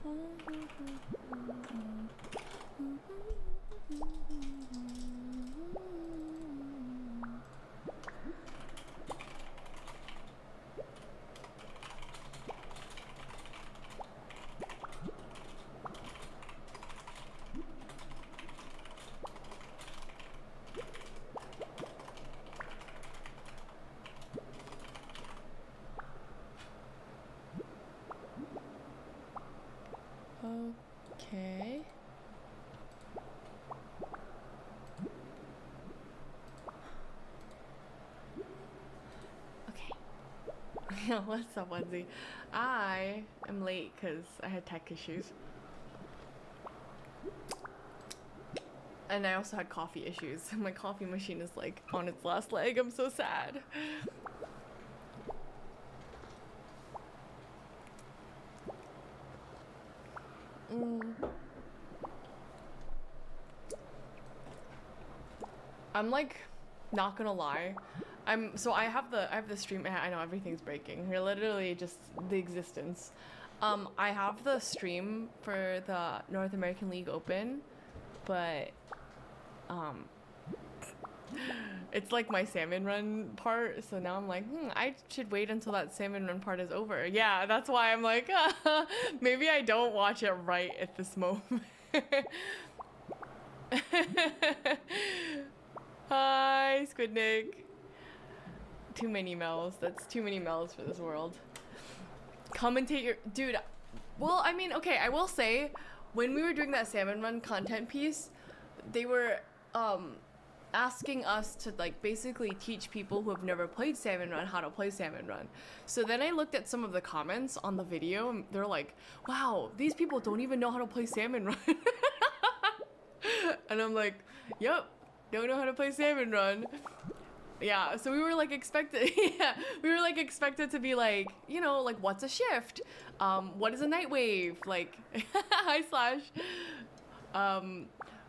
Okay. Okay. What's up, Wednesday? I am late because I had tech issues. And I also had coffee issues. My coffee machine is like on its last leg. I'm so sad. I'm like not gonna lie. I have the stream. I know everything's breaking. You're literally just the existence. I have the stream for the North American League Open, but it's like my salmon run part, so now I'm like, I should wait until that salmon run part is over. Yeah, that's why I'm like, maybe I don't watch it right at this moment. Hi, Squid Nick. Too many Mel's. That's too many Mel's for this world. Commentate your... Dude, well, I mean, okay, I will say, when we were doing that salmon run content piece, they were asking us to like basically teach people who have never played salmon run how to play salmon run. So then I looked at some of the comments on the video and they're like, wow, these people don't even know how to play salmon run. And I'm like, yep, don't know how to play salmon run. Yeah, so we were like expected, yeah, we were like expected to be like, you know, like what's a shift? What is a night wave? Like, hi Slash.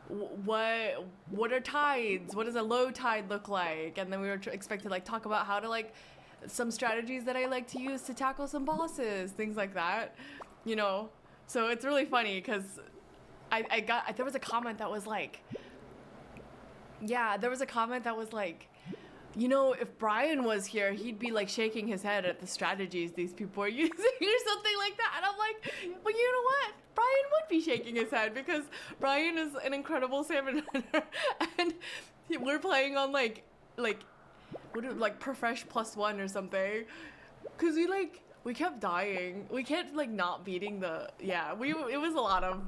What are tides? What does a low tide look like? And then we were expected to like talk about how to like some strategies that I like to use to tackle some bosses, things like that, you know. So it's really funny because there was a comment that was like, yeah, there was a comment that was like, you know, if Brian was here, he'd be like shaking his head at the strategies these people are using or something like that. And I'm like, well, you know what? Brian would be shaking his head because Brian is an incredible salmon runner. And we're playing on like Profresh +1 or something. Cause we kept dying. We kept like not beating the, yeah, it was a lot of,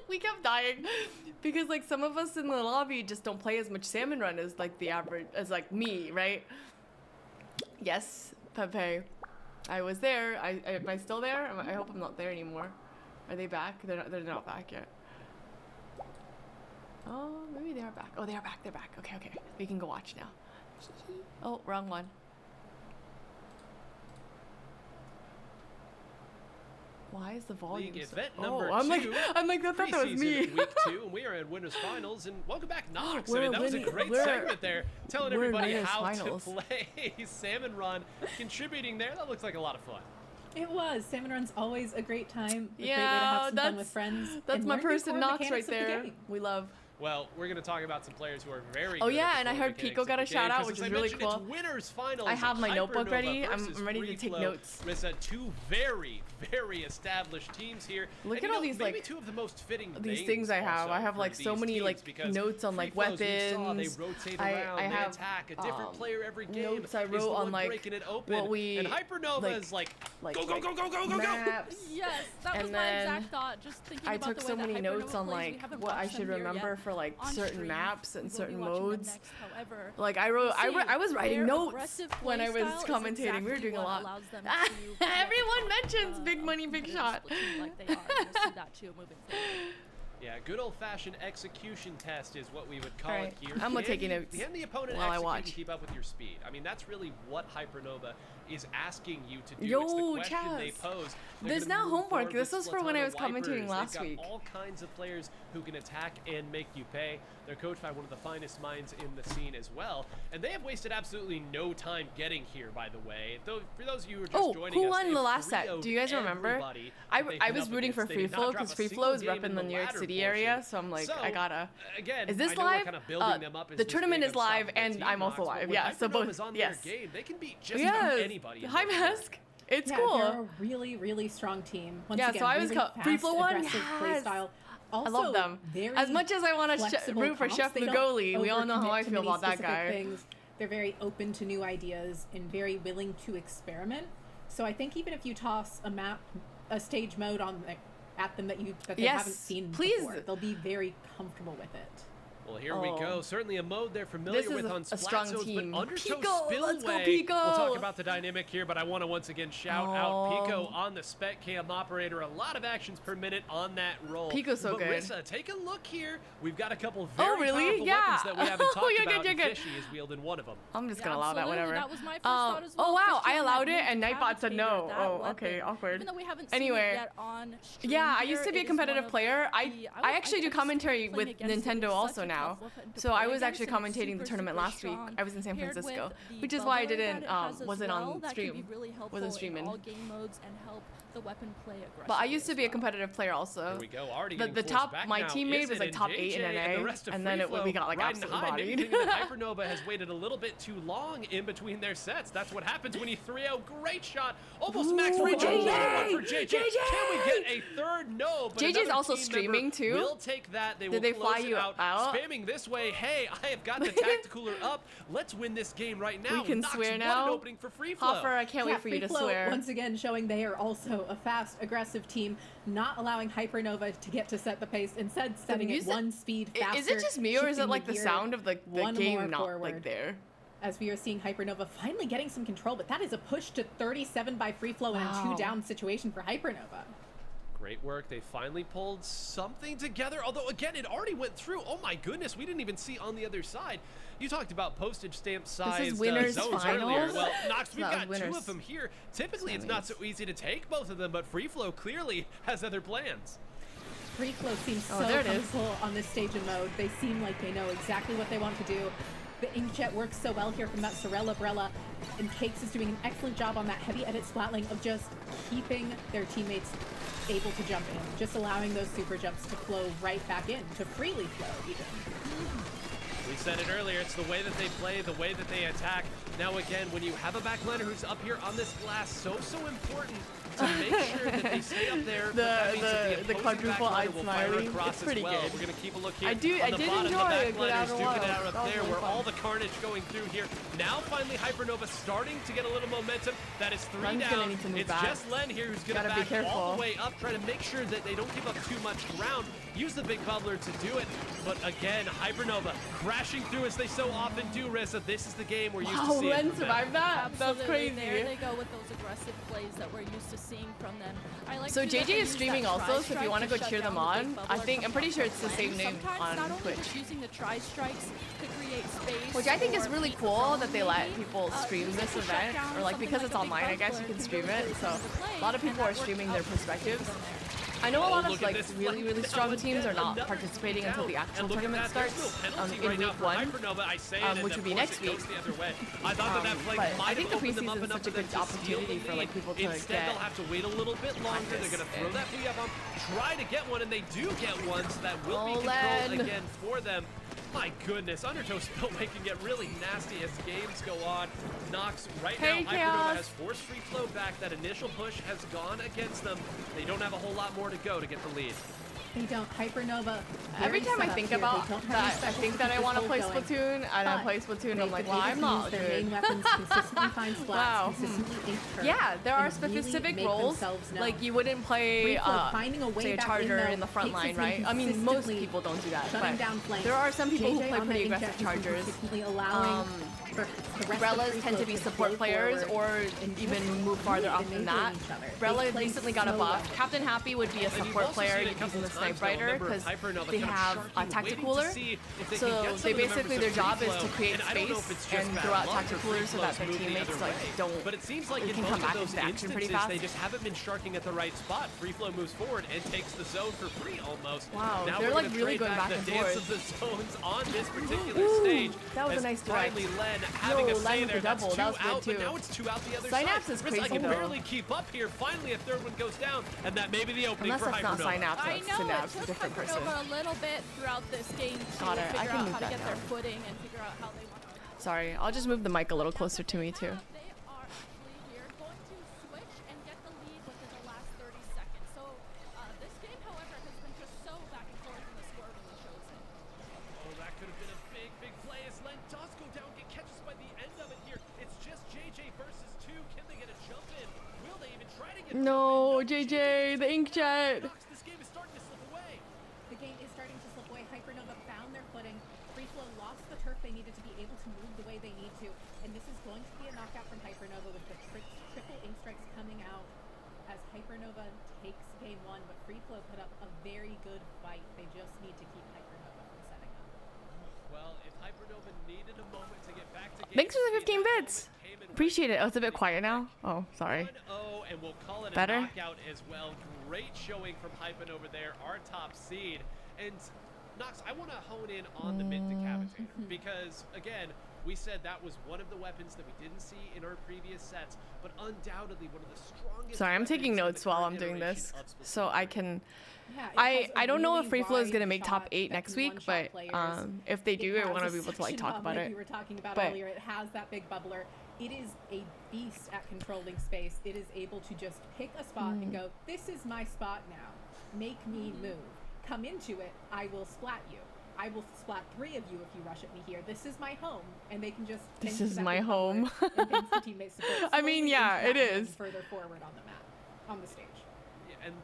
we kept dying because like some of us in the lobby just don't play as much salmon run as like the average, as like me, right? Yes, Pepe, I was there. Am I still there? I hope I'm not there anymore. Are they back? They're not back yet. Oh, maybe they are back. Oh, they are back. They're back. Okay, okay. We can go watch now. Oh, wrong one. Why is the volume League so... event number I'm two, like, I thought that was me. Week 2, and we are in winners finals. And welcome back, Nox. We're I mean, that was a great segment there, telling everybody how finals. to play salmon run, contributing there. That looks like a lot of fun. It was. Salmon run's always a great time. Yeah, a great way to have some fun with friends. That's my person, Nox, right there. We love. Well, we're going to talk about some players who are very good. Oh yeah, and I heard Pico got a shout out, which is really cool. It's winners finals. I have my notebook ready. I'm ready to take notes. With two very, very established teams here. Look at all these like two of the most fitting these things I have. I have like so many like notes on like weapons. They rotate around, they have attack a different player every game. Notes I wrote on like what we and Hypernova is like go go go go go go go. Yes, that was my exact thought. Just thinking about the way I took so many notes on like what I should remember for like certain maps and certain modes. However, like I was writing notes when I was commentating. We were doing a lot. Everyone mentions big money, big shot. Like they are. We'll see that too moving forward. Yeah, good old-fashioned execution test is what we would call it here. I'm taking notes Can the opponent while I execute watch. and keep up with your speed? I mean, that's really what Hypernova is asking you to do. Yo, it's the question Chaz. they pose. There's now homework. This was for when I was commentating last They've week. got all kinds of players who can attack and make you pay. They're coached by one of the finest minds in the scene as well. And they have wasted absolutely no time getting here, by the way. Though, for those of you who are just joining us, who won the they've last set? 3-0'd Do you guys remember? everybody I that they've I been was up rooting for against. They Free did not Flow drop because a Free single Flow is game repping the New York ladder City portion. area, so I'm like, So, I gotta. again, Is this I know live? we're kind of building them up as The this tournament big is of live, something and team I'm also knocks, but live. when Yeah, so Hypernova both. is on Yes. their game, they can beat just about Yes. anybody. in Hi, the world. Mask. It's yeah, cool. They're a really, really strong team. Once Yeah, again, so I was really Free fast, Flow one. aggressive play Yes. style. I Also, love them. very As much as I want to flexible root for comps, Chef they don't Lugoli, we all know how overcommit I to feel many about that specific guy. things. They're very open to new ideas and very willing to experiment. So I think even if you toss a map, a stage mode on at them that they Yes, haven't seen please. before, they'll be very comfortable with it. Well, here we Oh. go. Certainly a mode they're familiar This is with on a strong Splatoon, team. but Undertow Pico, Spillway. let's go, Pico. We'll talk about the dynamic here, but I want to once again shout out Pico on the spec cam operator. A lot of actions per minute on that roll. Pico's so but good. Rissa, take a look here. We've got a couple very really? powerful Yeah. weapons that we haven't talked You're good, about. you're and good. Fishy is wielding one of them. I'm just Yeah, gonna allow that, absolutely. whatever. That was my first thought as well. Oh wow, Fishy I on allowed that it, and new Nightbot said no. Cavitator, Oh, that okay, weapon. awkward. Even though we haven't seen Anyway, it yet on stream yeah, I here, used to be a it is competitive one of player. the- I actually do kept commentary playing with against it. Nintendo It's also such a now. tough weapon to So play I was against, actually and it's commentating the super, tournament super last week. strong. I was in San Paired Francisco, with the which is why I bubbler didn't that it has as wasn't well, on that can be stream. really helpful Wasn't in streaming. all game modes and help the weapon play aggressively. But I used to as be a well. competitive player also. Here we go. Already The getting forced top, back my now. teammate Is was it like top 8 in JJ, NA, the rest of and then Free we Flow got like riding absolutely high. Maybe bodied. thinking that Hypernova has waited a little bit too long in between their sets. That's what happens when you 3-0. Great shot. Almost max Ooh, for JJ! Can we get a third? No. But JJ's another also team streaming, member too? will take that. They Did will they close fly it you out. out? Spamming this way. Hey, I have got the tacticooler up. Let's win this game right now. We can Nox, swear what now. an opening for Free Flow. Hoffer, I can't wait for you Free to Flow, swear. once again showing they are also a fast, aggressive team, not allowing Hypernova to get to set the pace, instead setting it music- one speed faster. Is it just me, or is it shifting like the gear sound of the one more game not forward. like there? As we are seeing Hypernova finally getting some control, but that is a push to 37 by Free Flow in a Wow. 2-down situation for Hypernova. Great work. They finally pulled something together. Although, again, it already went through. Oh, my goodness. We didn't even see on the other side. You talked about postage stamp size winners zones finals? earlier. Well, Nox, we've That was got winners. two of them here. Typically, it's not so easy to take both of them, but Free Flow clearly has other plans. Free Flow seems so there it is. comfortable on this stage and mode. They seem like they know exactly what they want to do. The inkjet works so well here from that Sorella Brella, and Cakes is doing an excellent job on that heavy edit splatling of just keeping their teammates able to jump in, just allowing those super jumps to flow right back in, to freely flow even. We said it earlier, it's the way that they play, the way that they attack. Now again, when you have a backliner who's up here on this glass, so important to make sure that they stay up there. The quadruple eyed smiley, it's As pretty well. good. We're gonna keep a look here. I did on the bottom, enjoy the a good backliners outer duking it wild. out up That was there, really where fun. all the carnage going through here. Now finally Hypernova starting to get a little momentum. That is 3 Len's down. gonna need to move It's back. just Len here who's gonna Gotta be back all careful. the way up, try to make sure that they don't give up too much ground. Use the big bubbler to do it. But again, Hypernova crashing through as they so often do, Rissa. This is the game we're used to Wow, seeing Len from them. survived that? That's Absolutely. crazy. There they go with those aggressive plays that we're used to seeing from them. I like So too that JJ they is use streaming that also, so if tri-strike you want to go shut cheer down them the big on, bubbler I'm pretty sure it's the from same name Sometimes on not only Twitch. just using the tri-strikes to create space, Which I think is or really beat the cool zone that they let maybe, people stream using this to shut event, down or like something because like it's a big online, I guess you bubbler can can stream really it. put So into play, a lot of and people that are worked streaming out their for both of perspectives. them there. I know a lot of Look at like this really flank strong down, teams are not another participating until the down. actual And look at tournament that, there's starts no penalty in right now week for 1. Hypernova. I say it, and which of would be course next it goes week. the other way. I thought that flank But might I think have the opened them preseason up is enough such a for them good to steal opportunity the for, like, lead. people to Instead, get they'll have to wait a little bit longer. They're practice going to throw and- that Booyah Bomb, try to get one, and they do get one, so that will be Oh, controlled Len. again for them. My goodness, Undertow Spillway can get really nasty as games go on. Nox right Hey, now, Hypernova Chaos. has forced Free Flow back. That initial push has gone against them. They don't have a whole lot more to go to get the lead. They don't. Hypernova. Every very time I set up think here. about They don't have that, any I special think that I want to play going. Splatoon, and I But play Splatoon, and they I'm like, could well, use I'm not their main good. weapons consistently find splats, Wow. consistently ink her, Yeah, there are and really specific make roles, themselves known. like you wouldn't play, Free Flow finding a way say a back charger in, though, in the front takes line, his name right? I mean, most consistently people don't do that, shutting but down flanks. there are some people who JJ play on pretty the aggressive inkjet has been chargers. consistently allowing Brellas tend to be support players or even move farther up than that. Brella recently got a buff. Captain Happy would be a support player using the Snipe Rider because they have a Tacticooler. So they basically, their job is to create space and throw out Tacticoolers so that their teammates like don't, but it seems like they in can both come of back those into action pretty instances, fast. they just haven't been sharking at the right spot. Free Flow moves forward and takes the zone for free almost. Wow, now they're we're like gonna really trade going back the and dance forth. of the zones on this particular Ooh, stage. that was a as nice direct. finally Len having Yo, a say Len with there. the That's double, two that was good out, but too. now it's two out the other Synapse side. is Riz, I crazy can though. barely keep up here. Finally, a third one goes down, and that may be the opening Unless for that's not Hypernova. Synapse, I that's know Synapse, it a took different person. Hypernova a little bit throughout this game to Got it. I figure can out move how to that get their now. footing and figure out how they want to. Sorry, I'll just move the mic a little closer to me too. They are actually here going to switch and get the lead within the last 30 seconds. So this game, however, has been just so back and forth, and the score really shows it. Oh, that could have been a big, big play as Len does go down, get catches by the end of it here. It's just JJ versus 2. Can they get a jump in? Will they even try to get a No, jump in? JJ, the inkjet. Knox, this game is starting to slip away. The game is starting to slip away. Hypernova found their footing. Free Flow lost the turf they needed to be able to move the way they need to. And this is going to be a knockout from Hypernova with the triple ink strikes coming out as Hypernova takes game 1. But Free Flow put up a very good fight. They just need to keep Hypernova from setting up. Well, if Hypernova needed a moment to get back to game Thanks for the 15 speed, that bits. moment came in Appreciate it. right Oh, it's a bit quiet now. Oh, sorry. 1-0, and we'll call it Better? a knockout as well. Great showing from Hypen over there, our top seed. And Nox, I want to hone in on the mid decapitator because, again, we said that was one of the weapons that we didn't see in our previous sets, but undoubtedly one of the strongest. Sorry, I'm taking weapons in the notes while current I'm doing iteration this of Splatoon. so I can. Yeah, it I has a don't know if really Free Flow is wide gonna make top shot 8 that next can week, one-shot but players. if they do, It I want to has be a able to like suction talk hub about like it. we were talking about But- earlier. It has that big bubbler. It is a beast at controlling space. It is able to just pick a spot and go, this is my spot now. Make me move. Come into it. I will splat you. I will splat 3 of you if you rush at me here. This is my home. And they can just This thanks to is that my big bubbler home. and thanks to teammate support, I mean, slowly yeah, inch it that home is. further forward on the map, on the stage. Yeah, and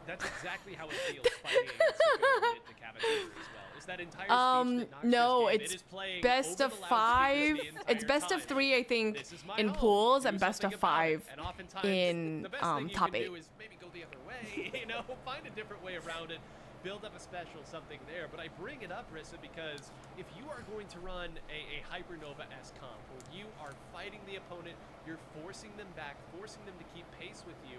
that's exactly how it feels fighting against the mid decapitators as well. Is that entire speech that Nox No, just gave, it's it is playing best over of the loudspeakers 5. the It's entire best of time. 3, I think, This is my in home. pools, Do and best of something about it. 5 And oftentimes, in the best thing you top can 8. do is maybe go the other way, you know, find a different way around it, build up a special something there. But I bring it up, Rissa, because if you are going to run a Hypernova-esque comp, where you are fighting the opponent, you're forcing them back, forcing them to keep pace with you,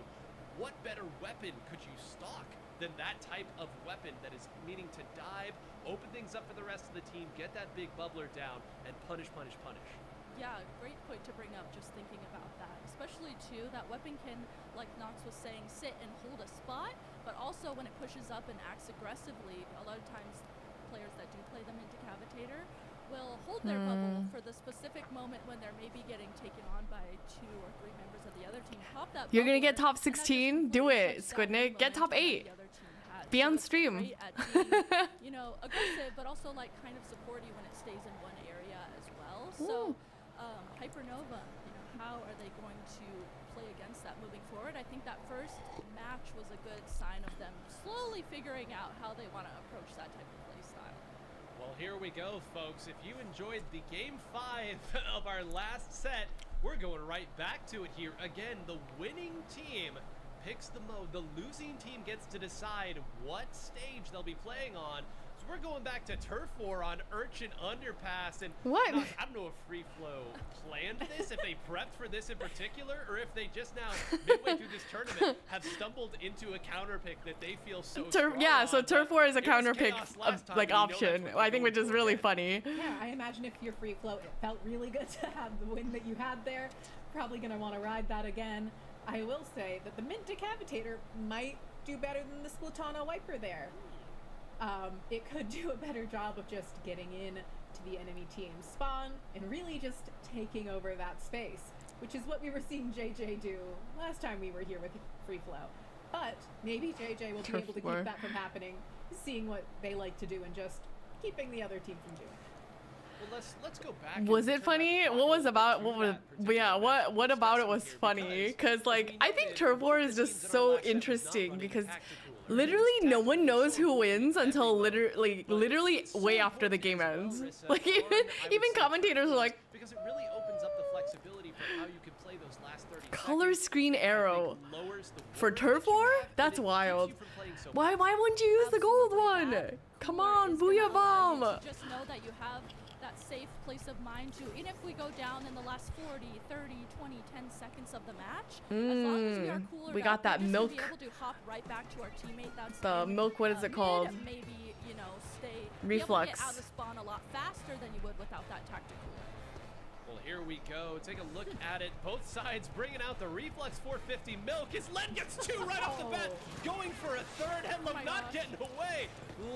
what better weapon could you stock than that type of weapon that is meaning to dive, open things up for the rest of the team, get that big bubbler down, and punish, punish, punish? Yeah, great point to bring up, just thinking about that. Especially, too, that weapon can, like Nox was saying, sit and hold a spot, but also when it pushes up and acts aggressively, a lot of times players that do play them into Cavitator will hold their bubble for the specific moment when they're maybe getting taken on by 2 or 3 members of the other team. Pop that You're gonna get bubbler, top and that just 16? Do completely it, shuts down Squidnick. the Get top momentum 8. that the other team had. Be So on it's stream. great at being, you know, aggressive, but also like kind of supporty when it stays in one area as well. So Hypernova, you know, how are they going to play against that moving forward? I think that first match was a good sign of them slowly figuring out how they want to approach that type of play style. Well, here we go, folks. If you enjoyed the game 5 of our last set, we're going right back to it here. Again, the winning team picks the mode. The losing team gets to decide what stage they'll be playing on. So we're going back to Turf War on Urchin Underpass. And What? Nox, I don't know if Free Flow planned this, if they prepped for this in particular, or if they just now, midway through this tournament, have stumbled into a counter pick that they feel so strong Yeah, so on. Turf But War is a it was counter pick chaos last time, like and we know that's option. what I they're think going which is for really again. funny. Yeah, I imagine if you're Free Flow, it felt really good to have the win that you had there. Probably going to want to ride that again. I will say that the Mint Decapitator might do better than the Splatana Wiper there. It could do a better job of just getting in to the enemy team's spawn and really just taking over that space, which is what we were seeing JJ do last time we were here with Free Flow. But maybe JJ will be able to War. keep that from happening, seeing what they like to do and just keeping the other team from doing it. Well, let's go back. Was and it turn funny? that What was clock about? over What to was? that particular Yeah. match What we're about it discussing was here, funny? because Cause like we I know think that Turf one War of is the just teams in our so last set was not interesting running because tactical, or literally no tactical one knows who control wins with until everyone. literally But way it's so after the important game as well, ends. Rissa, Like on, I would even say, commentators are like, because it really opens up the flexibility for how you can play those last 30 Color seconds. screen I think arrow lowers the for work turf that you war? have, and That's it keeps wild. you from playing so Why much. wouldn't you use the gold Absolutely, one? that Come cooler on, is gonna booyah allow you bomb. to just know that you have that safe place of mind to, even if we go down in the last 40, 30, 20, 10 seconds of the match, as long as we are cooler We got that we're just milk. gonna be able to hop right back to our teammate that's The in, milk, what is it mid, called? maybe, you know, stay Reflux. be able to get out of spawn a lot faster than you would without that tactical. Well, here we go. Take a look at it. Both sides bringing out the Reflex 450 milk. His Len gets two right off the bat. Going for a third. Headlam my not gosh. getting away.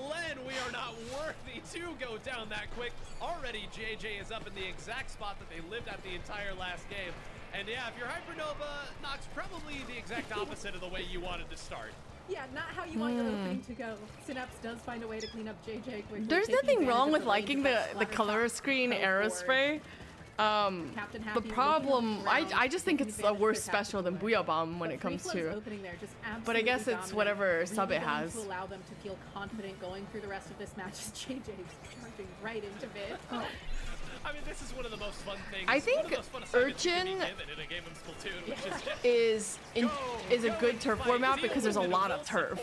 Len, we are not worthy to go down that quick. Already, JJ is up in the exact spot that they lived at the entire last game. And yeah, if you're Hypernova, Nox, probably the exact opposite of the way you wanted to start. Yeah, not how you want your thing to go. Synapse does find a way to clean up JJ quickly. There's taking nothing advantage wrong of with the liking range of the that color splatter screen top arrow go spray. Captain The Happy problem, looking around, I just think taking it's a advantage of worse their special than tactical Booyah Bomb when But it comes Freeflow's to. opening there, just But I guess absolutely it's dominant, whatever really sub it going has. to allow them to feel confident going through the rest of this match. As JJ's charging right into mid. I mean, this is one of the most fun things. I think one of the most fun assignments you can be Urchin given in a game of Splatoon, which is just is a good turf war map because there's a lot of turf,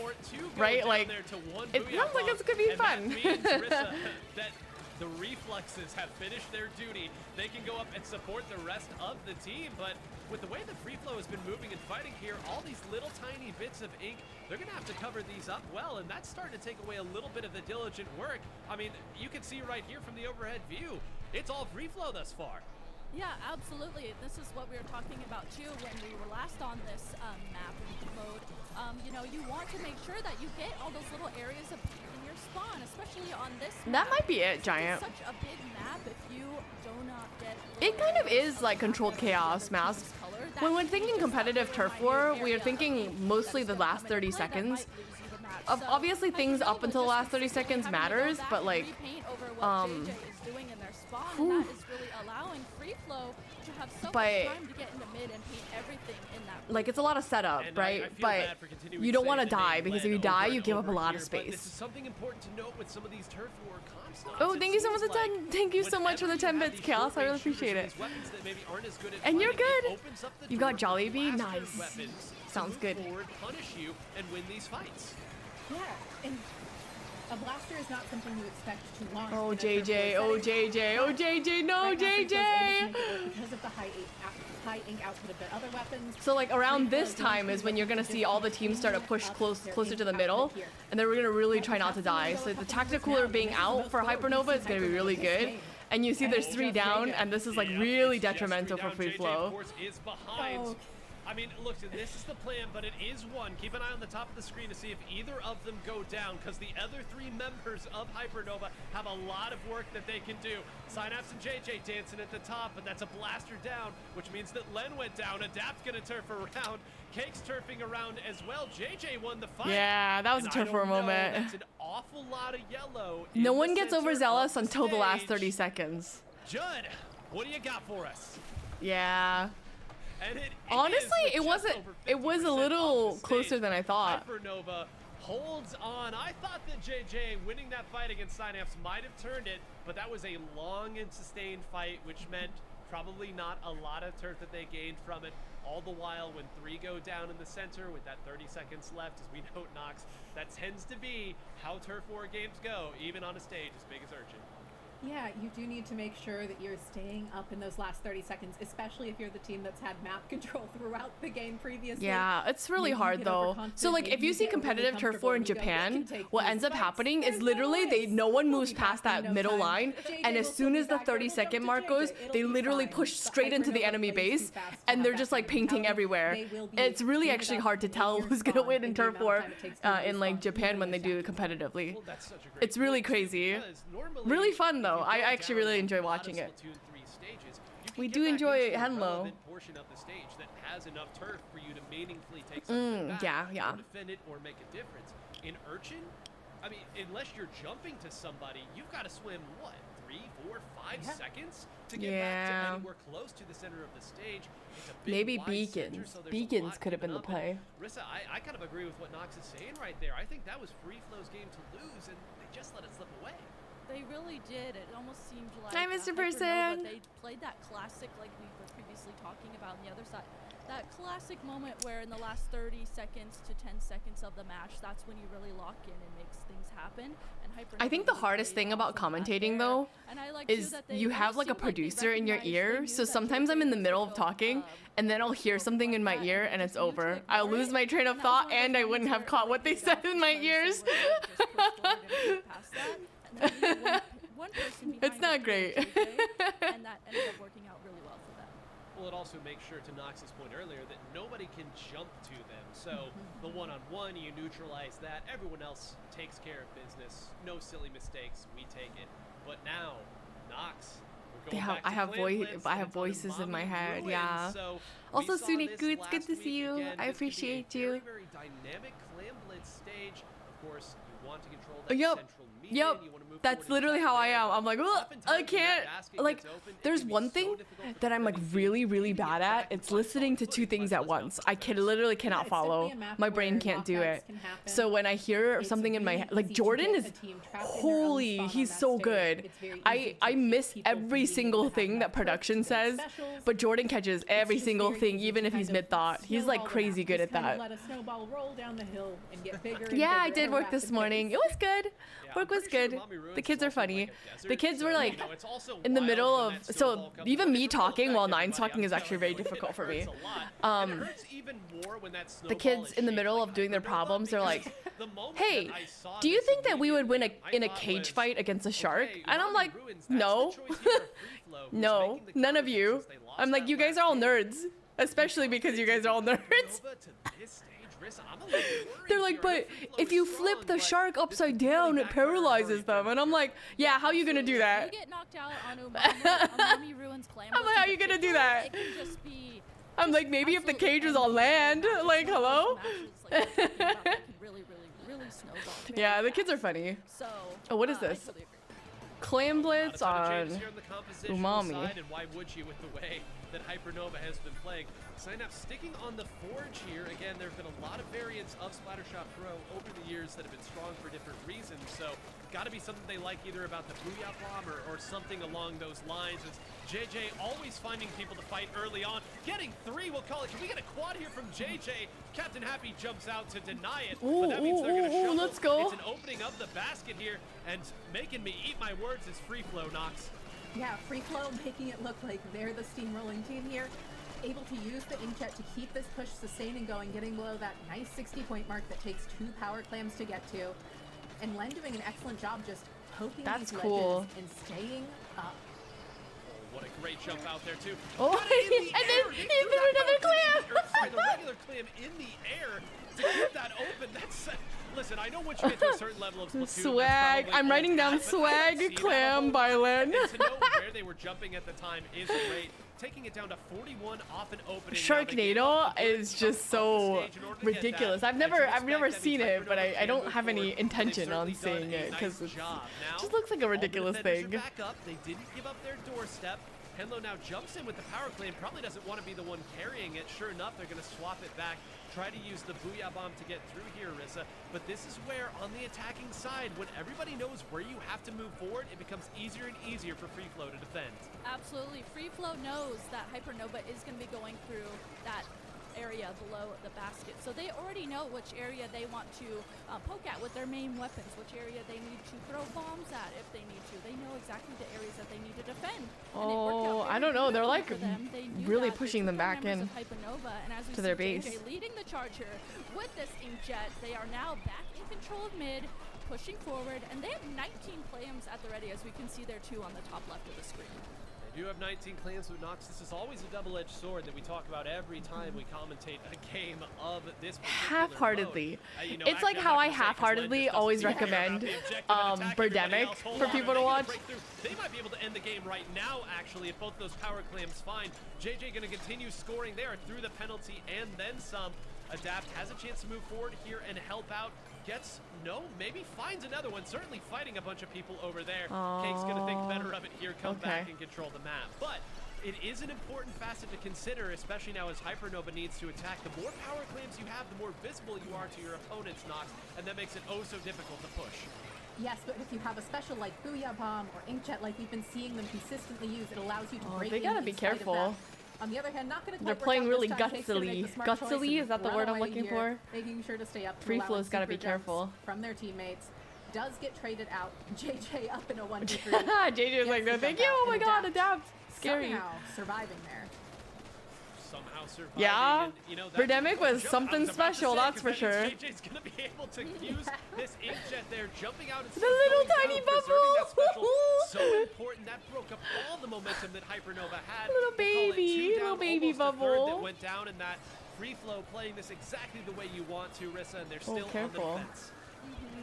right? Like, it sounds like it's gonna be fun. That the reflexes have finished their duty. They can go up and support the rest of the team, but with the way that Free Flow has been moving and fighting here, all these little tiny bits of ink, they're gonna have to cover these up well, and that's starting to take away a little bit of the diligent work. I mean, you can see right here from the overhead view, it's all Free Flow thus far. Yeah, absolutely. This is what we were talking about too when we were last on this map mode. You know, you want to make sure that you get all those little areas of in your spawn, especially on this That map. might be it, It's Giant. such a big map if you do not get It kind of is like Controlled Chaos mask. When we're thinking competitive turf war, we are thinking mostly the last 30 seconds. Obviously, things up until the last 30 seconds matters, but like, that is really allowing Free Flow to have so but- much time to get into mid and paint everything in that. like it's a lot of setup, And right? I feel But bad for continuing you don't saying want to the die name because if Len you die, over you and give up a over lot of here, but space. This is something important to note with some of these turf war comps. Nox. Oh, It thank you so much seems for the 10. Thank you so much for the 10 whenever you have bits, these Chaos. I really short-range shooters appreciate and it. these weapons that maybe aren't as good at And you're fighting, it good. opens up the You got door for Jollibee? blaster Nice. weapons to Sounds move good. forward, punish you, and win these fights. Yeah, and a blaster is not something you expect to launch. Oh, in a turf JJ. war Oh, setting. JJ. Oh, JJ. No, Right now, Free Flow's able to JJ. make it work because of the high ink output of their other weapons. So like around Free this Flow time going is through when you're gonna just see all the teams start to cleaning push up their closer to the ink middle, output here. and then we're gonna really But try not to that's only die. go So a the couple tactical minutes cooler now, being and this is out the for most forward Hypernova we've is seen gonna be Hypernova really this good. game. And you see there's 3 down, JJ. and this is like Yep, really it's just detrimental for down. Free JJ, Flow. of course, is behind. Oh. I mean, look, this is the plan, but it is one. Keep an eye on the top of the screen to see if either of them go down, because the other 3 members of Hypernova have a lot of work that they can do. Synapse and JJ dancing at the top, but that's a blaster down, which means that Len went down. Adapt's gonna turf around. Cake's turfing around as well. JJ won the fight. Yeah, that was a And turf I war don't know, moment. That's an awful lot of yellow. No in one the gets center overzealous of until the last stage. 30 seconds. Judd, what do you got for us? Yeah. And it Honestly, is with it just wasn't. over It was a 50% little off the closer stage. than I thought. Hypernova holds on. I thought that JJ winning that fight against Synapse might have turned it, but that was a long and sustained fight, which meant probably not a lot of turf that they gained from it. All the while, when 3 go down in the center with that 30 seconds left, as we note, Nox, that tends to be how turf war games go, even on a stage as big as Urchin. Yeah, you do need to make sure that you're staying up in those last 30 seconds, especially if you're the team that's had map control throughout the game previously. Yeah, it's really Maybe you hard get though. overconfident, So like if maybe you see get overly competitive turf war in comfortable and you go, Japan, "I can take what these ends up fights." happening is There's no literally way. no one We'll moves be past back in that no middle time. line, JJ and will as still soon be as the back there. 30-second We'll jump mark to goes, JJ. It'll they be literally fine. push But straight into the Hypernova enemy plays base, too fast to and have they're that just like kind of painting mentality. everywhere. They will be It's really speeded actually up hard to in tell your who's gonna spawn win in in the turf amount of war time it takes to in like respawn, Japan even when they with do it tactical. competitively. Well, that's such a great It's really point, too, crazy. because normally Really fun, though. when you I go actually down really a enjoy lot of watching it. Splatoon 3 stages, you can We get do back enjoy into a Henlo. relevant portion of the stage that has enough turf for you to meaningfully take something back, yeah. or defend it, or make a difference. In Urchin, I mean, unless you're jumping to somebody, you've got to swim, what, 3, 4, 5 seconds to get back Yeah. to anywhere close to the center of the stage. It's a big, Maybe wide center, beacons. so there's a Beacons lot could have been given the up, and play. Rissa, I kind of agree with what Nox is saying right there. I think that was Free Flow's game to lose, and they just let it slip away. They really did. It almost seemed like Hi, Mr. Hypernova, Person. they played that classic, like we were previously talking about on the other side. That classic moment where in the last 30 seconds to 10 seconds of the match, that's when you really lock in and makes things happen. And Hypernova I think the really hardest played thing about off of that commentating there. though And I like too is that they you have almost like a seemed like they producer in your recognized- they ear. knew So that sometimes I'm in the JJ middle was of real, talking and then I'll hear so something in my like ear that, and they it's just used over. it I'll right. lose my train of And that was thought one of those and I wouldn't moments have where caught it what they really said paid in my off ears. because they were able to just push forward and get past that. And then only one person behind It's not was great. JJ, and that ended up working out really well for them. Well, it also makes sure, to Nox's point earlier, that nobody can jump to them. So the one-on-one, you neutralize that. Everyone else takes care of business. No silly mistakes. We take it. But now, Nox. We're going back to I have Clan Blitz, I and have it's on the voices in my Mommy head, Ruins. yeah. So Also, we saw Sunic this Goots, good last to see week. you. Again, I this could be a appreciate you. Very, very dynamic Clan Blitz stage. Of course, you want to control that Yep. central median. Yep. You want to move That's forward and literally back how I there. am. I'm like, "Ugh, I Oftentimes when that can't." basket Like, gets open, it there's can be one so thing difficult for that I'm like defending really, teams. really You can bad get at. back It's on listening to solid two footing, things but at let's not once. be I can first. literally Yeah, cannot it's definitely follow. a map My brain where can't do lockouts it. can happen. So when I hear It's something in my really head, like easy to Jordan get is a team trapped in their own holy, spot on he's that so stage. good. It's very easy I to miss keep people from every being able single to have thing enough that production perks and says, specials. but Jordan catches every It's just single very thing, easy even to if he's kind of mid thought. He's like snowball the crazy map. good Just at kinda that. Let a snowball roll down the hill and get bigger. And Yeah, I bigger did at a work this rapid morning. pace. It was good. Yeah, Work I'm was pretty sure good. Mommy Ruins The is kids are also like funny. a desert, The kids were so, like you know, it's also in the wild middle when of that so snowball comes even up. me It's a real talking while effect, Nine's everybody. talking is I'm actually telling very you, it difficult for me. hurts a lot. And it hurts even more when that The snowball kids is in the shaped middle like of doing their Hypernova, problems are like, because the moment "Hey, that I saw do you this think that we would win immediately, in a I thought cage was, fight against a shark?" okay, And I'm Mommy like, Ruins, that's "No, the choice here of free flow, who's no, making the none of counter you." since they lost I'm like, that "You guys last are all game. nerds, especially because you guys are all nerds." Hypernova to this stage, Rissa, I'm a little worried They're like, here. "But I know free flow if is you strong, flip the but shark this upside could really down, it backfire paralyzes very them." And I'm quickly. like, "Yeah, how you gonna do Absolutely. that?" If you get knocked out on Umami Ruins Clan I'm like, Blitz "How in you gonna do particular, that?" It can just be I'm like, "Maybe if the cage was on land, like, hello?" Yeah, the kids are funny. So, Oh, what is I this? totally agree. Clam Not a Blitz ton of on changes here on the compositional Umami. side, and why would you with the way that Hypernova has been playing? Synapse sticking on the Forge here. Again, there have been a lot of variants of Splattershot Pro over the years that have been strong for different reasons, so got to be something they like either about the Booyah Bomb or something along those lines. As JJ always finding people to fight early on. Getting three, we'll call it. Can we get a quad here from JJ? Captain Happy jumps out to deny it, but that means they're going to shuffle. Let's go. It's an opening of the basket here, and making me eat my words is free flow, Nox. Yeah, free flow, making it look like they're the steamrolling team here. Able to use the inkjet to keep this push sustained and going, getting below that nice 60-point mark that takes 2 power clams to get to. And Len doing an excellent job just poking That's these cool. ledges and staying up. What a great jump out there, too. Oh, Got it in the and air. then he threw threw that another power clam. or, sorry, the regular clam in the air to keep that open. That's... Listen, I know once you get to a certain level of Splatoon, that's Swag. probably I'm writing old down hat, but I don't see swag that a clam whole by lot. Len. And to know where they were jumping at the time is great. Taking it down to 41 off an opening. Now they get Sharknado off the is bridge, just jump off the so stage in order to get ridiculous. that. I've As never you'd I've expect, never that seen means it, but Hypernova I don't can have move any forward. intention They've on certainly seeing done a it nice because it job. Now, just looks like a all the ridiculous defenders are thing. back up. They didn't give up their doorstep. Henlo now jumps in with the power clam, probably doesn't want to be the one carrying it. Sure enough, they're going to swap it back, try to use the Booyah Bomb to get through here, Rissa. But this is where, on the attacking side, when everybody knows where you have to move forward, it becomes easier and easier for Free Flow to defend. Absolutely. Free Flow knows that Hypernova is going to be going through that area below the basket. So they already know which area they want to poke at with their main weapons, which area they need to throw bombs at if they need to. They know exactly the areas that they need to defend. And it worked out Oh, I very don't know. They're beautifully like for them. They knew really that. They pushing took them down back members in of Hypernova, and as we to their see base. JJ leading the charge here with this inkjet, they are now back in control of mid, pushing forward, and they have 19 clams at the ready, as we can see there too on the top left of the screen. They do have 19 clans with Nox. This is always a double-edged sword that we talk about every time we commentate a game of this particular Half-heartedly. mode. You know, It's like actually, I'm how not I gonna say 'cause Len half-heartedly just doesn't always care about recommend the objective and attack everybody Birdemic else. Hold for on, people are to they gonna watch. break through? They might be able to end the game right now, actually, if both those power clams find. JJ going to continue scoring there through the penalty and then some. Adapt has a chance to move forward here and help out. Gets, no, maybe finds another one. Certainly fighting a bunch of people over there. Cake's going to think better of it here, come back Okay. and control the map. But it is an important facet to consider, especially now as Hypernova needs to attack. The more power claims you have, the more visible you are to your opponents, Nox, and that makes it oh so difficult to push. Yes, but if you have a special like Booyah Bomb or Inkjet, like we've been seeing them consistently use, it allows you to break they in gotta be spite of careful. that. On the other hand, not going to They're playing really gutsily. Gutsily, is that the word I'm looking for? Making sure to stay up. Free flow's gotta be careful. From their teammates. Does get traded out. JJ up in a 1v3. JJ was like, no, thank you. Oh my god, adapt. Scary. Somehow surviving there. Somehow surviving. Yeah, And, you know, Birdemic was something special, that's for sure. JJ's gonna be able to use this inkjet there, jumping out and The little tiny bubble. So important that broke up all the momentum that Hypernova had. Little We'll call it baby, 2 down, little baby almost a third bubble. that went down in that free flow, playing this exactly the way you want to, Rissa, and they're still on careful. the defense.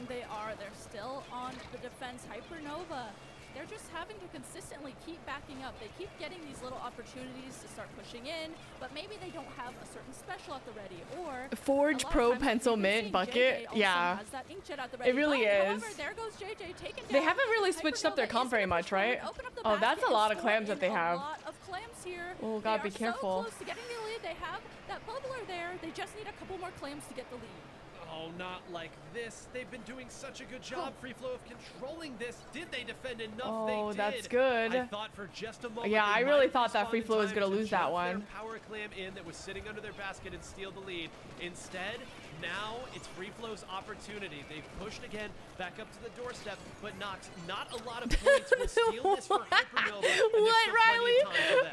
They are. They're still on the defense. Hypernova, they're just having to consistently keep backing up. They keep getting these little opportunities to start pushing in, but maybe they don't have a certain special at the ready. Or Forge a lot of Pro times Pencil we've been Mint seeing Bucket. JJ also Yeah. has that inkjet at the ready. It really But, is. However, there goes JJ taken They down. haven't really switched up their Hypernova comp is very gonna much, push forward, right? open up the Oh, that's a basket, lot of score clams that in they a have. lot of clams here. Oh, They gotta are be careful. So close to getting the lead. They have that bubbler there. They just need a couple more clams to get the lead. Oh, not like this. They've been doing such a good job, Free Flow, of controlling this. Did they defend enough? Oh, they did. that's good. I thought for just a moment. Yeah, they I might really have thought that Free responded Flow was in gonna time to lose that jump their one. Power clam in that was sitting under their basket and steal the lead. Instead, now it's Free Flow's opportunity. They've pushed again, back up to the doorstep, but not a lot of points will steal this for Hypernova. And What, Riley?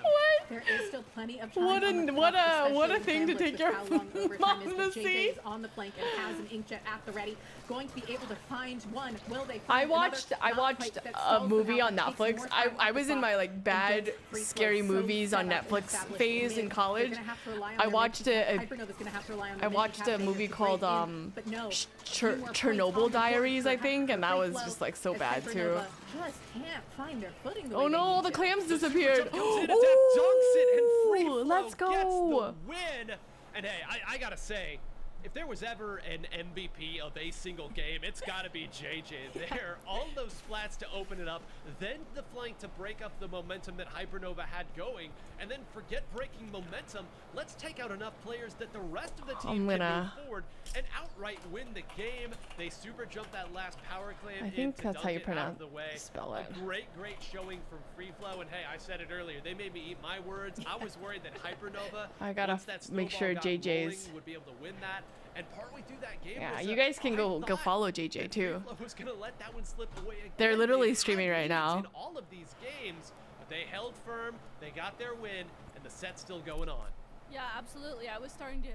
What? There is still plenty of time. What on the a- clock, what a- especially what a with thing to Gambler's, take with your how long overtime is, mom but to JJ see. is on the flank and has an inkjet at the ready. Going to be able to find one. Will they I find watched another? I Not watched quite, that a stalls them movie out on and takes Netflix. more time I off was the in my clock like bad against Free Flow, scary so movies set on up and Netflix established phase mid. in They're college. gonna have to rely on I their watched mid-pick. a- Hypernova's gonna have to rely on I their watched mid-pick a movie to called break in, but no, few more points on the Chernobyl board Diaries, for I think, and that Free was Flow, just like so as bad too. Hypernova just can't find their footing the Oh way they no, need the to. clams The super disappeared. jump comes in, attack dunks it, and Free Flow Let's go. gets the win. And hey, I gotta say, if there was ever an MVP of a single game, it's gotta be JJ there. All those splats to open it up, then the flank to break up the momentum that Hypernova had going, and then forget breaking momentum. Let's take out enough players that the rest of the team can move forward and outright win the game. They super jump that last power clam. I think to that's dunk how you it out pronounce of the way. spell it. A great showing from Free Flow, and hey, I said it earlier, they made me eat my words. I was worried that Hypernova, I gotta once that make snowball sure got JJ's rolling, would be able to win that. And partway through that game, Yeah, was you guys can I go thought follow JJ that too. Free Flow was gonna let that one slip away again. They're literally They had streaming right leads now. in all of these games, but they held firm. They got their win, and the set's still going on. Yeah, absolutely. I was starting to,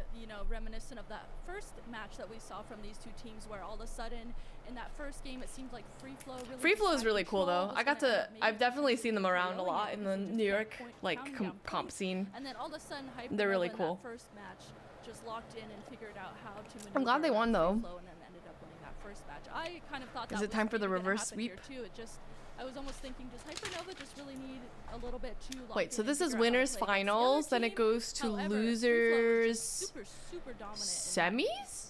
reminiscent of that first match that we saw from these two teams, where all of a sudden in that first game it seemed like Free Flow really. Free Flow just is had really cool control, though. was I got gonna to, end up I've maybe definitely seen them around a blowing lot it in the because it New just York kept like pounding down comp points. scene. And then all of a sudden, They're really Hypernova in cool. that first match just locked in and figured out how to maneuver. I'm glad they won, around though. Free Flow and then ended up winning that first match. I kind of thought that Is it was time for the maybe gonna reverse happen here sweep? too. I was almost thinking, does Hypernova just really need a little bit too long? Wait, so this is winners finals, then it goes to losers super dominant. semis?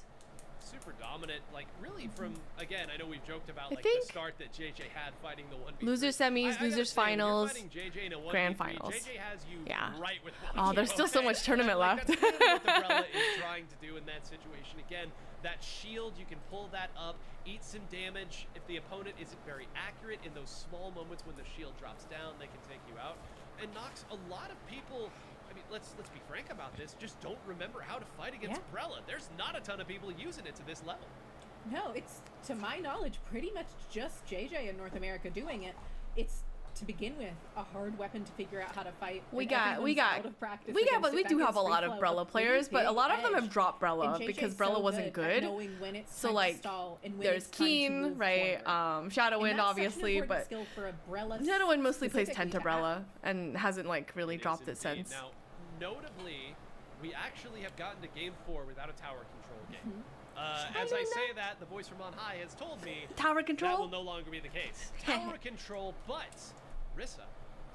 Super dominant, like really from, again, I know we've joked about I like think the start that JJ had fighting the 1v3. Losers semis, I gotta losers say, when you're finals, fighting JJ in a 1v3, grand finals. JJ has you Yeah. right with Oh, there's still so much tournament Like, left. that's really what the Brella is trying to do in that situation. Again, that shield, you can pull that up, eat some damage. If the opponent isn't very accurate in those small moments when the shield drops down, they can take you out. And Nox, a lot of people, I mean, let's be frank about this, just don't remember how to fight against Brella. There's not a ton of people using it to this level. No, it's, to my knowledge, pretty much just JJ in North America doing it. It's, to begin with, a hard weapon to figure out how to fight. We and do everyone's have a lot of Brella players, but a lot of them have dropped Brella because Brella wasn't good. So like, there's Keen, right? Shadowwind, obviously, but Shadowwind mostly plays Tenta Brella and hasn't like really dropped it since. Now, notably, we actually have gotten to Game 4 without a tower control game. As I say that, the voice from on high has told me Tower control? that will no longer be the case. Tower control, but Rissa,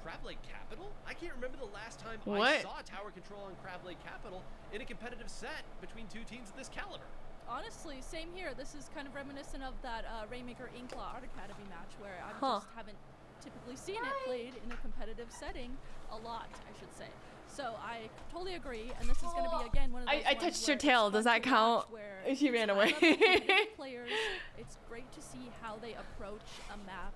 Crab Lake Capital? I can't remember the last time I saw tower control on Crab Lake Capital in a competitive set between two teams of this caliber. Honestly, same here. This is kind of reminiscent of that Rainmaker Inkla Art Academy match where I just haven't typically seen it played in a competitive setting a lot, I should say. So I totally agree, and this is going to be again one of those I ones touched where her tail. it's Does fun that to count? watch where She ran away. I love competitive players. It's great to see how they approach a map,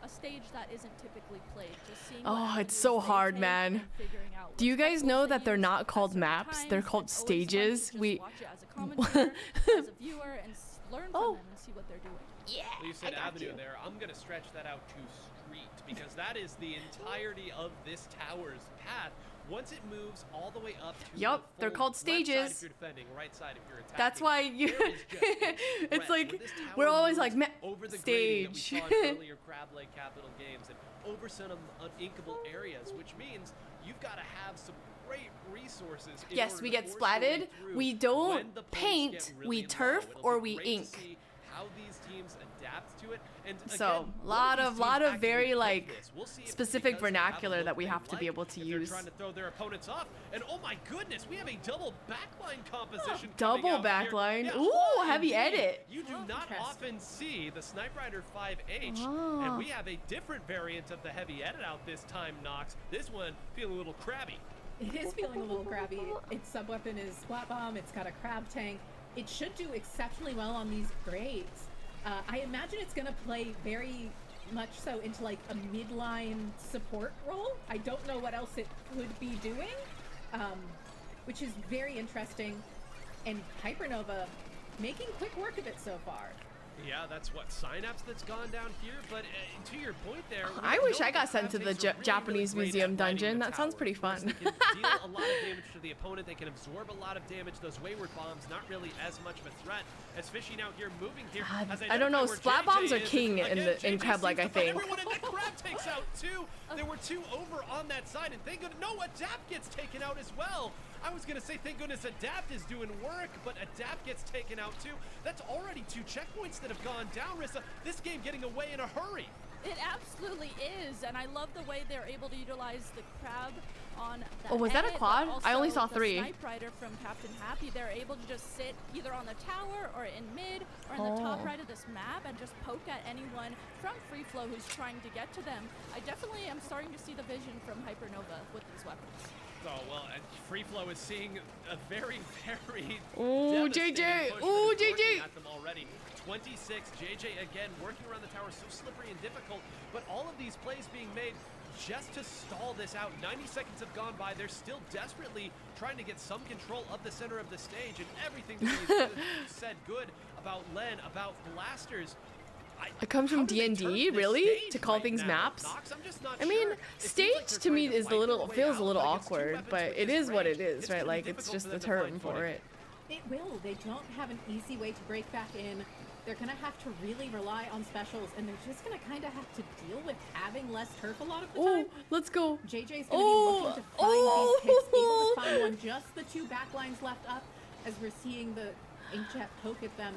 a stage that isn't typically played. Just seeing what Oh, it's avenues so they hard, take man. and figuring out Do you what guys specials know they that they're use not at called certain maps? They're times. called It's always fun to stages. just We watch it as a commentator, as a viewer, and learn from them and see what they're doing. Yeah. Well, you said avenue there. I'm going to stretch that out to street because that is the entirety of this tower's path. Once it moves all the way up to Yup, the they're full called left side stages. if you're defending, right side if you're attacking. That's why you. There is just a It's threat like where this tower we're always like moves over the grading stage. that we saw in earlier Crab Lake Capital games and over some uninkable areas, which means you've got to have some great resources. In Yes, order we to get force your way splatted. through We when don't the points paint. get really We low. turf It'll or be we great to ink. see how these teams adapt to it. And So, again, lot one of these lot teams of actually very pick like this. We'll see if it's specific because they have a vernacular look that we they have to be like, able to if they're use. trying to throw their opponents off. And oh my goodness, we have a double backline composition. Double coming out here. backline. Yeah, Ooh, oh, heavy indeed. edit. You do not Interesting. often see the Sniper Rider 5H, Oh. and we have a different variant of the heavy edit out this time, Nox. This one feeling a little crabby. It is feeling a little crabby. Its sub-weapon is Splat Bomb. It's got a crab tank. It should do exceptionally well on these grades. I imagine it's going to play very much so into like a midline support role. I don't know what else it could be doing, which is very interesting. And Hypernova making quick work of it so far. Yeah, that's what Synapse that's gone down here. But to your point there, I we wish know I got that sent to the crab tanks are Japanese great museum at lighting dungeon. the That sounds tower. pretty Of course, fun. They can deal a lot of damage to the opponent. They can absorb a lot of damage. Those wayward bombs, not really as much of a threat. As Fishy out here moving here. God, as I don't know. identify where Splat JJ bombs are is. king in Again, the in JJ Crab Lake, seems I to find think. everyone, and that crab takes out two. There were two over on that side, and thank goodness, no, Adapt gets taken out as well. I was gonna say, thank goodness Adapt is doing work, but Adapt gets taken out too. That's already 2 checkpoints that have gone down, Rissa. This game getting away in a hurry. It absolutely is, and I love the way they're able to utilize the crab on that Oh, was that a edit, quad? but I only also saw the 3. Snipe Rider from Captain Happy, they're able to just sit either on the tower or in mid or in the top Oh. right of this map and just poke at anyone from Free Flow who's trying to get to them. I definitely am starting to see the vision from Hypernova with these weapons. Oh, well, Free Flow is seeing a very, very Ooh, devastating JJ. push Ooh, that is working JJ. at them already. 26, JJ again working around the tower, so slippery and difficult, but all of these plays being made just to stall this out. 90 seconds have gone by. They're still desperately trying to get some control of the center of the stage, and everything that you said good about Len, about Blasters. It comes from How do they turn D&D, this really? stage To call right things now, maps? Nox? I'm just not I mean, sure. It seems stage like they're to me trying to is a fight little their way feels a out, little but against two awkward, weapons but with it this is what range, it is, it's right? gonna be Like it's difficult just for the them to find term for footing. it. It will. They don't have an easy way to break back in. They're going to have to really rely on specials, and they're just going to kind of have to deal with having less turf a lot of the time. Oh, let's go. JJ's going to Oh, be looking to find oh, these picks, able to find one, just the 2 backlines left up as we're seeing the Inkjet poke at them.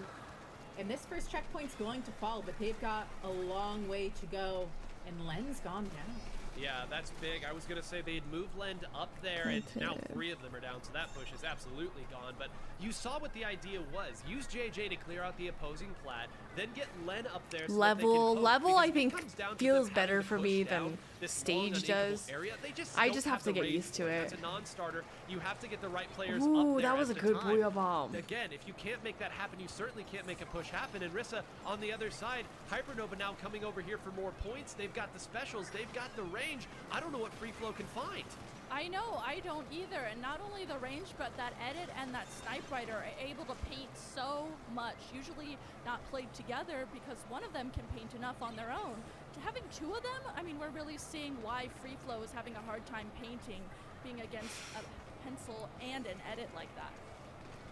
And this first checkpoint's going to fall, but they've got a long way to go, and Len's gone down. Yeah, that's big. I was going to say they'd move Lend up there, and now 3 of them are down, so that push is absolutely gone. But you saw what the idea was. Use JJ to clear out the opposing plat, then get Len up there so that they can poke, Level, because I if it think, comes down to feels them having better to for push me down than this long, stage uninkable does. area, they just I don't just have to the get range used to for it. That's a non-starter. You have to get the right players Ooh, up there that was at a the good time. Booyah bomb. Again, if you can't make that happen, you certainly can't make a push happen. And Rissa on the other side, Hypernova now coming over here for more points. They've got the specials, they've got the range. I don't know what Free Flow can find. I know, I don't either, and not only the range, but that edit and that Snipe Rider are able to paint so much, usually not played together because one of them can paint enough on their own. To having 2 of them, I mean, we're really seeing why Free Flow is having a hard time painting, being against a pencil and an edit like that.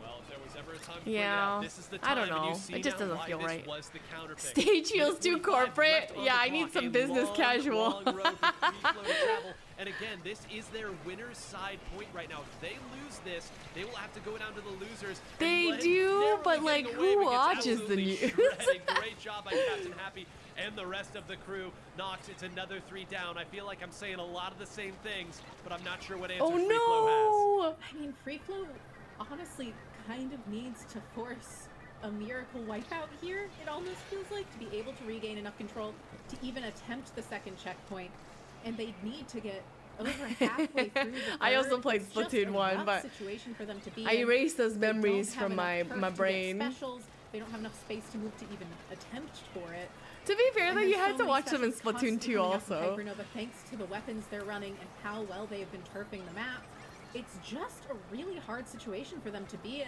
Well, if there was ever a time to Yeah, bring it out, this is the time. I don't and you know. see It just now doesn't why feel this right. was the counter pick. Stage feels too 45 corporate. left on Yeah, the I need clock, some a business long, casual. long road for Free Flow to travel. And again, this is their winner's side point right now. If they lose this, they will have to go down to the losers. And They Len do, narrowly but, getting like, away, who but gets watches the absolutely news? shredded. Great job by Captain Happy and the rest of the crew. Knox, it's another 3 down. I feel like I'm saying a lot of the same things, but I'm not sure what answers Oh Free Flow has. no! I mean, Free Flow honestly kind of needs to force a miracle wipeout here, it almost feels like, to be able to regain enough control to even attempt the second checkpoint. And they need to get over halfway through the I also third. played It's just Splatoon a 1, rough but situation for them to be I in. erased those They don't memories have from enough my turf to get brain. specials. They don't have enough space to move to even attempt for it. To be fair, And though, there's you had so to many watch them in specials Splatoon constantly 2 coming up from also. Hypernova, thanks to the weapons they're running and how well they've been turfing the map. It's just a really hard situation for them to be in.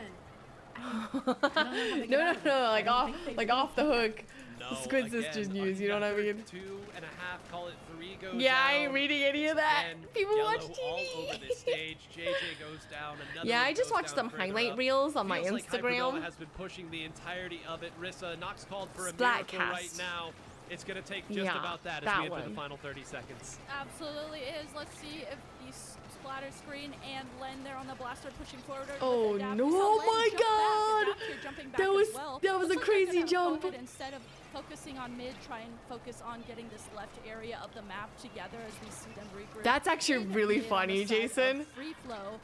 I don't know how they get No, out of it. no, I like don't off, think they like really off the can. hook. No, Squid again, Sisters news, you know what I another mean? 2.5, call it 3 goes Yeah, I ain't down. reading any of that. Again, People yellow watch TV. all over this stage. JJ goes down. Another Yeah, one I just goes watched down some further highlight up. reels on my Feels like Hypernova Instagram. has been pushing the entirety of it. Rissa, Nox called for a Splatcast. miracle right now. It's going to take just Yeah, about that as that we enter the one. final 30 seconds. Absolutely is. Let's see if the splatter screen and Len there on the blaster pushing forward. with Oh, Adapt. no. We saw Oh Len my jump back, God. Adapt here jumping back That as was- well. that was Looks a like crazy they're gonna jump. go ahead, instead of focusing on mid, try and focus on getting this left area of the map together as we see them regroup. That's actually in really mid on the funny, side of Jason. Free flow.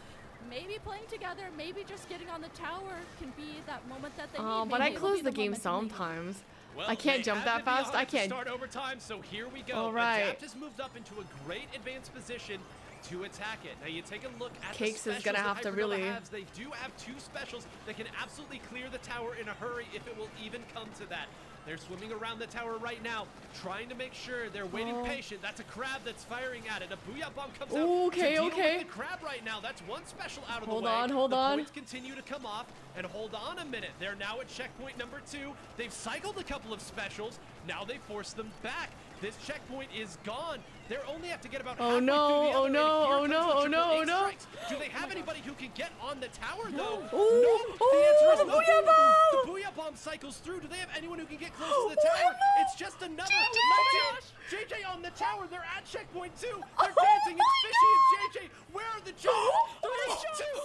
Maybe playing together, maybe just getting on the tower can be that moment that they Oh, need. but I Maybe it'll close be the game momentum they need. sometimes. Well, I can't they jump have that been fast. behind I to can't. start overtime, so here we go. All right. Adapt has moved up into a great advanced position to attack it. Now you take a look at Cakes the is gonna specials have to that Hypernova really- has. They do have 2 specials that can absolutely clear the tower in a hurry if it will even come to that. They're swimming around the tower right now, trying to make sure they're waiting Oh. patient. That's a crab that's firing at it. A booyah bomb comes Okay, out to deal okay. with the crab right now. That's 1 special out of Hold the way. on, hold the on. points continue to come off, and hold on a minute. They're now at checkpoint number 2. They've cycled a couple of specials. Now they force them back. This checkpoint is gone. They only have to get about Oh halfway no, through the oh other, and no, here oh comes no, the oh triple no, oh A no. strikes. Do they have anybody who can get on the tower, though? Ooh, No. ooh, The answer is the no. booyah bomb. The booyah bomb cycles through. Do they have anyone who can get close to the Oh, tower? no. It's just another. JJ! Let's see. JJ on the tower. They're at checkpoint 2. They're dancing. It's Fishy and JJ. Where are the jumps? There's 2.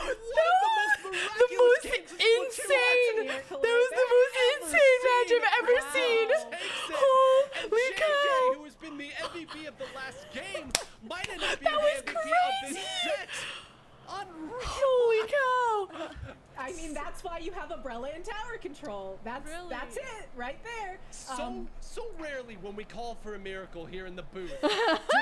The most insane. That was the most insane match I've ever seen. Holy JJ, cow. who has been the MVP of the last game, might end up being That was the MVP of this crazy. set. Unreal. Holy cow. I mean, that's why you have Umbrella and tower control. That's it right there. So rarely when we call for a miracle here in the booth do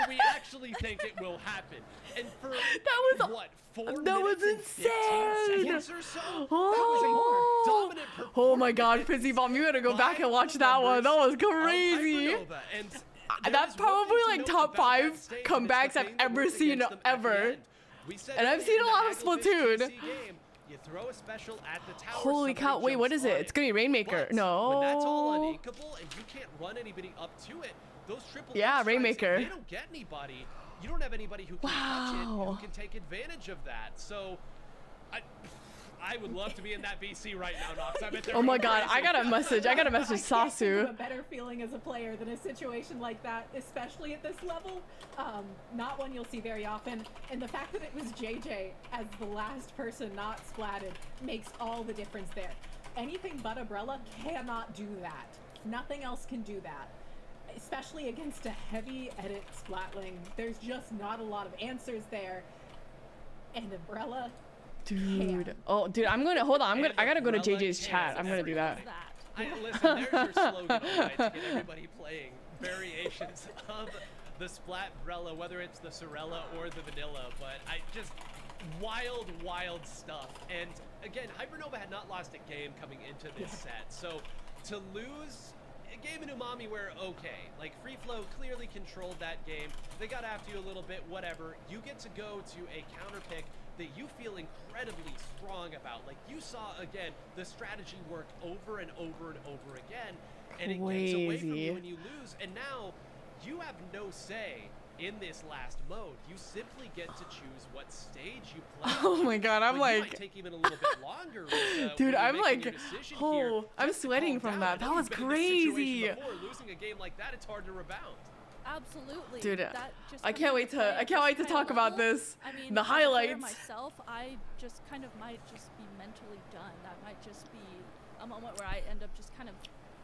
we actually think it will happen. And for was- what, 4 that was minutes and 15 insane. seconds or so? That Oh. was a dominant performance. Oh my God, Fizzy Bomb, you gotta go back and watch that one. That was crazy. Hypernova. And there That's is one probably thing to like note top about 5 that stage, comebacks and it's the I've thing that ever worked seen against them at the ever. end. We said And I've earlier seen in a the lot of Hagglefish Splatoon. GC game, you throw a special at the tower, Holy cow, somebody wait, what jumps is it? on It's gonna be Rainmaker. But No. when that's all uninkable and you can't run anybody up to it, those triple Yeah, strikes, Rainmaker. if they don't get anybody, you don't have anybody who can touch it, Wow. who can take advantage of that. So I would love to be in that VC right now, Nox. I bet they're Oh my going God, I crazy. got a message. I got a message, I can't think of Sasu. a better feeling as a player than a situation like that, especially at this level. Not one you'll see very often. And the fact that it was JJ as the last person not splatted makes all the difference there. Anything but Umbrella cannot do that. Nothing else can do that. Especially against a heavy edit splatling. There's just not a lot of answers there. And Umbrella, Dude. Oh, dude, I'm gonna, hold on. I gotta go to Umbrella JJ's chat. cares. I'm gonna do that. Listen, there's your slogan all night to get everybody playing variations of the Splat Umbrella, whether it's the Sorella or the Vanilla, but just wild, wild stuff. And again, Hypernova had not lost a game coming into this set, so to lose a game in Umami where, okay, like Free Flow clearly controlled that game, they got after you a little bit, whatever, you get to go to a counter pick that you feel incredibly strong about. Like you saw, again, the strategy work over and over and over again, and it gets away from you when you lose, and now you have no say in this last mode. You simply get to choose what stage you play. Oh my God, I'm But like, you might take even a little bit longer, dude, I'm making like, your decision oh, here, I'm just to sweating calm from down. that. I know That was you've been in this situation crazy. before. Losing a game like that, it's hard to rebound. Absolutely. Dude, That just I comes can't into wait play to, at I can't this wait to high talk about level. this. I mean, The as a player highlights. myself, I just kind of might just be mentally done. That might just be a moment where I end up just kind of,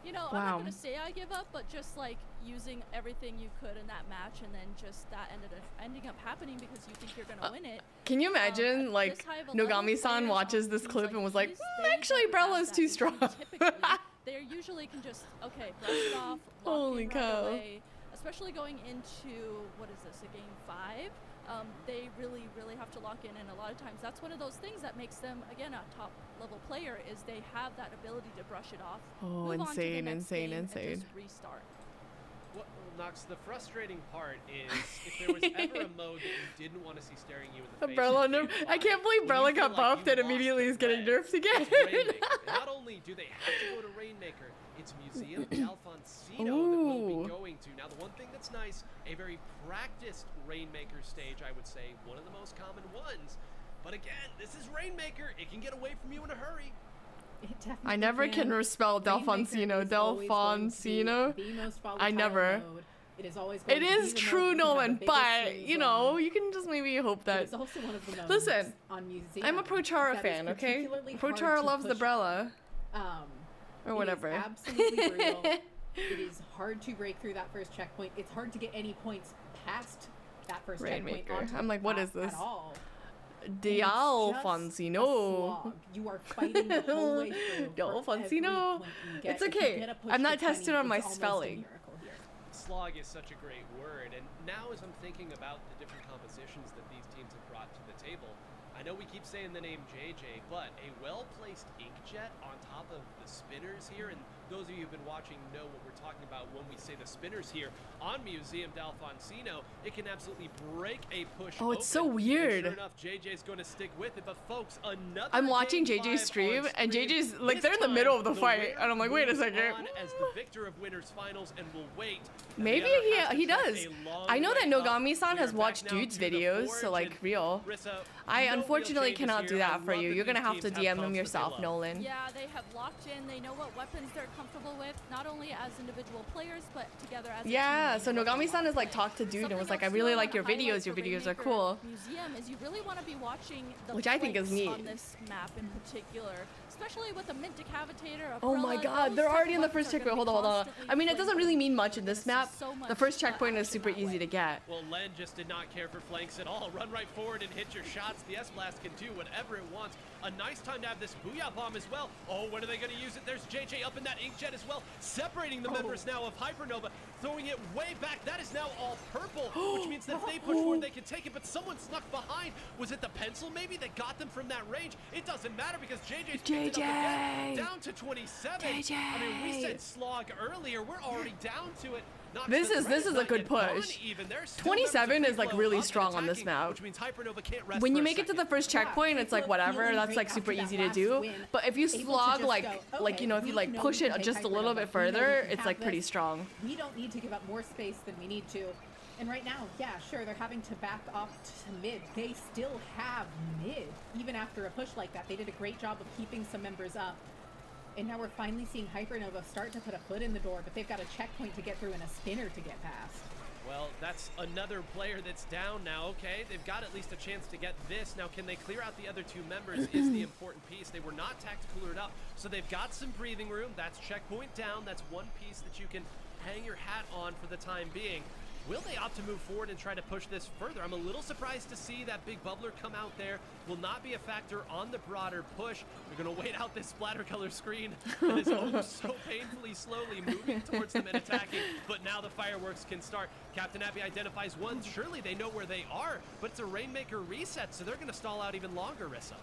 you know, I'm Wow. not gonna say I give up, but just like using everything you could in that match, and then just that ending up happening because you think you're gonna win it. Can you At imagine, this like, high of a level, Nogami-san players watches on this teams clip and was like, these, "Mm, they actually, don't have Brella's that too because strong." Typically, they usually can just, okay, brush it off, lock Holy in cow. right away. especially going into, what is this, a game 5, they really, really have to lock in. And a lot of times that's one of those things that makes them, again, a top level player, is they have that ability to brush it off. Oh, move on to the insane, next insane, game, insane. And just restart. Well, Nox, the frustrating part is if there was ever a mode that you didn't want to see staring you in the face. Brella, in no, game I 5, can't believe when you Brella feel got like buffed you and lost immediately the is getting thread, nerfed again. it's Rainmaker. And not only do they have to go to Rainmaker, it's Museum Alfonsino that we'll be going to. Now, the one thing that's nice, a very practiced Rainmaker stage, I would say, one of the most common ones. But again, this is Rainmaker. It can get away from you in a hurry. It definitely I never can respell Delfonsino. Delfonsino. I never. It is always It is true, Nolan, but you know, you can just maybe hope that. It's also one of the modes Listen, on Museum I'm a Prochara that fan, is okay? particularly hard Prochara to loves the push Brella. Or whatever. It is absolutely brutal. It is hard to break through that first checkpoint. It's hard to get any points past that first Rainmaker. checkpoint. Onto I'm like, what is the path this? At all. Delfonsino. You are fighting the whole way through. Delfonsino. It's okay. I'm not tested on my spelling. Slog is such a great word, and now as I'm thinking about the different compositions that these teams have brought to the table, I know we keep saying the name JJ, but a well-placed inkjet on top of the spinners here, and those of you who've been watching know what we're talking about when we say the spinners here on Museum D'Alfonsino. It can absolutely break a push. Oh, it's open. so weird. And sure enough, JJ's going to stick with it, but folks, another I'm watching game JJ's 5 stream, on and screen. JJ's like, This they're in the time, middle of the fight, winner and I'm like, wait a moves second. on as the victor of winners finals, and will wait. Maybe he does. I know that Nogami-san has watched dudes videos, so like real. I unfortunately cannot do that for you. You're gonna have to DM him yourself, Nolan. Yeah, they have locked in. They know what weapons they're comfortable with, not only as individual players, but together as a Yeah, team. so Nogami-san has like talked to dude and was like, I really like your videos. Your videos are cool. Museum is you really want to be watching the Which I think is flanks neat. on this map in particular, especially with the mint decavitator. Oh my god, they're already in the first checkpoint. Hold on. I mean, it doesn't really mean much in this map. The first checkpoint is super easy to get. Well, Len just did not care for flanks at all. Run right forward and hit your shots. The S-Blast can do whatever it wants. A nice time to have this Booyah Bomb as well. Oh, when are they going to use it? There's JJ up in that inkjet as well, separating the members now of Hypernova, throwing it way back. That is now all purple, which means that if they push forward, they can take it, but someone snuck behind. Was it the pencil maybe that got them from that range? It doesn't matter because JJ's picked it up again, down to 27. JJ. I mean, we said slog earlier. We're already down to it. This is a good push. 27 is like really strong on this map. When you make it to the first checkpoint, it's like whatever, that's like super easy to do. But if you slog like you know, if you like push it just a little bit further, it's like pretty strong. We don't need to give up more space than we need to. And right now, yeah, sure, they're having to back off to mid. They still have mid, even after a push like that. They did a great job of keeping some members up. And now we're finally seeing Hypernova start to put a foot in the door, but they've got a checkpoint to get through and a spinner to get past. Well, that's another player that's down now. Okay, they've got at least a chance to get this. Now, can they clear out the other two members is the important piece. They were not tactical up, so they've got some breathing room. That's checkpoint down. That's one piece that you can hang your hat on for the time being. Will they opt to move forward and try to push this further? I'm a little surprised to see that big bubbler come out there. Will not be a factor on the broader push. They're going to wait out this splatter color screen that is oh so painfully slowly moving towards them and attacking. But now the fireworks can start. Captain Abby identifies one. Surely they know where they are, but it's a Rainmaker reset, so they're going to stall out even longer, Rissa.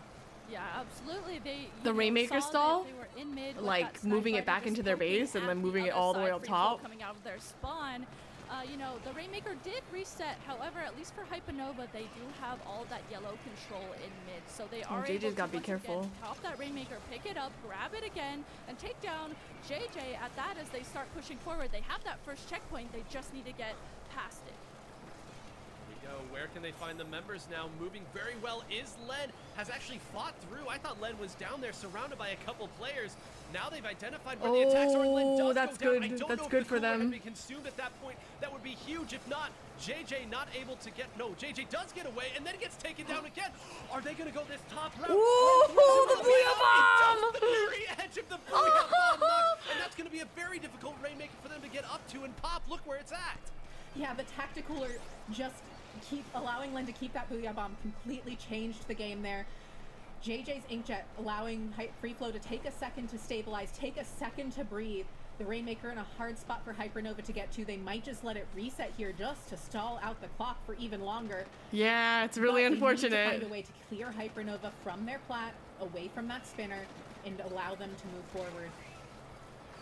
Yeah, absolutely. The Rainmaker stall, they were in mid like moving it back into their base and then moving it all the way up top. Coming out of their spawn. You know, the Rainmaker did reset. However, at least for Hypernova, they do have all that yellow control in mid. So they are able to gotta be careful. Again, top that Rainmaker, pick it up, grab it again, and take down JJ at that as they start pushing forward. They have that first checkpoint. They just need to get past it. Go. Where can they find the members now? Moving very well is Len. Has actually fought through. I thought Len was down there surrounded by a couple players. Now they've identified where the attacks are. Len does that's go down. good. I don't That's know if good the for cooler them. had been consumed at that point. That would be huge. If not, JJ not able to get. No, JJ does get away and then gets taken down again. Are they going to go this top round? Ooh, the Booyah Bomb! The very edge of the Booyah Bomb knocks, and that's going to be a very difficult Rainmaker for them to get up to and pop. Look where it's at. Yeah, the tactical just keep allowing Len to keep that Booyah Bomb completely changed the game there. JJ's Inkjet allowing Free Flow to take a second to stabilize, take a second to breathe. The Rainmaker in a hard spot for Hypernova to get to. They might just let it reset here just to stall out the clock for even longer. Yeah, it's really unfortunate. They need to find a way to clear Hypernova from their plat, away from that spinner, and allow them to move forward.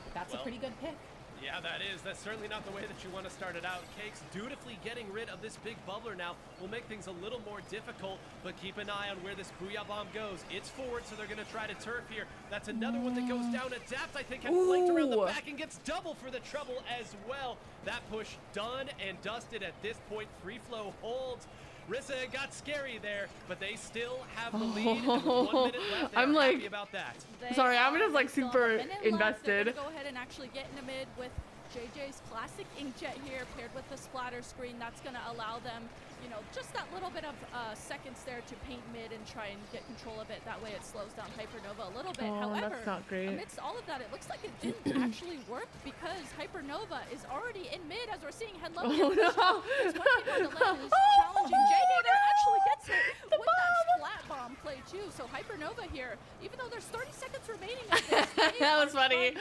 But that's a pretty good pick. Yeah, that is. That's certainly not the way that you want to start it out. Cakes dutifully getting rid of this big bubbler now will make things a little more difficult, but keep an eye on where this Booyah Bomb goes. It's forward, so they're going to try to turf here. That's another one that goes down. Adapt, I think, had flanked around the back and gets double for the trouble as well. That push done and dusted at this point. Free Flow holds. Rissa got scary there, but they still have the lead. And with 1 minute left, I'm like, like, happy about that. Sorry, I'm just like super invested. They're gonna go ahead and actually get in the mid with JJ's classic Inkjet here, paired with the splatter screen. That's gonna allow them, you know, just that little bit of seconds there to paint mid and try and get control of it. That way it slows down Hypernova a little bit. However, that's not great. amidst all of that, it looks like it didn't actually work because Hypernova is already in mid, as we're seeing Head Level. Oh no! It's working on the lane, who's challenging JJ there, actually gets hit with that flat bomb play too. So Hypernova here, even though there's 30 seconds remaining of this, That was funny.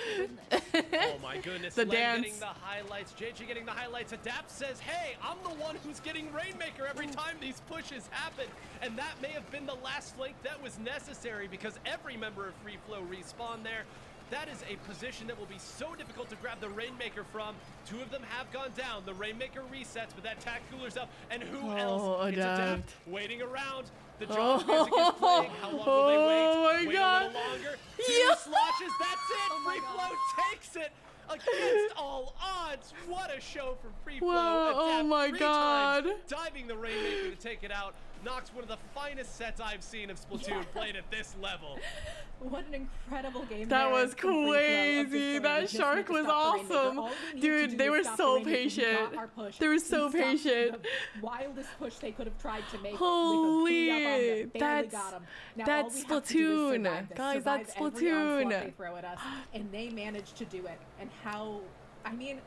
Oh my goodness. The Len dance. getting the highlights. JJ getting the highlights. Adapt says, hey, I'm the one who's getting Rainmaker every time these pushes happen. And that may have been the last flank that was necessary because every member of Free Flow respawned there. That is a position that will be so difficult to grab the Rainmaker from. Two of them have gone down. The Rainmaker resets, but that tack cooler's up. And who else? It's Adapt waiting around. The drama music is playing. How long will they wait? Wait a little longer. Two sloshes. That's it. Free Flow takes it. Against all odds. What a show from Free Flow. Whoa, oh Adapt my 3 God. times, diving the Rainmaker to take it out. Nox, one of the finest sets I've seen of Splatoon played at this level. What an incredible game. That was crazy. That shark was awesome. Dude, they were so patient. They were so patient. The wildest push they could have tried to make. Holy, that's Splatoon. Guys, that's Splatoon. They throw at us, and they managed to do it. And how, I mean,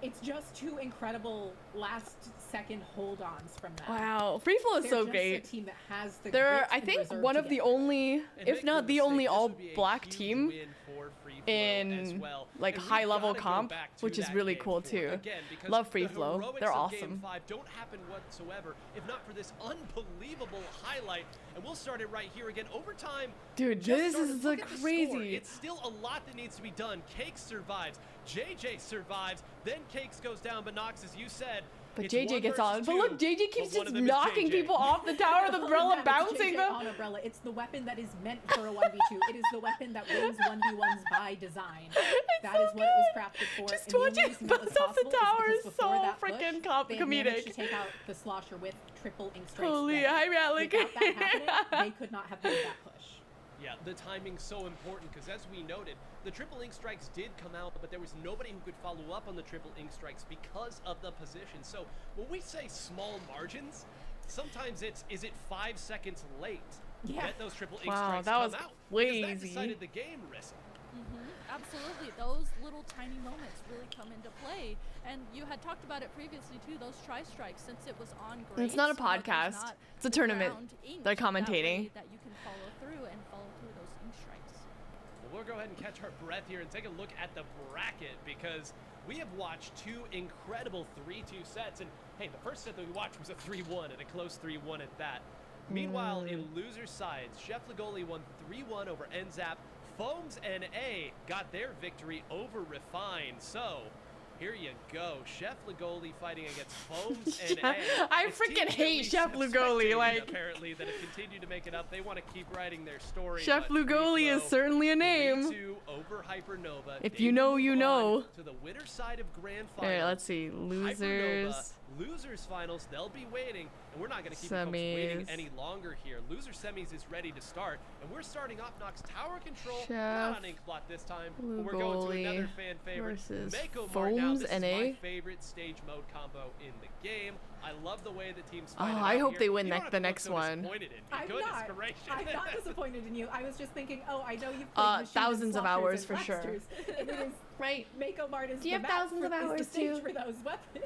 it's just two incredible last-second hold-ons from them. Wow, Free Flow is so great. A team that has the They're, grit I and think, reserve one to of the get only, if not the only This would be a all-black huge team win for Free Flow as in well. like And we've high-level gotta go comp, back to which is that really game cool four. too. Again, because Love Free the Flow. heroics They're of awesome. Game 5 don't happen whatsoever if not for this unbelievable highlight. And we'll start it right here again. Overtime. Dude, just this started. is Look at the score. crazy. It's still a lot that needs to be done. Cakes survives. JJ survives. Then Cakes goes down, but Nox, as you said, But it's JJ one gets versus on. But two, look, JJ keeps but one just of them is knocking JJ. people off the tower, the umbrella It's bouncing JJ them. on umbrella. It's the weapon that is meant for a 1v2. It is the weapon that wins 1v1s by design. That is what it was crafted for. Just and the only watching reason that was bounce off the possible is tower because is before so that push, freaking they had managed comedic. to take out the slosher with triple ink strikes. Holy, ready. hi, Malik. Without that happening, they could not have made that push. Yeah, the timing's so important because as we noted, the triple ink strikes did come out, but there was nobody who could follow up on the triple ink strikes because of the position. So when we say small margins, sometimes is it 5 seconds late to Yeah. get those triple ink Wow, strikes that come was out? crazy. Because that decided the game, Rissa. Absolutely, those little tiny moments really come into play. And you had talked about it previously too. Those tri-strikes, since it was on grade. It's not a podcast. It's a tournament. They're commentating. That you can follow through those ink strikes. Well, we'll go ahead and catch our breath here and take a look at the bracket because we have watched two incredible 3-2 sets. And hey, the first set that we watched was a 3-1 and a close 3-1 at that. Meanwhile, in loser sides, Chef Legoli won 3-1 over NZAP. Foams NA got their victory over Refine. So here you go. Chef Legoli fighting against Foams NA. I It's freaking teams that hate we Chef have Lugoli, spectated, like- apparently that have continued to make it up. They want to keep writing their story. Chef but Free Lugoli is Flow, certainly a name. 3-2 over Hypernova. If They you know, move you on know. To the winner side of grand final. Alright, let's see. Losers. Hypernova, losers finals. They'll be waiting, and we're not going to keep folks waiting Semis. any longer here. Loser semis is ready to start, and we're starting off Nox Tower Control. Chef Not on Inkblot this time, but we're going to Lugoli another fan favorite. versus Mako Mart. Now, Foams this is NA. my favorite stage mode combo in the game. I love the way the teams fight it I out hope here. they win You don't have the to look next so one. disappointed in me. I'm Goodness not. gracious. I'm not disappointed in you. I was just thinking, oh, I know you've played machines thousands and of hours sloshers for and sure. Lexters, and it is Right. Mako Mart is Do you the have map thousands for, of is the hours stage too? for those weapons.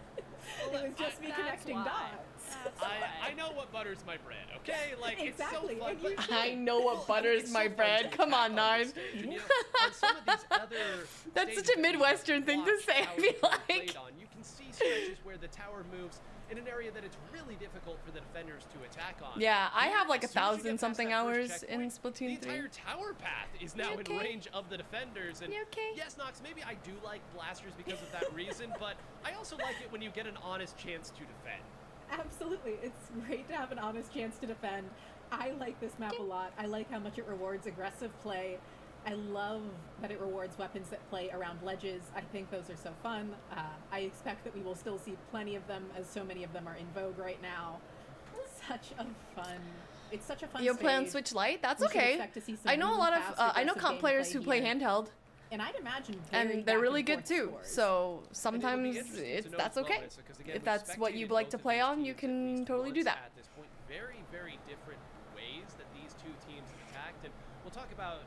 It was just me That's connecting why. dots. I know what butters my bread, okay? Like, Exactly, it's so fun. and you but- I know what Well, butters it's my so fun bread. to Come on, attack Nine. this stage, and, you know, on some of these other That's stages such a that we Midwestern thing to watched say, I how feel it's been like. played on, you can see stretches where the tower moves in an area that it's really difficult for the defenders to attack on. Yeah, I Here, have like as soon as you get 1,000 past something that first hours in checkpoint, Splatoon 3. The entire tower path is now You okay? in range of the defenders. And You okay? yes, Nox, maybe I do like blasters because of that reason, but I also like it when you get an honest chance to defend. Absolutely. It's great to have an honest chance to defend. I like this map a lot. I like how much it rewards aggressive play. I love that it rewards weapons that play around ledges. I think those are so fun. I expect that we will still see plenty of them, as so many of them are in vogue right now. It's such a fun You'll play on stage. Switch Lite? That's We should okay. expect to see some I know a really lot of, fast, I know aggressive comp players gameplay who play here. handheld, And I'd imagine very and they're back really and good forth too. scores. So And it'll be sometimes interesting to know that's as well, okay. Marissa, 'cause again, If we've that's what spectated you'd like to both of play these on, you teams, at least can totally do once that. At this point, very, very different ways that these two teams have attacked, and we'll talk about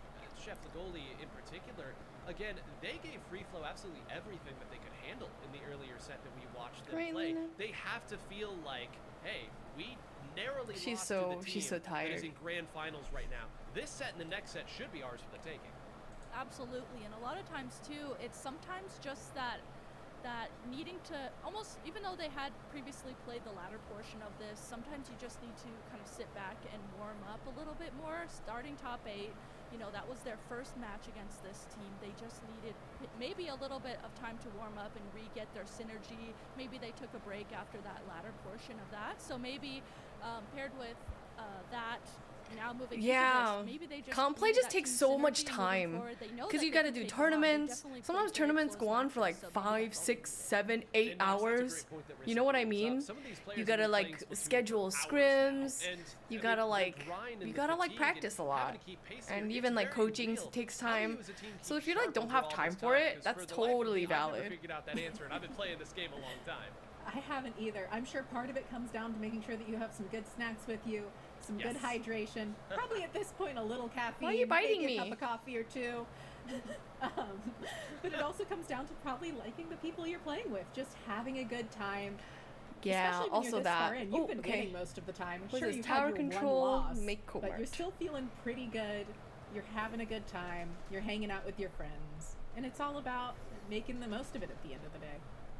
Chef Legoli in particular. Again, they gave Free Flow absolutely everything that they could handle in the earlier set that we watched them Right, play. Lena? They have to feel like, hey, we narrowly She's lost so- to the team she's so that is tired. in grand finals right now. This set and the next set should be ours for the taking. Absolutely, and a lot of times too, it's sometimes just that needing to almost, even though they had previously played the latter portion of this, sometimes you just need to kind of sit back and warm up a little bit more. Starting top 8, you know, that was their first match against this team. They just needed maybe a little bit of time to warm up and re-get their synergy. Maybe they took a break after that latter portion of that. So maybe paired with that, now moving Yeah, into this, maybe they just comp play need just that takes team so much synergy moving time. forward. They know Because that you they gotta can do take them on. They tournaments. definitely played Sometimes very tournaments close go on for like matches, so maybe 5, that's 6, all. 7, 8 And Nox, that's a hours. great point that You Rissa know what I brings up. mean? Some of these players You have been gotta playing like Splatoon schedule for hours scrims. now, and You I gotta mean, the like, grind and you the gotta like fatigue practice a and lot. having to keep pace here, And it's even like very coaching real. takes How do you time. as a team So keep if you like sharp don't over have all time this for time? it, 'Cause that's for the life of totally me, I've never valid. figured out that answer, and I've been playing this game a long time. I haven't either. I'm sure part of it comes down to making sure that you have some good snacks with you, some good Yes. hydration. Probably at this point a little caffeine. Why are you biting maybe a me? cup of coffee or two. But it also comes down to probably liking the people you're playing with, just having a good time. Yeah, Especially when also you're this that. far in. You've Oh, been okay. winning most of the time. What Sure, is you've this? Tower had your control, one loss, make but you're co-march. still feeling pretty good. You're having a good time. You're hanging out with your friends, and it's all about making the most of it at the end of the day.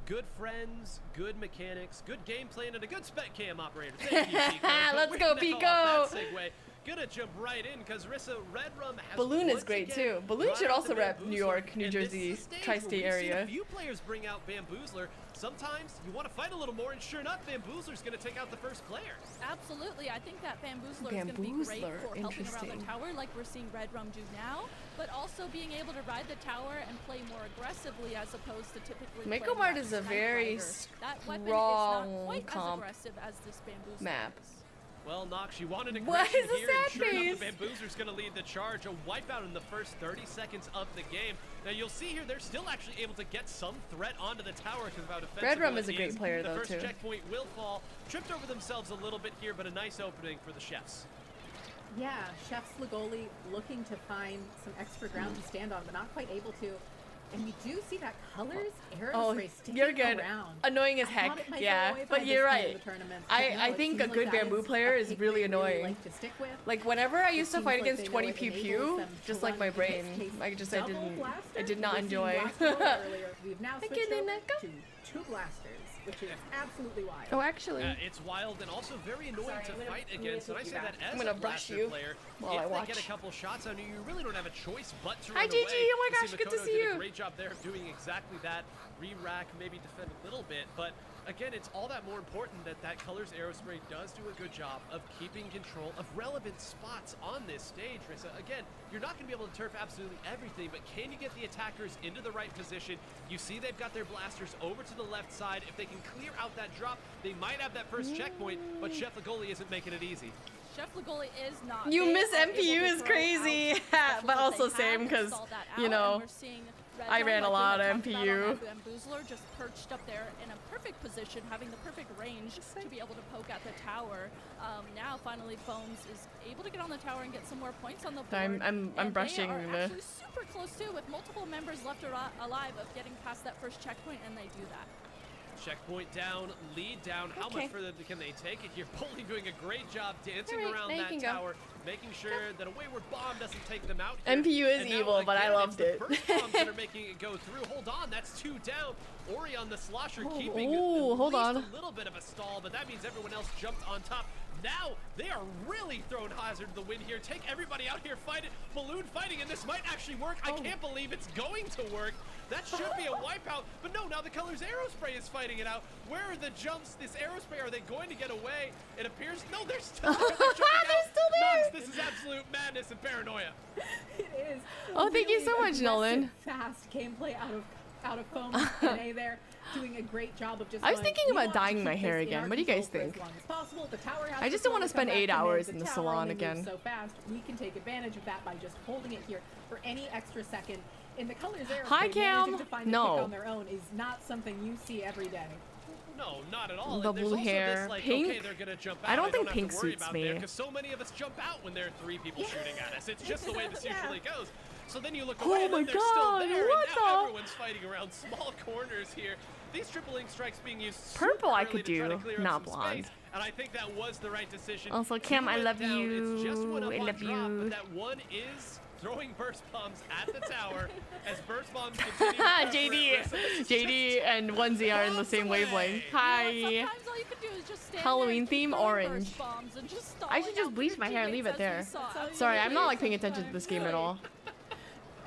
Good friends, good mechanics, good gameplay, and a good spec cam operator. Thank you, Pico. But Let's we're go, now Pico. off that segue. Gonna jump right in because Rissa Red Rum has Balloon is once great, again too. Balloon brought should out also the rep New Bamboozler, York, New and this is Jersey, a stage where tri-state we've seen area. a few players bring out Bamboozler. Sometimes you want to fight a little more, and sure enough, Bamboozler's gonna take out the first player. Absolutely, I think that Bamboozler is going to be great Bamboozler, for helping around interesting. the tower like we're seeing Red Rum do now, but also being able to ride the tower and play more aggressively as opposed to typically Mako playing Mart that is a Snipe very Rider. That weapon is strong not quite as comp aggressive as this Bamboozler map. is. Well, Nox, you wanted What aggression is a here, and sad sure enough, the face? Bamboozler's going to lead the charge. A wipeout in the first 30 seconds of the game. Now, you'll see here, they're still actually able to get some threat onto the tower because of how defensive Red Rum is a it great player, the though, first too. checkpoint will fall. Tripped over themselves a little bit here, but a nice opening for the Chefs. Yeah, Chef's Legoli looking to find some extra ground to stand on, but not quite able to. And you do see that colors Oh, aerospace sticking you're good. around. Annoying as I heck, thought it might go yeah. away by But you're this point of right. the tournament, but no, I it think seems a like good that bamboo is player a is pick really they annoying. like to stick with. Like whenever I It used to seems fight like against they know 20 it pew enables pew, them to just like run, my in this brain, case, I double did blaster. not We've seen enjoy. blaster mode earlier. We've now Like switched in over a cup. to 2 blasters, which is absolutely wild. Oh, actually, It's wild and also very annoying Sorry, to I'm gonna- fight I'm gonna against. And I take say you that back. as I'm gonna a brush blaster you player, while I if watch. they get a couple shots on you, you really don't have a choice but to Hi, run Gigi. away. Oh my You gosh, good to Makoto see did you. a great job there of doing exactly that. Re-rack, maybe defend a little bit, but again, it's all that more important that that Colors Aerospray does do a good job of keeping control of relevant spots on this stage, Rissa. Again, you're not going to be able to turf absolutely everything, but can you get the attackers into the right position? You see they've got their blasters over to the left side. If they can clear out that drop, they might have that first checkpoint, but Chef Legoli isn't making it easy. Chef Legoli is not. You They miss are able MPU to is throw crazy, out specials but that also they same have, 'cause, install that you out, know, and we're seeing Red I Rum, ran a like we lot had of talked about on MPU. that Bamboozler just perched up there in a perfect position, having the perfect range to be able to poke at the tower. Now, finally, Foams is able to get on the tower and get some more points on the board. I'm and brushing They are the- actually super close too, with multiple members left alive of getting past that first checkpoint, and they do that. Checkpoint down, lead down. How Okay. much further can they take it here? Bully doing a great job dancing All right, around now you that can go. tower, making sure that a wayward bomb doesn't take them out here. MPU is And now, evil, but I again, loved it's it. the burst bombs that are making it go through. Hold on, that's 2 down. Ori on the slosher keeping ooh, at hold least on. a little bit of a stall, but that means everyone else jumped on top. Now they are really throwing Hazard to the wind here. Take everybody out here, fight it. Balloon fighting, and this might actually work. I can't believe it's going to work. That should be a wipeout, but no, now the Colors Aerospray is fighting it out. Where are the jumps? This Aerospray, are they going to get away? It appears, no, they're still there. They're still there. Nuns, this is absolute madness and paranoia. It is. Oh, thank you so really much, Nolan. Fast gameplay out of foam. NA there doing a great job of just. I was going, thinking "We about want to dyeing keep my this hair in again. our What do you guys control for think? as long as possible. The tower has I to just don't slow want to come spend back 8 from hours the in the tower salon only moves again. So fast, we can take advantage of that by just holding it here for any extra second. In the Colors Aerospray, Hi, Cam. managing to find No. a pick on their own is not something you see every day. No, not at all. The And there's blue also hair. This, like, Pink? okay, they're gonna jump out. I don't They think have pink to worry suits about me. because so many of us jump out when there are 3 people shooting at us. It's just the way this Yeah. usually goes. So then you look Oh away, and my then they're still God, there, what and now the- everyone's fighting around small corners here. These triple ink strikes being used Purple I super could early to try to do, clear up not some blonde. space, and I think that was the right decision. Also, 2 Cam, I went love down. It's just one you. up I on love drop, you. But that one is throwing burst bombs at the tower as burst bombs continue to pepper JD, Rissa. This is JD, just and Onesie are in the bombs same away. wavelength. You know Hi. what, sometimes all you can do is just stand Halloween there and keep theme, throwing orange. burst bombs and just I should stalling just out bleach your my hair and leave it teammates, as there. we saw. That's all Sorry, you I'm do not like paying attention to sometimes. this game at all.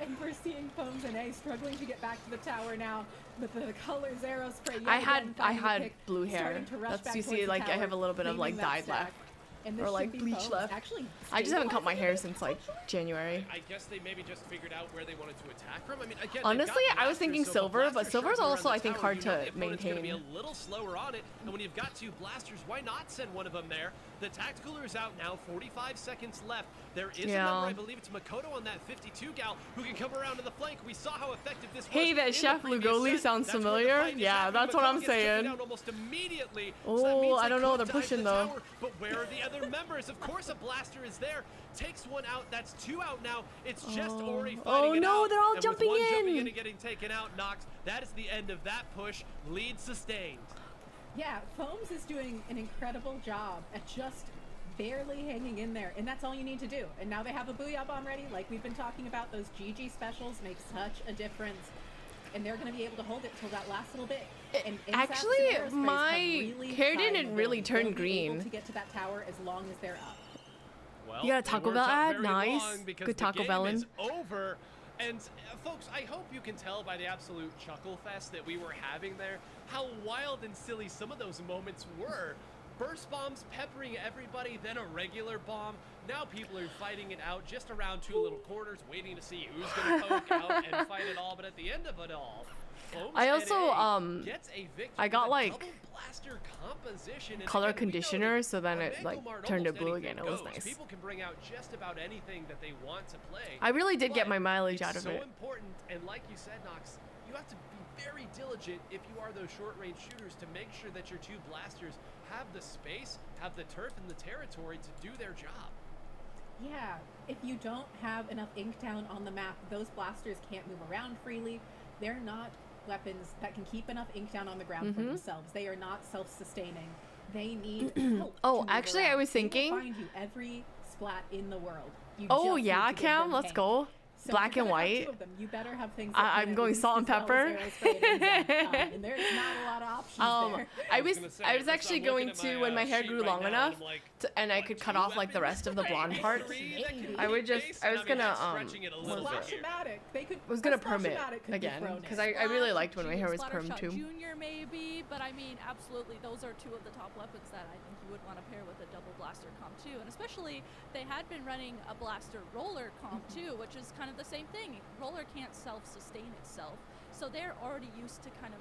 And we're seeing Foams and A struggling to get back to the tower now, but the Colors Aerospray. I had blue hair. That's you see, like I have a little bit of like dyed left. Or, like, bleach left. I just haven't cut my hair since like January. I guess they maybe just figured out where they wanted to attack from. I mean, again, Honestly, they've got I was thinking blasters, so if a silver, but blaster silver's shows around also, the I think, tower, hard you know to the opponent's gonna be maintain. a little slower on it, and when you've got 2 blasters, why not send one of them there? The tacticaler is out now, 45 seconds left. There is a Yeah. number, I believe it's Makoto on that 52 gal who can come around to the flank. We saw how effective this was. Hey, that in the Chef previous Lugoli set. sounds That's where the familiar. fight is Yeah, happening. that's what I'm Makoto gets taken saying. down almost immediately. Oh, so that means I they don't know, could they're dive pushing, the though. tower, but where are the other members? Of course, a blaster is there. Takes one out. That's 2 out now. It's just Ori fighting Oh, it no, out. they're all And jumping with one jumping in. in and getting taken out, Nox. That is the end of that push. Lead sustained. Yeah, Foams is doing an incredible job at just barely hanging in there, and that's all you need to do. And now they have a Booyah Bomb ready, like we've been talking about. Those GG specials make such a difference, and they're going to be able to hold it till that last little bit. And Insaps Actually, and Aerosprays have my really hair high didn't really mobility. turn They'll be green. able to get to that tower as long as they're up. Well, You got a they Taco weren't Bell up ad? very Nice. long because Good the Taco game Bellin'. is over. And folks, I hope you can tell by the absolute chuckle fest that we were having there how wild and silly some of those moments were. Burst bombs peppering everybody, then a regular bomb. Now people are fighting it out just around 2 little corners, waiting to see who's going to poke out and fight it all. But at the end of it all, Foams I also, NA gets a victory I got, with a like, double blaster composition. And color again, we know conditioner, that so then on it, like, Mangomart, turned to almost blue anything again. It was goes. nice. People can bring out just about anything that they want to play. I really did get But my mileage out it's of so it. important, and like you said, Nox, you have to be very diligent if you are those short-range shooters to make sure that your 2 blasters have the space, have the turf and the territory to do their job. Yeah, if you don't have enough ink down on the map, those blasters can't move around freely. They're not weapons that can keep enough ink down on the ground for themselves. They are not self-sustaining. They need help. Oh, to move actually, I around. was They will thinking- find you every splat in the world. You Oh just yeah, need to give Cam, them let's paint. go. So Black you're and gonna have white. 2 of them. You better have things. I'm going salt and pepper. And there's not a lot of options there. I was was gonna say, I was first actually I'm going looking at to my, when my hair sheet grew right long now, and enough, I'm like, and I what, could cut 2 off like the rest of the blonde weapons? parts. 3 that can I be would just based? I was mean, gonna that's stretching it a little bit here. Splash-o-matic. They could. was gonna a perm it Splash-o-matic could be again thrown in. because I really liked when my hair was Splatter permed Shot too. Junior maybe, but I mean, absolutely, those are 2 of the top weapons that I think you would want to pair with a double blaster comp too, and especially they had been running a blaster roller comp too, which is kind of the same thing. Roller can't self-sustain itself, so they're already used to kind of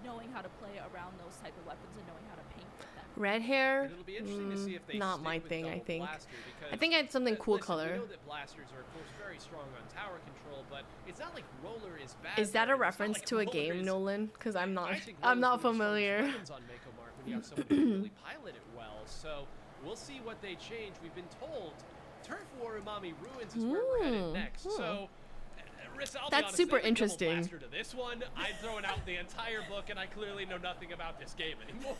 knowing how to play around those type of weapons and knowing how to paint with them. Red hair, And it'll be interesting to see if they not stick my with thing. I double think. blaster because, I think I had something cool listen, color. We know that blasters are, of course, very strong on tower control, but it's not like roller is bad. Is that there. a It's not reference like to a roller game, is- Nolan? Because I'm not. I think I'm not roller's one of the familiar. strongest weapons on Mangomart when you have someone who can really pilot it well. So we'll see what they change. We've been told Turf War Umami Ruins is where we're headed next. So Rissa, I'll be That's honest, super they would give a interesting. blaster to this one. I'd throw it out the entire book, and I clearly know nothing about this game anymore.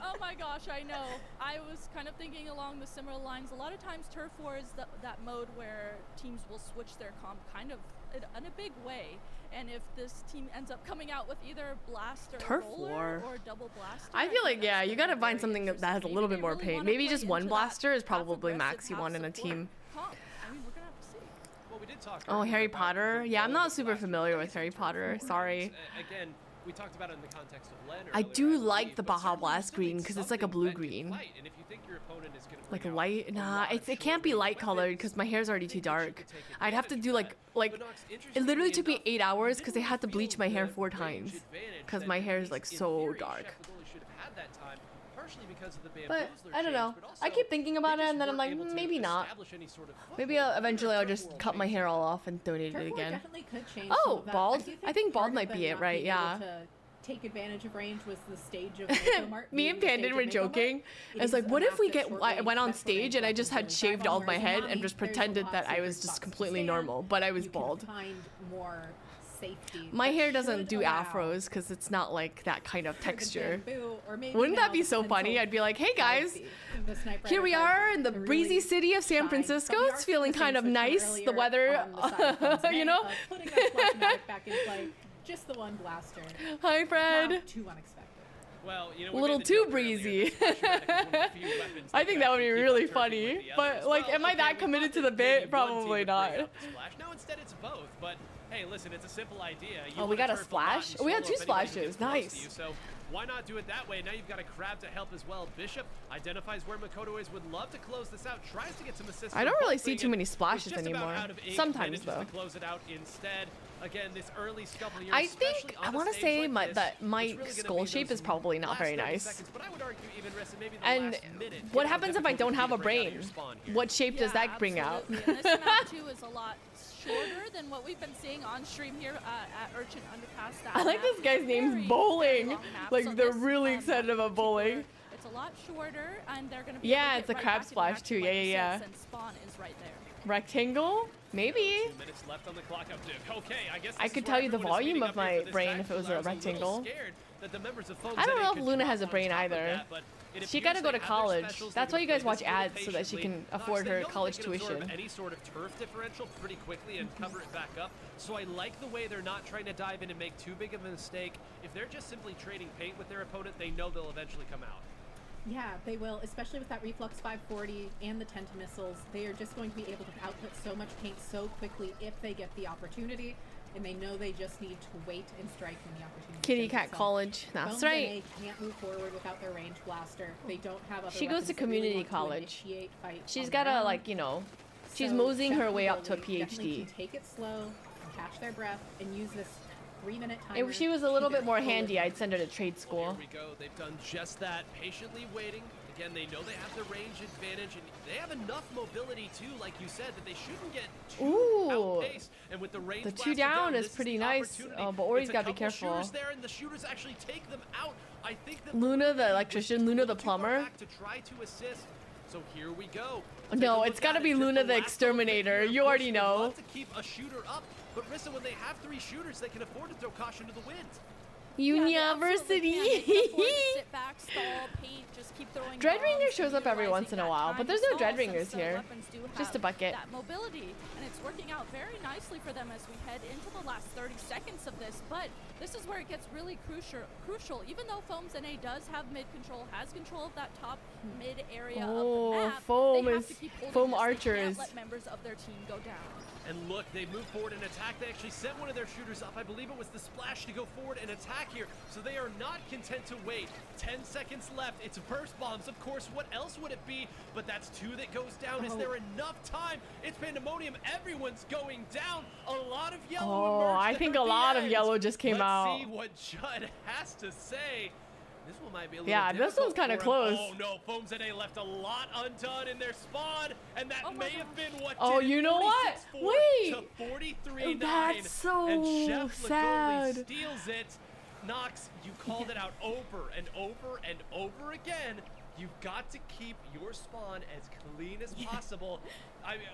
Oh my gosh, I know. I was kind of thinking along the similar lines. A lot of times Turf War is that mode where teams will switch their comp kind of in a big way. And if this team ends up coming out with either blaster Turf roller War. or double blaster, I feel like, think yeah, that's you gonna gotta be find very something that has a interesting. little bit Maybe more they really pain. wanna Maybe play just one into blaster that is probably half max you aggressive, want in a half support team. comp. I mean, we're gonna have to see. Well, we did talk Oh, earlier Harry about Potter? the Yeah, I'm role not of super blaster familiar plays with Harry in Turf Potter. War. Sorry. Again, we talked about it in the context of Len I earlier, do believe, like the but Baja certainly you Blast still need green because it's like a something that can blue-green. fight, and if you think your opponent is gonna Like a bring out light? a Nah, lot of it can't be short-range light colored weapons, because my hair's already I too think that you dark. can take I'd have to advantage do of like that. like But Nox, it literally interestingly took me enough, 8 hours didn't because I really had to bleach feel my hair the 4 range times advantage because that my at hair is least like in so theory, dark. Chef Lagoli should have had that time, partially because of the But Bamboozler I don't know. change, but I also keep thinking about they it just and then I'm weren't like, able to maybe not. establish any sort of Maybe foothold. eventually I'll Turf just War cut my changed hair that. all off and donate Turf it War again. definitely could change Oh, some of that. bald? do I think bald part of might them be it, not right? being able Yeah. to take advantage of range was the stage of Mako Mart. Me and Pandit were joking. It's like, what if we I went on stage and I just had shaved all of my head and just pretended that I was just completely normal, but I was bald. Find more safety. My that hair doesn't should do allow afros because it's not like that kind of for the texture. bamboo, or maybe Wouldn't now that be the so funny? pencil I'd be like, hey guys, the Sniper here we Rider are in the to breezy really city of San shine. Francisco. But we are It's seeing feeling the kind same of switch from nice. earlier The weather, on the side comes you in know? of putting that Splatoon back in play. Just the one blaster. Hi, Fred. Not too unexpected. Well, you know, A we little made the too joke earlier breezy. that Splash Medic is one of the few weapons I that think can that would be actually keep really on turfing funny, with the but, others. like, Well, am I okay, that we committed thought to the that bit? maybe one team Probably would bring not. out the Splash. No, instead it's both. But hey, listen, it's a simple idea. You Oh, we wanna got a turf lot splash? and Oh, we got solo 2 if anybody splashes. gets close to Nice. you, so why not do it that way? Now you've got a crab to help as well. Bishop identifies where Makoto is, would love to close this out, tries to get some assist. I from don't really Bullfree, see too and many was splashes just about anymore. out of ink, Sometimes, manages though. to close it out instead. Again, this early scuffle here, I think especially I on a want to stage say like my this, that it's my really gonna skull be shape those is probably not last very 30 nice. seconds, but I would argue even maybe the And last minute, what given how happens if I difficult don't it's have a gonna bring out of brain? your spawn here. What shape does that bring out? absolutely. And this map too is a lot shorter than what we've been seeing on stream here at Urchin Underpass. That I like map this is guy's a name's very, Bowling. very long map. Like, So they're this, really map excited in about bowling. particular, it's a lot shorter, and they're gonna be Yeah, able to it's a get right crab back into splash action, too. like Yeah, you yeah, said, yeah. since spawn is right there. Rectangle? Maybe. 2 minutes left on the clock. Okay, I guess I this could is tell where you the everyone is volume meeting of up here my for this brain tag if it was duel. I a was little rectangle. scared that the members of Foam's I don't NA know if could Luna drop has a on brain top of either. that, but it She appears gotta go they to have their college. specials. That's They're why you gonna guys play watch this really ads so that she patiently. can afford They her know that college they can absorb tuition. any sort of turf differential pretty quickly and cover it back up. So I like the way they're not trying to dive in and make too big of a mistake. If they're just simply trading paint with their opponent, they know they'll eventually come out. Yeah, they will, especially with that Reflux 540 and the Tenta missiles. They are just going to be able to output so much paint so quickly if they get the opportunity, and they know they just need to wait and strike when the opportunity Kitty presents Cat itself. College. That's Foam's right. NA can't move forward without their range blaster. They don't have other She goes to weapons that really community want to college. initiate fights She's on gotta, their own. like, you know, she's So moseying her Chef way up to a Lagoli definitely PhD. can take it slow, and catch their breath, and use this 3-minute timer. If she was a to little their bit more full handy, I'd advantage. send her to trade Well, school. here we go. They've done just that, patiently waiting. Again, they know they have the range advantage, and they have enough mobility too, like you said, that they shouldn't get too Ooh. outpaced. And with the range The blaster 2 down this is pretty the nice. opportunity. Oh, but Ori's It's a gotta be couple careful. shooters there, and the shooters actually take them out. I think that Luna the was electrician, Luna the too far plumber. back to try to assist. So here we go. No, Take a it's look gotta at be it. Just Luna the last little bit exterminator. here. You Push already would know. love to keep a shooter up, but Rissa, when they have 3 shooters, they can afford to throw caution to the wind. University. Yeah, they absolutely can. They can afford to sit back, stall, paint, just keep throwing Dreadringer bombs, shows up every utilizing once in a that while, time but there's to no stall Dreadringers since the here. weapons do Just a have bucket. That mobility, and it's working out very nicely for them as we head into the last 30 seconds of this. But this is where it gets really crucial. Even though Foam's NA does have mid control, has control of that top mid area of Oh, the map, Foam they have is- to keep holding Foam this. They archers. can't let members of their team go down. And look, they move forward and attack. They actually sent one of their shooters up. I believe it was the splash to go forward and attack here. So they are not content to wait. 10 seconds left. It's burst bombs, of course. What else would it be? But that's 2 that goes down. Is there enough time? It's pandemonium. Everyone's going down. A lot of yellow Oh, emerged I there think at a the lot of end. yellow just came Let's out. see what Judd has to say. This one might be a little Yeah, this difficult one's kinda for him. close. Oh no, Foam's NA left a lot undone in their spawn, and that Oh my may have been what Oh, did it. you know what? 46-4 Wait. to 43-9. That's so and Chef sad. Lagoli steals it. Nox, you called it out over and over and over again. You've got to keep your spawn as clean as possible.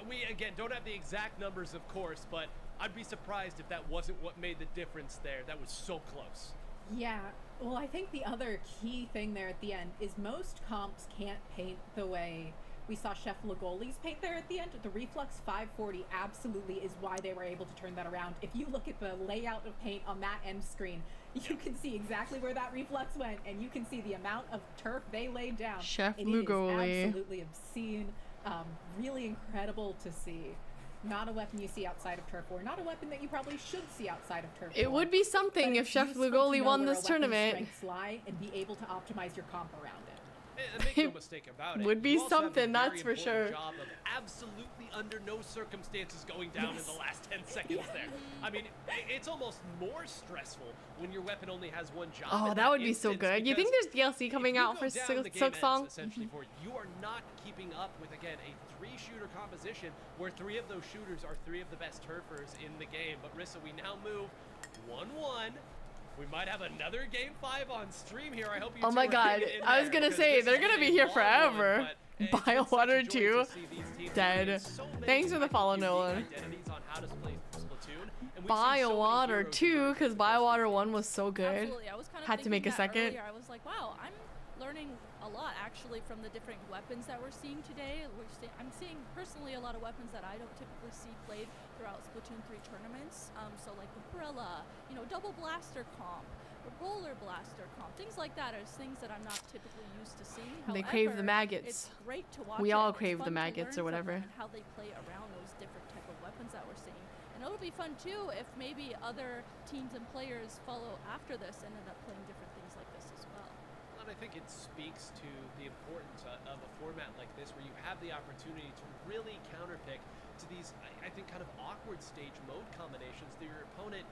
We again don't have the exact numbers, of course, but I'd be surprised if that wasn't what made the difference there. That was so close. Yeah, well, I think the other key thing there at the end is most comps can't paint the way we saw Chef Lagoli's paint there at the end. The Reflux 540 absolutely is why they were able to turn that around. If you look at the layout of paint on that end screen, you can see exactly where that Reflux went, and you can see the amount of turf they laid down. Chef and Lugoli. It is absolutely obscene. Really incredible to see. Not a weapon you see outside of Turf War. Not a weapon that you probably should see outside of Turf War. It would be something But if Chef useful to Lugoli know won where a this weapon's tournament. strengths lie and be able to optimize your comp around it. And make no mistake about it. Would be you also have a something, very that's for important sure. Job of absolutely under no circumstances going down in the last 10 seconds there. I mean, it's almost more stressful when your weapon only has one job. Oh, in that would be so instance, good. You think because there's DLC coming if you out go for down, the game ends, Silksong? essentially, for you are not keeping up with, again, a 3-shooter composition where 3 of those shooters are 3 of the best turfers in the game. But Rissa, we now move 1-1. We might have another Game 5 on stream here. I hope you Oh my two are god, hanging in I was there, gonna because say, this they're is gonna a be here long forever. one, but it's been such a Biowater joy to 2, see these teams dead. create so many Thanks for the follow, unique Nolan. identities on how to play Splatoon, and we've seen so many Biowater heroes 2, emerge because from this Biowater season. 1 was so good. Absolutely. I was kind of Had to make a thinking that second. earlier. I was like, wow, I'm learning a lot actually from the different weapons that we're seeing today. I'm seeing personally a lot of weapons that I don't typically see played throughout Splatoon 3 tournaments. So like Umbrella, you know, double blaster comp, roller blaster comp, things like that are things that I'm not typically used to seeing. They However, crave the maggots. It's great to watch. We it, all and it's crave the fun to maggots learn or from whatever. them and how they play around those different type of weapons that we're seeing. And it'll be fun too if maybe other teams and players follow after this and end up playing different things like this as well. And I think it speaks to the importance of a format like this where you have the opportunity to really counterpick to these, I think, kind of awkward stage mode combinations that your opponent,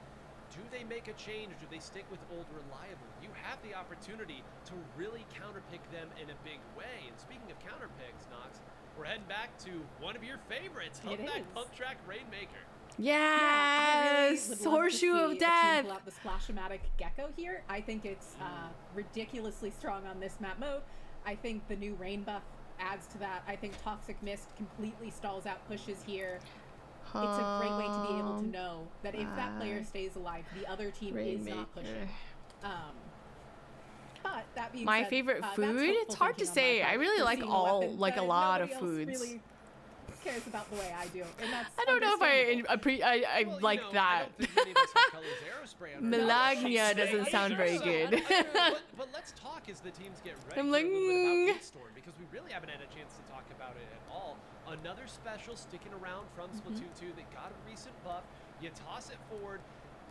do they make a change? Do they stick with old reliable? You have the opportunity to really counterpick them in a big way. And speaking of counterpicks, Nox, we're heading back to one of your favorites, Humpback is. Pump Track Rainmaker. Yes! Horseshoe of Death! Pull out the Splash-O-Matic Gecko here. I think it's ridiculously strong on this map mode. I think the new rain buff adds to that. I think Toxic Mist completely stalls out pushes here. It's a great way to be able to know that if that player stays alive, the other team is not pushing. But that being My said, favorite that's food? hopeful It's hard to thinking on my say. I part really for like seeing a all, weapon like a that lot of nobody else foods. really cares about the way I do, and that's I don't know if understandable. I Well, like you know, that. I don't think many of us have Colors Aerospray on our Melagnia ballot. doesn't sound very good. But let's talk as the teams get ready I'm for like, a little bit about Storm, because we really haven't had a chance to talk about it at all. Another special sticking around from Splatoon 2 that got a recent buff. You toss it forward,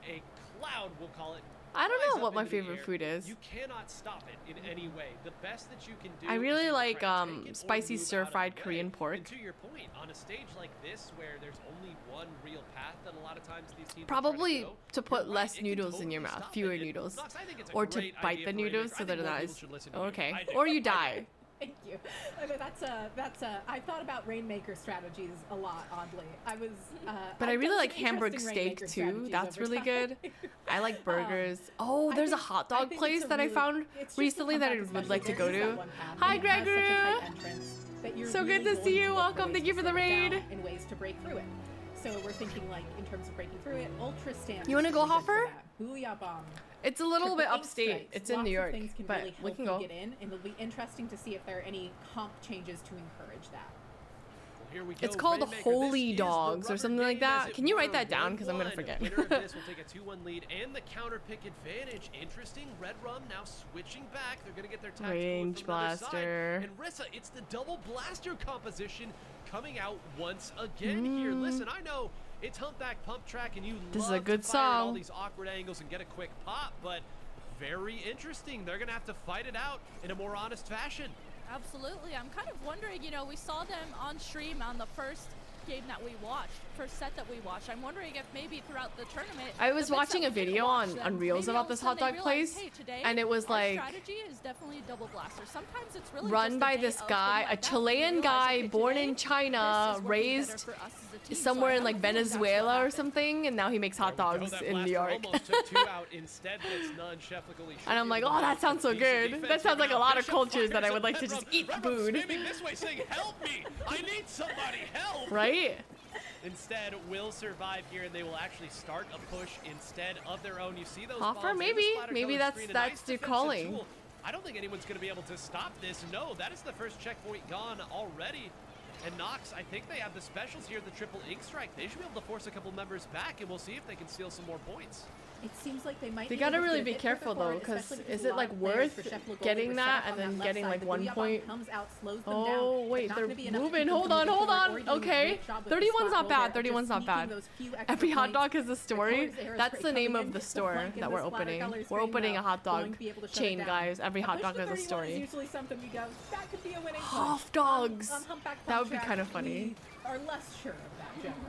a cloud, we'll call it. I don't flies know what up my into the favorite air. food is. You cannot stop it in any way. The best that you can do I is really either like try to take it or spicy move out of stir-fried the way. Korean pork. And to your point, on a stage like this where there's only one real path that a lot of times these teams Probably try to to put go, less you're right, it can noodles in your totally mouth, stop fewer it. And noodles. Nox, I think it's a Or to great bite idea the for noodles Rainmaker. so I they're think more not people as... should listen to you. Okay. I do. Or you I do. die. Thank you. I mean, I thought about Rainmaker strategies a lot, oddly. But I I've really done like some hamburg interesting steak Rainmaker too. strategies That's over really time. good. I like burgers. Oh, I there's a think- hot I dog think place it's a that I really- found it's just recently the that I Humpback would like to especially, go there is to. that one path Hi, that has such a Gregory. tight entrance that you're So good really to going see you. look for Welcome. ways Thank you to for the slow it down raid. and ways to break through it. So we're thinking like in terms of breaking through it, Ultra Stamp. You wanna is go, really good for Hoffer? that. Booyah Bomb. It's a little bit Triple ink upstate. strikes. It's in Lots New of York, things can but really we help can you go. get in, and it'll be interesting to see if there are any comp changes to encourage that. Here we go. It's called Rainmaker. Holy This is the Dogs or rubber something like game as that. it Can you write were. that down? Because I'm going to 1-1. forget. Winner of this will take a 2-1 lead and the counter pick advantage. Interesting. Red Rum now switching back. They're going to get their tactical Range from another side. blaster. And Rissa, it's the double blaster composition coming out once again here. Listen, I know it's Humpback Pump Track and you This is love a good to fire at all song. these awkward angles and get a quick pop, but very interesting. They're going to have to fight it out in a more honest fashion. Absolutely. I'm kind of wondering, you know, we saw them on stream on the first game that we watched, first set that we watched. I'm wondering if maybe throughout the tournament. I was the bits watching that a we didn't video watch on them, Reels maybe about all of a this sudden hot dog they place, realized, hey, today and it was our like strategy is definitely double blaster. Sometimes it's really run just a by day this of guy, going a like that. We Chilean realize, guy okay, born today, in this China, is working better raised for us as a team. So somewhere I in like have a feeling that's what Venezuela or happened. something, and now he makes hot There we go. dogs That in New blaster York. almost took 2 out. Instead gets none. Chef Lagoli should And I'm be like, able to oh, that get sounds so decent good. defense That sounds here like a now. lot of Bishop cultures that I fires would like at to Red just Rum. eat Red Rum food. screaming this way saying, help me! I need somebody, help! Right? instead will survive here, and they will actually start a push instead of their own. You see those Offer, bombs in the maybe. splatter Maybe color screen, a nice that's their defensive calling. tool. I don't think anyone's going to be able to stop this. No, that is the first checkpoint gone already. And Nox, I think they have the specials here, the triple ink strike. They should be able to force a couple members back, and we'll see if they can steal some more points. It seems like they might. They be gotta able to really get a be bit careful further though, forward, because especially is a it lot like of players worth for Chef Lagoli getting were that set up and on then that getting left like side. The 1 Booyah point? bomb comes out, slows them down, Oh but wait, not they're gonna be enough to moving. keep them Hold on, moving hold forward. on. Ori doing a Okay, great job with the 31's spot not roll bad. there, 31's not just bad. sneaking those few extra Every hot points. dog has a The story. colors there is That's great the name coming of in, the hits the store flank in that the we're splatter opening. color We're screen, opening a though, hot going dog to be able to shut it chain, down. guys. Every hot push dog to has a 31 story. is usually something we go, that could be a winning Half point. dogs. On humpback That would be pump kind of track, funny. we are less sure of that generally.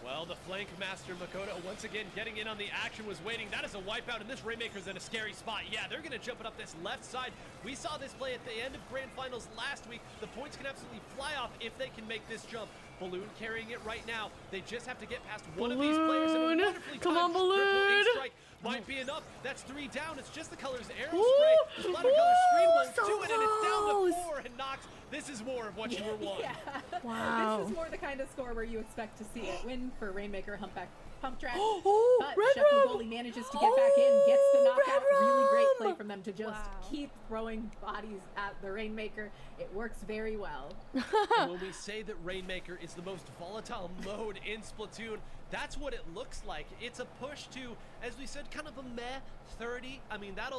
Well, the flank master Makoto once again getting in on the action, was waiting. That is a wipeout, and this Rainmaker's in a scary spot. Yeah, they're going to jump it up this left side. We saw this play at the end of Grand Finals last week. The points can absolutely fly off if they can make this jump. Balloon carrying it right now. They just have to get past one of these players. And a Balloon. wonderfully Come on, timed triple Balloon. ink strike might be enough. That's 3 down. It's just the colors arrow Ooh. spray. The splatter color screen won't So do it, and it's down to close. 4. And Nox, this is more of what you were wanting. Yeah. Wow. This is more the kind of score where you expect to see it. Win for Rainmaker, humpback pump track. Oh, But Red Chef Rum. Lagoli manages to get back in, gets the knockout. Red Really great Rum. play from them to just Wow. keep throwing bodies at the Rainmaker. It works very well. And when we say that Rainmaker is the most volatile mode in Splatoon, that's what it looks like. It's a push to, as we said, kind of a meh 30. I mean, that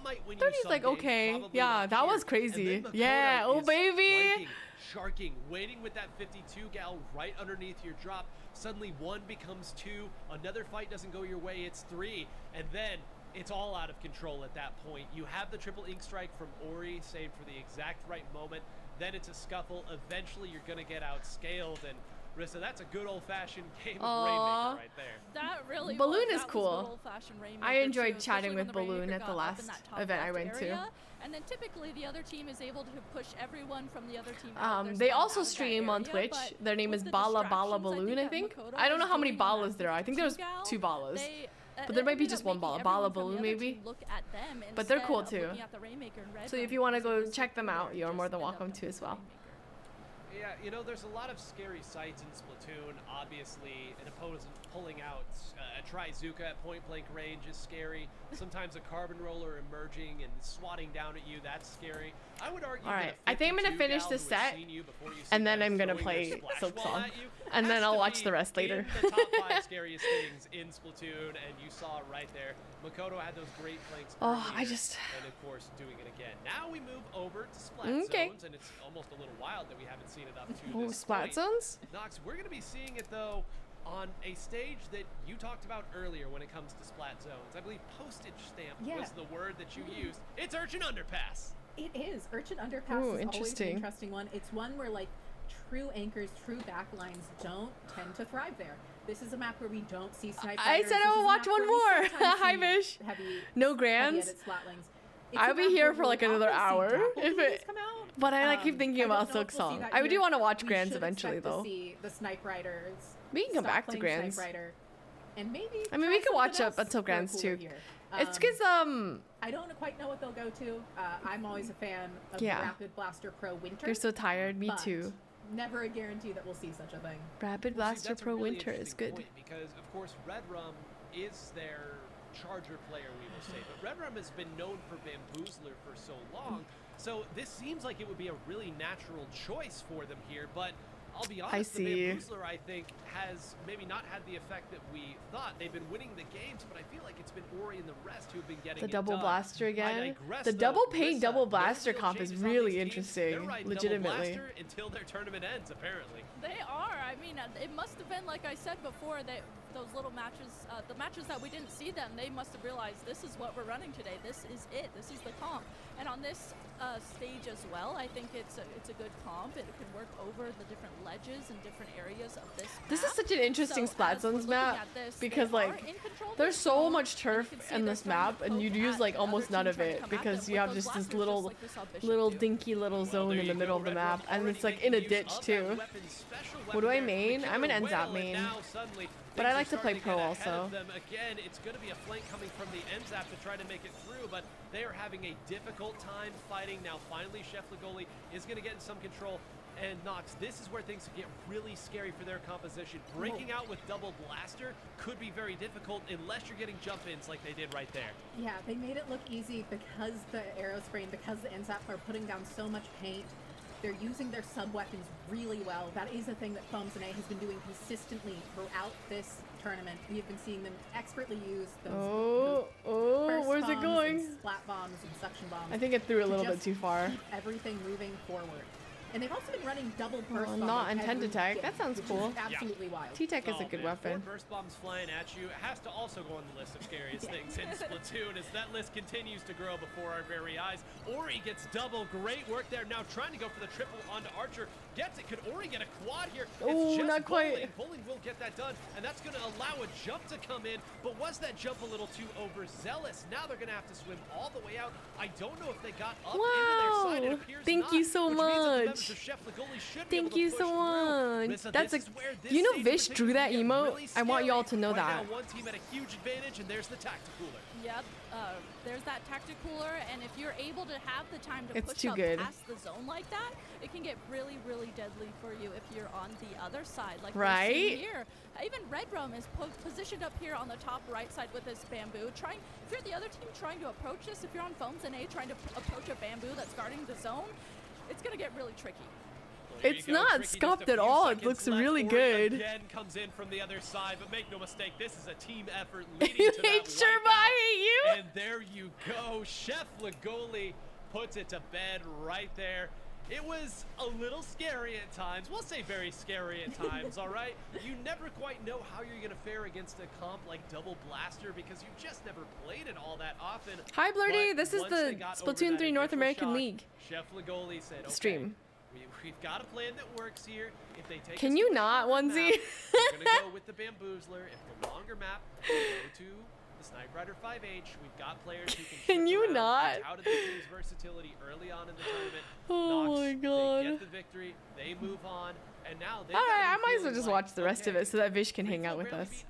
might win you 30's some like, games, okay. probably Yeah, not that here. was crazy. And then Makoto Yeah, oh is baby. flanking, sharking, waiting with that 52 gal right underneath your drop. Suddenly 1 becomes 2. Another fight doesn't go your way. It's 3, and then it's all out of control at that point. You have the triple ink strike from Ori saved for the exact right moment. Then it's a scuffle. Eventually, you're gonna get outscaled, and Rissa, that's a good old-fashioned game of Aw. Rainmaker right there. That really Balloon was, is that cool. Was good old-fashioned Rainmaker I enjoyed too, chatting especially with when the Balloon Rainmaker at the got up last in that top event I left went to. area, and then typically the other team is able to push everyone from the other team out of their They spawn also out of that stream on area, Twitch. but Their name with is the Bala Bala distractions Balloon, I that think. Makoto I don't know was how many doing on balas that there are. I think there's 52 gal, 2 balas. But there might be just one bala. Bala Balloon, maybe. Look at them But they're instead cool of too. looking at the Rainmaker and Red So if Rum you want to because it go was check them out, superior, you're more just than end up welcome with to as well. Rainmaker. Yeah, you know, there's a lot of scary sights in Splatoon. Obviously, an opponent pulling out a Trizuka at point-blank range is scary. Sometimes a carbon roller emerging and swatting down at you, that's scary. I would argue All that right, a I think I'm gonna 52 finish gal this who has set, seen you before you see and then them I'm gonna throwing their play splash Silk wall Song. at you, And then has I'll to watch be the rest later. in the top 5 scariest things in Splatoon, and you saw it right there. Makoto had those great flanks Oh, earlier, I just- and of course doing it again. Now we move over to Splat Okay. Zones, and it's almost a little wild that we haven't seen it up to Oh, this Splat point. Zones? Nox, we're going to be seeing it, though, on a stage that you talked about earlier when it comes to Splat Zones. I believe postage stamp Yeah. was the word that you used. It's Urchin Underpass. It is. Urchin Underpass Ooh, is always an interesting. interesting one. It's one where like true anchors, true backlines don't tend to thrive there. This is a map where we don't see sniper. I said I will watch one more. Hi, Vish. No grands. I'll be here for like another hour if it. But I keep thinking about Silk Song. I do want to watch grands eventually though. See the Snipe Riders. We can come stop back to playing grands. Snipe Rider, and maybe. I mean, try we could watch something up else until for grands cooler too. here. It's because I don't quite know what they'll go to. I'm always a fan of Yeah. Rapid Blaster Pro Winter. you're so tired. Me but too. Never a guarantee that we'll see such a thing. Rapid Well, see, Blaster that's a Pro really Winter is interesting good. point because, of course, Red Rum is their charger player, we will say. But Red Rum has been known for Bamboozler for so long. So this seems like it would be a really natural choice for them here. But I'll be honest, the see. Bamboozler, I think, has maybe not had the effect that we thought. They've been winning the games, but I feel like it's been Ori and the rest who have been getting The it double done. blaster I again. digress, The though. double paint, Rissa, double no blaster real comp is changes on really these teams. They're interesting. riding Legitimately. Double blaster until their tournament ends, apparently. They are. I mean, it must have been, like I said before, that those little matches, the matches that we didn't see them, they must have realized this is what we're running today. This is it. This is the comp. And on this stage as well, I think it's a good comp. It can work over the different ledges and different areas of this map. This is such an interesting So Splat as we're Zones looking map at this, because they are like in control of there's the so zone, much and turf you can see in they're this trying map to and you'd poke use at like the other almost team none of trying to it come at because them you with have those just this blasters, little just like we saw Bishop little do. dinky little Well, zone there in the you middle go, of the Red map Rum and already it's like in a making use ditch of too. that weapon, special What do I weapon there, main? the I'm an killer NZAP whale, main. and now suddenly But I things like are to play starting pro get ahead also. of them. Again, it's going to be a flank coming from the NZAP to try to make it through, but they are having a difficult time fighting. Now finally Chef Lagoli is going to get in some control. And Nox, this is where things could get really scary for their composition. Breaking out with double blaster could be very difficult unless you're getting jump-ins like they did right there. Yeah, they made it look easy because the Aerospray and because the NSAP are putting down so much paint. They're using their sub-weapons really well. That is a thing that Foams and A has been doing consistently throughout this tournament. We have been seeing them expertly use those burst where's it bombs going? and splat bombs and suction bombs. I think it threw a little bit just too far. keep everything moving forward. And they've also been running double burst bombs. Not on intended every tag. game, That sounds which cool. is absolutely wild. T-Tech is a good man, weapon. 4 burst bombs flying at you. It has to also go on the list of scariest things in Splatoon as that list continues to grow before our very eyes. Ori gets double. Great work there. Now trying to go for the triple onto Archer. Gets it. Could Ori get a quad here? Oh, It's just not quite. Bowling will get that done, and that's going to allow a jump to come in. But was that jump a little too overzealous? Now they're going to have to swim all the way out. I don't know if they got up into their side. It Wow. appears Thank not, you so which means that the much. members of Chef Legoli should be able Thank to you push so through. much. Rissa, That's this is where this you know season Vish drew that particularly emote? really I want y'all scary. to know Right that. now, one team at a huge advantage, and there's the tacticooler. Yep, there's that tacticooler, and if you're able to have the time to It's push too up good. past the zone like that, it can get really, really deadly for you if you're on the other side, like we're Right? seeing here. Even Red Rum is positioned up here on the top right side with this bamboo. If you're the other team trying to approach this, if you're on Foams and A trying to approach a bamboo that's guarding the zone, it's gonna get really tricky. Here It's you go, not Tricky, just a scuffed at few all. It seconds looks left. really Ori good. Again comes in from the other side, but make no mistake, this is a team effort leading You to hate that Sherba, wipeout. I hate you. And there you go. Chef Legoli puts it to bed right there. It was a little scary at times. We'll say very scary at times, all right? You never quite know how you're going to fare against a comp like Double Blaster because you just never played it all that often. Hi, Blurty. But This is once the they got over Splatoon that 3 North initial American shock, League Chef Legoli said, okay, stream. we've got a plan that works here. If they take Can us you to a not, shorter Onesie? map, we're going to go with the Bamboozler. If the longer map, we go to the Snipe Rider 5H. We've got players who can Can shift you around. not? We touted the team's versatility early on in the tournament. Oh Nox, my God. They get the victory. They move on. And now they All right, I might as well just watch the rest of it so that Vish can hang out with us.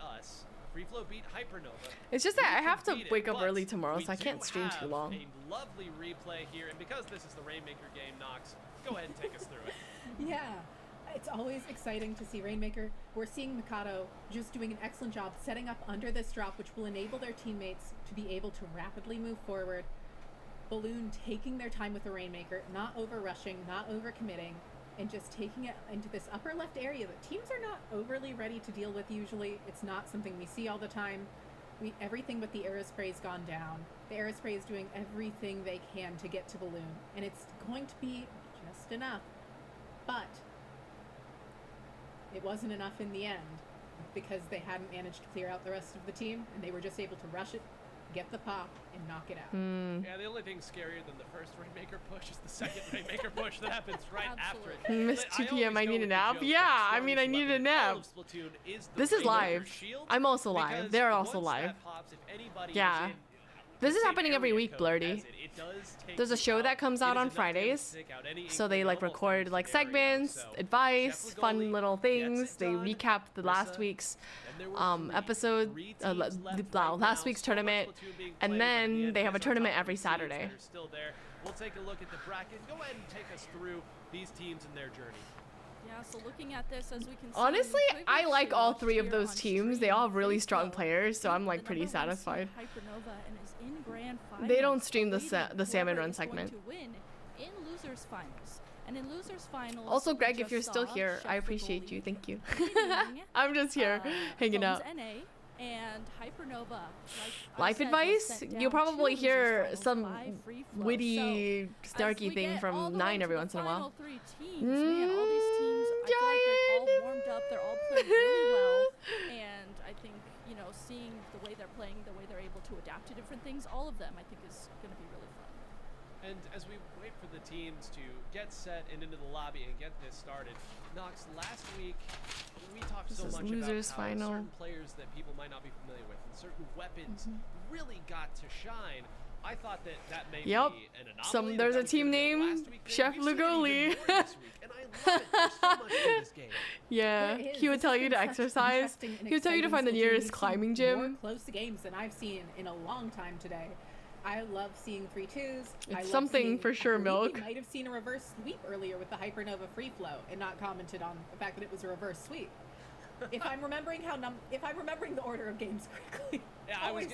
Free Flow beat Hypernova. It's just that We I have to can beat it, wake up but early tomorrow, we so I do can't stream too have long. A lovely replay here, and because this is the Rainmaker game, Nox, go ahead and take us through it. Yeah, it's always exciting to see Rainmaker. We're seeing Mikado just doing an excellent job setting up under this drop, which will enable their teammates to be able to rapidly move forward. Balloon taking their time with the Rainmaker, not over rushing, not over committing, and just taking it into this upper left area that teams are not overly ready to deal with usually. It's not something we see all the time. Everything but the Aerospray's gone down. The Aerospray is doing everything they can to get to Balloon, and it's going to be just enough. But it wasn't enough in the end because they hadn't managed to clear out the rest of the team, and they were just able to rush it, get the pop, and knock it out. Yeah, the only thing scarier than the first Rainmaker push is the second Rainmaker push that happens right after it. Miss But 2 I p.m. I always need go a with the nap. joke that Yeah, the I mean, I strongest need a weapon in nap. all of Splatoon is the This is Rainmaker live. shield, I'm also live. because They're also once live. that pops, if anybody Yeah. is in, This is let's say happening every area week, code Blurty. has it does take There's a you show out. that comes It out is on enough to be able to Fridays. take out any So they inkling like of almost record any like scenario. segments, So, advice, Chef fun Legoli little gets things. it They done. recap the last Rissa, week's then there were episode, three teams left last right week's now. So much tournament, Splatoon being and played, but in the then end, they have a it is our tournament top every three teams that Saturday. are still there. We'll take a look at the bracket. Go ahead and take us through these teams and their journey. Yeah, so looking at this, as we can see, Honestly, quick I actually like all watched three of here those on teams. They stream, all have really Free strong Flow players, so I'm beat like the pretty number 1 seed satisfied. Hypernova and is in grand They finals, don't stream the awaiting the salmon whoever run is going segment. to win in losers finals. And in losers finals, Also, we Greg, if just you're still saw here, Chef I appreciate Legoli you. Thank you. beating, I'm just here hanging Foams out. NA and Hypernova. Like I Life said, was advice? sent You'll down probably to hear losers some finals by Free Flow. witty, So, snarky as we thing get all from the way 9 to every the once in a while. final 3 teams, man, all these teams, I feel like they're all Giant. warmed up. They're all playing really well, and I think seeing the way they're playing, the way they're able to adapt to different things, all of them, I think, is going to be really fun. And as we wait for the teams to get set and into the lobby and get this started, Nox, last week we talked This so is much losers about how final. certain players that people might not be familiar with and certain weapons really got to shine. I thought that may Yep. be an anomaly. There's that a was team gonna be named last week, and Chef we've seen it even Legoli. more this week, and I love it. There's so much to this game. Yeah, There is. he would This tell has you been to such exercise. interesting and He would tell you to exciting find the Splatoon. nearest We've seen climbing More gym. close games than I've seen in a long time today. I love seeing 3-2s. I love something seeing, for sure, I believe Milk. We might have seen a reverse sweep earlier with the Hypernova free flow and not commented on the fact that it was a reverse sweep. If I'm remembering the order of games correctly. Yeah, always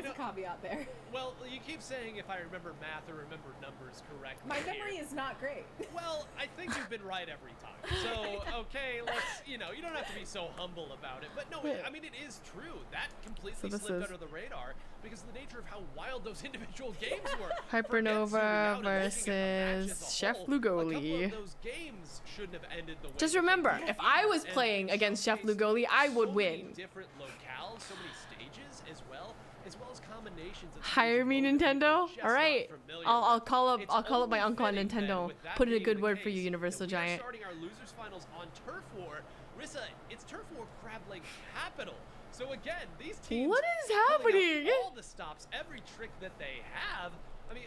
a caveat there. Well, you keep saying if I remember math or remember numbers correctly. My memory is not great. Well, I think you've been right every time. So, okay, let's, you don't have to be so humble about it. But no, I mean, it is true. That completely slipped under the radar because of the nature of how wild those individual games were. Hypernova versus Chef Lugoli. A couple of those games shouldn't have ended the way Just that they remember, did. if I was And playing against Chef showcased Lugoli, I would so win. many different locales, so many stages as well as combinations of Hire me, stages both people Nintendo. just All right, not familiar I'll with. call It's up my only uncle on fitting then, Nintendo. with that Put in a being good the word for you, case, Universal that we are Giant. starting our losers finals on Turf War. Rissa, it's Turf War Crab Leg capital. So again, these teams What is pulling out happening? all the stops, every trick that they have. I mean,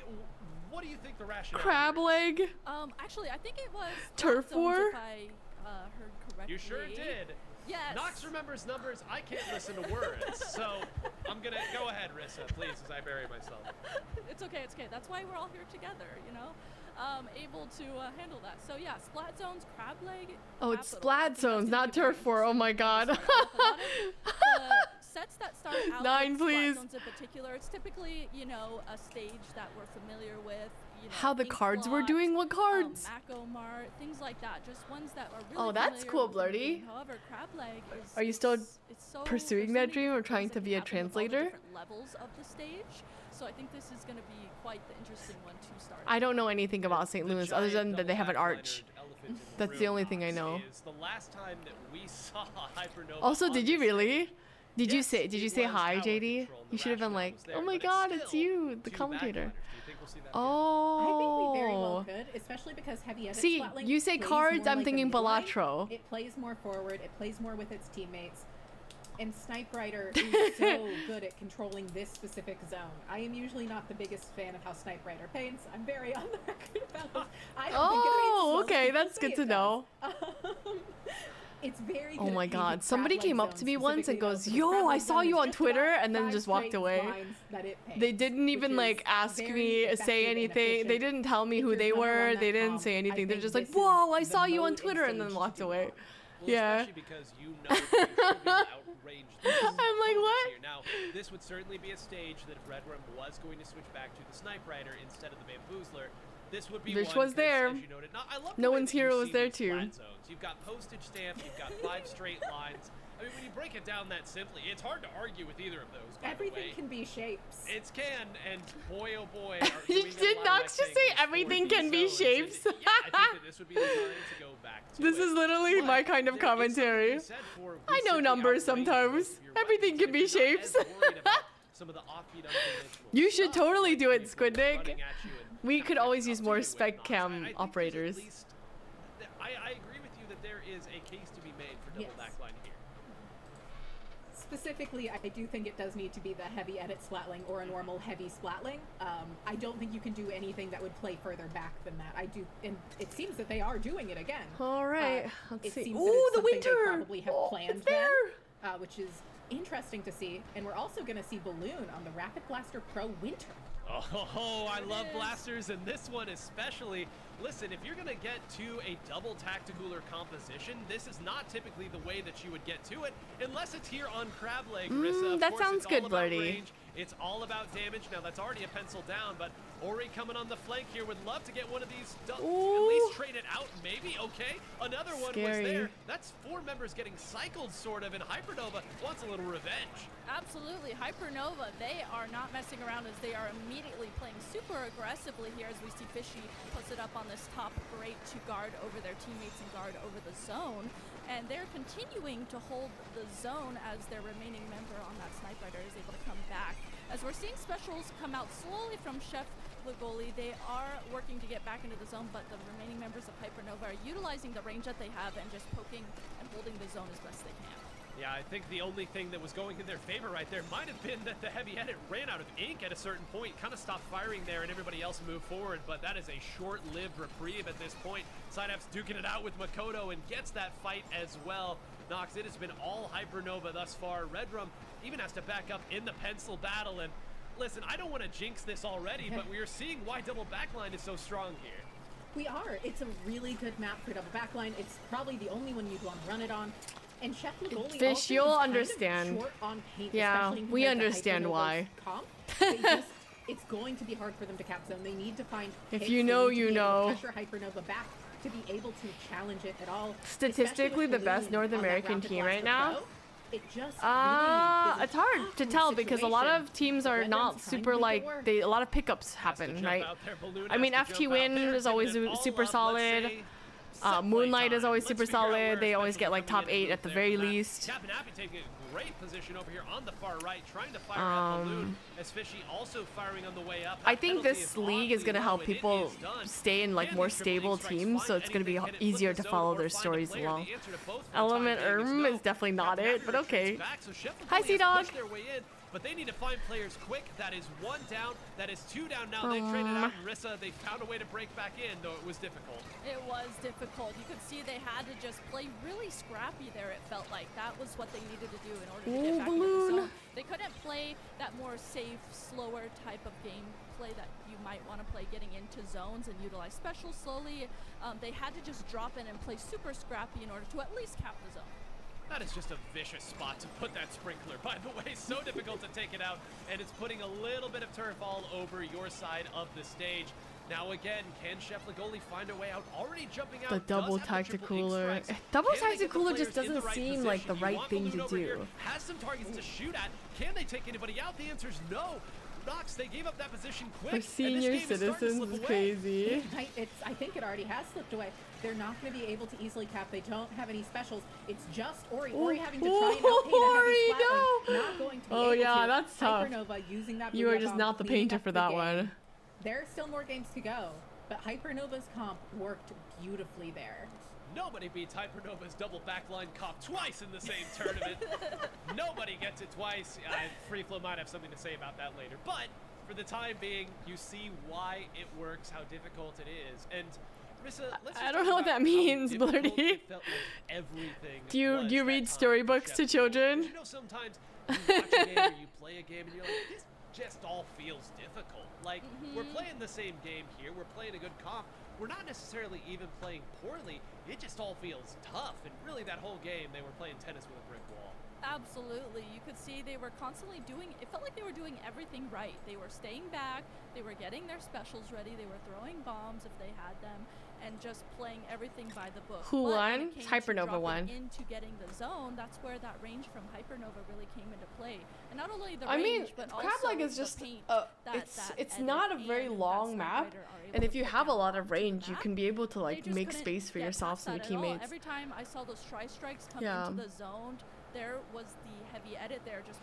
what do you think the rationale Crab is? leg. Actually, I think it was Turf Zones, War? if I heard correctly. You sure did. Yes. Nox remembers numbers. I can't listen to words. So I'm going to go ahead, Rissa, please, as I bury myself. It's okay, it's okay. That's why we're all here together, able to handle that. So yeah, Splat Zones, Crab Leg. Oh, it's capital. I Splat think that's Zones, gonna not be very Turf War. Oh my god. interesting to start off. A lot of the sets that start out 9, with please. Splat Zones in particular, it's typically, a stage that we're familiar with. How the Ink cards were Blot, doing? What cards? Mako Mart, things like that. Just ones that are really Oh, that's familiar cool, with the Blurty. game. However, Crab Leg is. Are you still it's so, pursuing there's that so many dream or different trying things to that be a can happen with all the translator? different levels of the stage. So I think this is going to be quite the interesting one to start. I don't know anything about St. Louis other than that they have an arch. That's the only thing I know. Is the last time that we saw Hypernova Also, on did you this really? stage. Did you Yes, say it hi, was tower JD? control, and You the should have been rationale like, was there, oh my but it's god, it's still you, the 2 back commentator. liners. Do you think we'll see that again? Oh. I think we very well could, especially because heavy edit See, Splatling you say plays cards, more I'm like a thinking mid-line. Balatro. It plays more forward, it plays more with its teammates. And Snipe Rider is so good at controlling this specific zone. I am usually not the biggest fan of how Snipe Rider paints. I'm very on the record about this. I don't think it paints as well as okay, people that's say good it to does. know. It's very Oh good my at god, painting somebody crab leg came up to zones, me once and specifically though, goes, for the yo, crab I leg saw zone you is on just Twitter, about and then 5 just walked straight away. lines that it paints, They didn't even which like is ask very me, effective say and anything. They efficient. didn't tell me If who you're they gonna run were. that They didn't comp, say I anything. They're think just like, this is whoa, I the saw you on mode Twitter, and stage then to walked do away. on. Well, Yeah. especially because you know that you should be outraged. I'm like, what? Here. Now, this would certainly be a stage that if Red Rum was going to switch back to the Snipe Rider instead of the Bamboozler, this would be Which one, was 'cause, there. as you noted, now, I love the No way one's that you hero was see there these too. flat zones. You've got postage stamp, you've got 5 straight lines. I mean, when you break it down that simply, it's hard to argue with either of those, by the Everything way. can be shapes. It can, and boy, oh boy. Did Nox just say everything can be shapes? Yeah, I think that this would be the time to go back to This it. is literally But my kind of there is something to be commentary. said for we I know simply numbers outrage sometimes. both of your Everything weapons, can be and if you're not shapes. as worried about some of the offbeat unconventional You should stuff, totally like do it, people Squid Nick. running at you and We kinda could catching always up use to more you with spec Nox. cam I think there's at operators. least- I agree with you that there is a case to be made for double Yes. backline here. Specifically, I do think it does need to be the heavy edit splatling or a normal heavy splatling. I don't think you can do anything that would play further back than that. I do, and it seems that they are doing it again. All right, it let's see. seems that Ooh, it's the something winter. They probably have Oh, planned it's there. then, which is interesting to see. And we're also going to see Balloon on the Rapid Blaster Pro Winter. Oh, I love blasters, and this one especially. Listen, if you're going to get to a double tacticooler composition, this is not typically the way that you would get to it, unless it's here on Crab Leg, Rissa. Of that course, sounds it's good, all about Blurty. range. It's all about damage. Now, that's already a pencil down, but Ori coming on the flank here would love to get one of these at Ooh. least traded out, maybe. Okay, another one Scary. was there. That's 4 members getting cycled, sort of, and Hypernova wants a little revenge. Absolutely. Hypernova, they are not messing around as they are immediately playing super aggressively here as we see Fishy puts it up on this top break to guard over their teammates and guard over the zone. And they're continuing to hold the zone as their remaining member on that Snipe Rider is able to come back. As we're seeing specials come out slowly from Chef Lugoli, they are working to get back into the zone, but the remaining members of Hypernova are utilizing the range that they have and just poking and holding the zone as best they can. Yeah, I think the only thing that was going in their favor right there might have been that the heavy edit ran out of ink at a certain point, kind of stopped firing there, and everybody else moved forward, but that is a short-lived reprieve at this point. Sidef's duking it out with Makoto and gets that fight as well. Nox, it has been all Hypernova thus far. Red Rum even has to back up in the pencil battle, and listen, I don't want to jinx this already, but we are seeing why double backline is so strong here. We are. It's a really good map for double backline. It's probably the only one you'd want to run it on. And Chef Legoli Fish, also you'll is kind of understand. short on paint, Yeah, especially we compared to understand Hypernova's why. Comp. It's going to be hard for them to cap zone. They need to find If picks. you They know, need to you be able to know. pressure Hypernova back to be able to challenge it at all. Statistically, the best North American team right now. It just it's hard to tell because a lot of teams are not super like a lot of pickups happen, right? I mean, FT Win is always super solid. Moonlight is always super solid. They always get like top 8 at the very least. Captain Happy taking a great position over here on the far right, trying to fire at Balloon, as Fishy also firing on the way up. I think this league is going to help people stay in like more stable teams, so it's going to be easier to follow their stories along. Element is definitely not it, but okay. Hi, Sea Dog. But they need to find players quick. That is 1 down. That is 2 down now. They traded out Rissa. They found a way to break back in, though it was difficult. It was difficult. You could see they had to just play really scrappy there, it felt like. That was what they needed to do in order to get back into the zone. They couldn't play that more safe, slower type of gameplay that you might want to play getting into zones and utilize specials slowly. They had to just drop in and play super scrappy in order to at least cap the zone. That is just a vicious spot to put that sprinkler, by the way. So difficult to take it out, and it's putting a little bit of turf all over your side of the stage. Now again, can Chef Legoli find a way out? Already jumping out. The double tacticooler. Double tacticooler just doesn't seem like the right thing to do. Has some targets to shoot at. Can they take anybody out? The answer is no. Knox, they gave up that position quick. For senior citizens is crazy. I think it already has slipped away. They're not going to be able to easily cap. They don't have any specials. It's just Ori. Ori having to try and outpaint a heavy flatline. Not going to be able to. That's tough. Hypernova using that. You are just not the painter for that one. There are still more games to go, but Hypernova's comp worked beautifully there. Nobody beats Hypernova's double backline comp twice in the same tournament. Nobody gets it twice. Freeflow might have something to say about that later. But for the time being, you see why it works, how difficult it is. And Rissa, I don't know what that means, Blurty. Do you read storybooks to children? You know, sometimes you watch a game or you play a game and you're like, this just all feels difficult. Like, we're playing the same game here. We're playing a good comp. We're not necessarily even playing poorly. It just all feels tough. And really, that whole game, they were playing tennis with a brick wall. Absolutely. You could see they were constantly doing, it felt like they were doing everything right. They were staying back, they were getting their specials ready, they were throwing bombs if they had them, and just playing everything by the book. Who won? Hypernova won. Into getting the zone, that's where that range from Hypernova really came into play. And not only the range, but also Crab Leg is just it's not a very long map, and if you have a lot of range, you can be able to like make space for yourselves and your teammates. Every time I saw those tri-strikes come into the zone, there was the heavy edit there just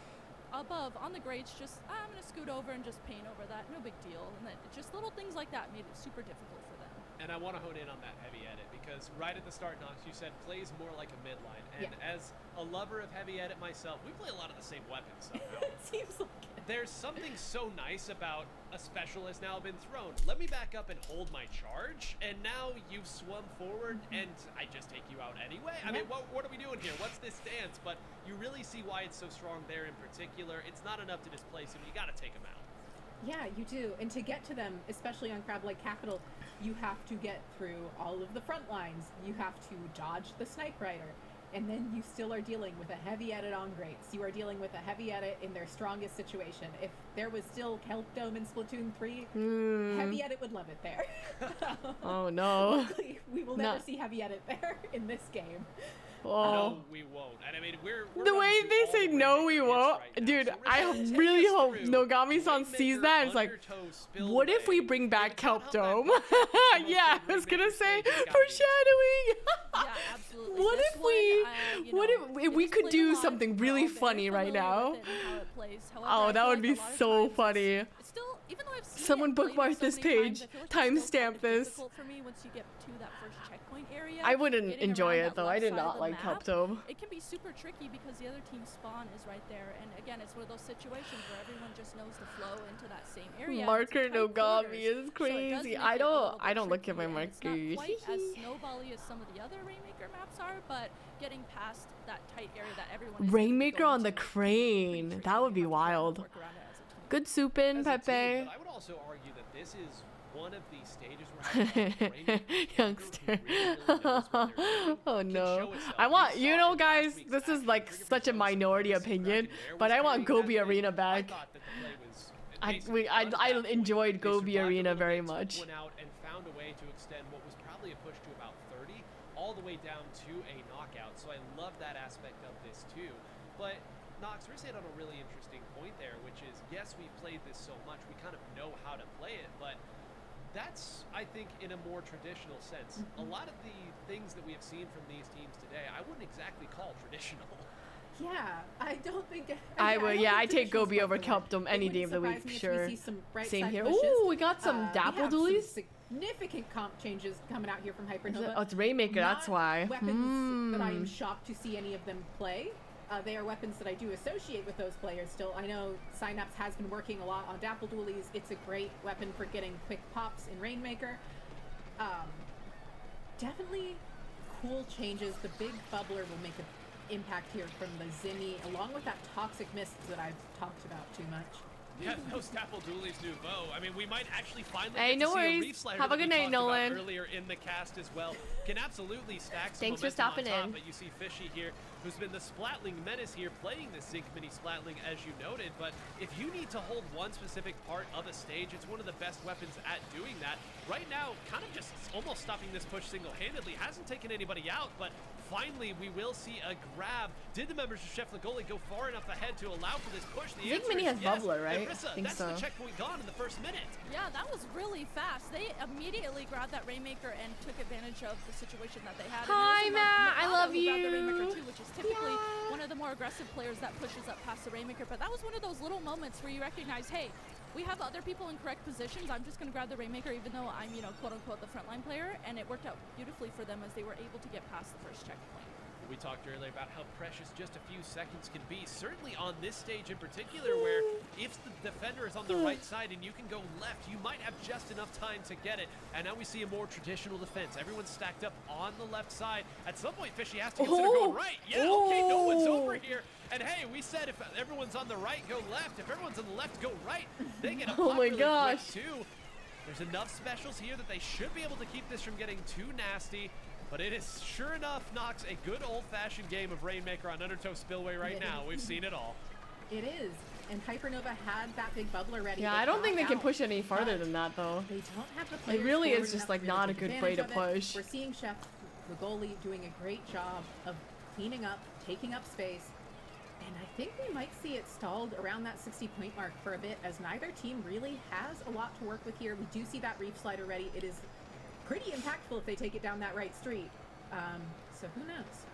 above on the grades. Just I'm gonna scoot over and just paint over that, no big deal. And then just little things like that made it super difficult for them. And I want to hone in on that heavy edit because right at the start, Knox, you said plays more like a midline. And as a lover of heavy edit myself, we play a lot of the same weapons somehow. It seems like it. There's something so nice about a special has now been thrown. Let me back up and hold my charge, and now you've swum forward, and I just take you out anyway? I mean, what are we doing here? What's this dance? But you really see why it's so strong there in particular. It's not enough to displace him. You got to take him out. Yeah, you do. And to get to them, especially on Crab Leg Capital, you have to get through all of the front lines. You have to dodge the Snipe Rider. And then you still are dealing with a heavy edit on Greats. You are dealing with a heavy edit in their strongest situation. If there was still Kelp Dome in Splatoon 3, heavy edit would love it there. Oh no. Luckily, we will never see heavy edit there in this game. Oh. No, we won't. And I mean, we're the way they say no, we won't, right dude. so I really hope Nogami-san sees that. It's like, what if we bring back Kelp Dome? Yeah, I was gonna say foreshadowing. Yeah, absolutely. What if we could do something really funny right now? Oh, that would be so funny. Still, even though I've seen Someone bookmark this page, timestamp this. Difficult for me once you get to that first checkpoint area. I wouldn't enjoy it though. I did not like Kelp Dome. It can be super tricky because the other team's spawn is right there, and again, it's one of those situations where everyone just knows to flow into that same area. Marker Nogami is crazy. I don't look at my markers. It's not quite as snowbally as some of the other Rainmaker maps are, but getting past that tight area that everyone is Rainmaker on the crane. That would be wild. Good soupin, as a team, Pepe. but I would also argue that this is one of the stages where Youngster. oh Oh no. I want, you know, guys, this is like such a minority opinion, but I want Gobi Arena back. I enjoyed Gobi Arena very much. Went out and found a way to extend what was probably a push to about 30, all the way down to a knockout. So I love that aspect of this too. But Nox, Riss hit on a really interesting point there, which is, yes, we've played this so much, we kind of know how to play it, but that's, I think, in a more traditional sense. A lot of the things that we have seen from these teams today, I wouldn't exactly call traditional. Yeah, I don't think. I would, yeah, I take traditional's Gobi quite over the word. Kelpdom any It day of the wouldn't week, surprise sure. me if we see some right Same side here. pushes. Ooh, we got some We Dapple have some Dualies. significant comp changes coming out here from Hypernova. Oh, it's Rainmaker, that's Not why. Weapons that I am shocked to see any of them play. They are weapons that I do associate with those players still. I know Synapse has been working a lot on Dapple Dualies. It's a great weapon for getting quick pops in Rainmaker. Definitely cool changes. The big bubbler will make an impact here from the Zimmy, along with that toxic mist that I've talked about too much. Yeah, those Dapple Dualies nouveau. I mean, we might actually finally Hey, get no to see a worries. Reef Slider Have a that we good night, talked about Nolan. earlier in the cast as well. Can absolutely stack some Thanks for momentum on stopping top, in. But you see Fishy here, who's been the Splatling menace here, playing this Zinc Mini Splatling, as you noted. But if you need to hold one specific part of a stage, it's one of the best weapons at doing that. Right now, kind of just almost stopping this push single-handedly. Hasn't taken anybody out, but finally we will see a grab. Did the members of Chef Legoli go far enough ahead to allow for this push? The Zinc answer Mini is has yes. bubbler, right? And Rissa, I think that's so. the checkpoint gone in the first minute. Yeah, that was really fast. They immediately grabbed that Rainmaker and took advantage of the situation that they had. Hi, And it was Matt. I Mellana love who grabbed the Rainmaker you. too, which is typically one of the more aggressive players that pushes up past the Rainmaker. But that was one of those little moments where you recognize, hey, we have other people in correct positions. I'm just going to grab the Rainmaker, even though I'm, you know, quote unquote, the frontline player. And it worked out beautifully for them as they were able to get past the first checkpoint. We talked earlier about how precious just a few seconds can be, certainly on this stage in particular, where if the defender is on the right side and you can go left, you might have just enough time to get it. And now we see a more traditional defense. Everyone's stacked up on the left side. At some point, Fishy has to consider going right. Yeah, okay, no one's over here. And hey, we said if everyone's on the right, go left. If everyone's on the left, go right. They get a Oh pop my really gosh. quick too. There's enough specials here that they should be able to keep this from getting too nasty. But it is sure enough, Nox, a good old-fashioned game of Rainmaker on Undertow Spillway right now. We've seen it all. It is. And Hypernova had that big bubbler ready. Yeah, They I don't think got they can out, push any farther but than that, though. They don't have the players really is forward just, enough like, to really not a take good way advantage to of it. push. We're seeing Chef Legoli doing a great job of cleaning up, taking up space. And I think we might see it stalled around that 60-point mark for a bit, as neither team really has a lot to work with here. We do see that Reef Slider ready. It is pretty impactful if they take it down that right street. So who knows?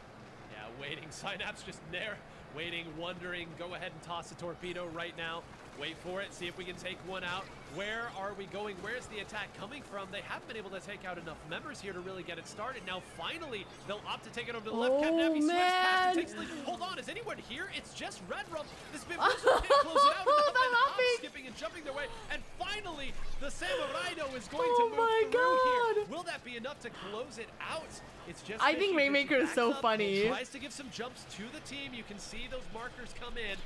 Yeah, waiting. Synapse just there, waiting, wondering. Go ahead and toss a torpedo right now. Wait for it, see if we can take one out. Where are we going? Where's the attack coming from? They haven't been able to take out enough members here to really get it started. Now, finally, they'll opt to take it over to the left. Captain Effie swings past and takes the lead. Hold on, is anyone here? It's just Red Rump. This Bamboozle can't close it out. That Enough hopping. skipping and jumping their way. And finally, the Samuraido is going Oh to move my through here. God. Will that be enough to close it out? It's just I think Fishy. Rainmaker Fishy is so backs up, funny. Tries to give some jumps to the team. You can see those markers come in.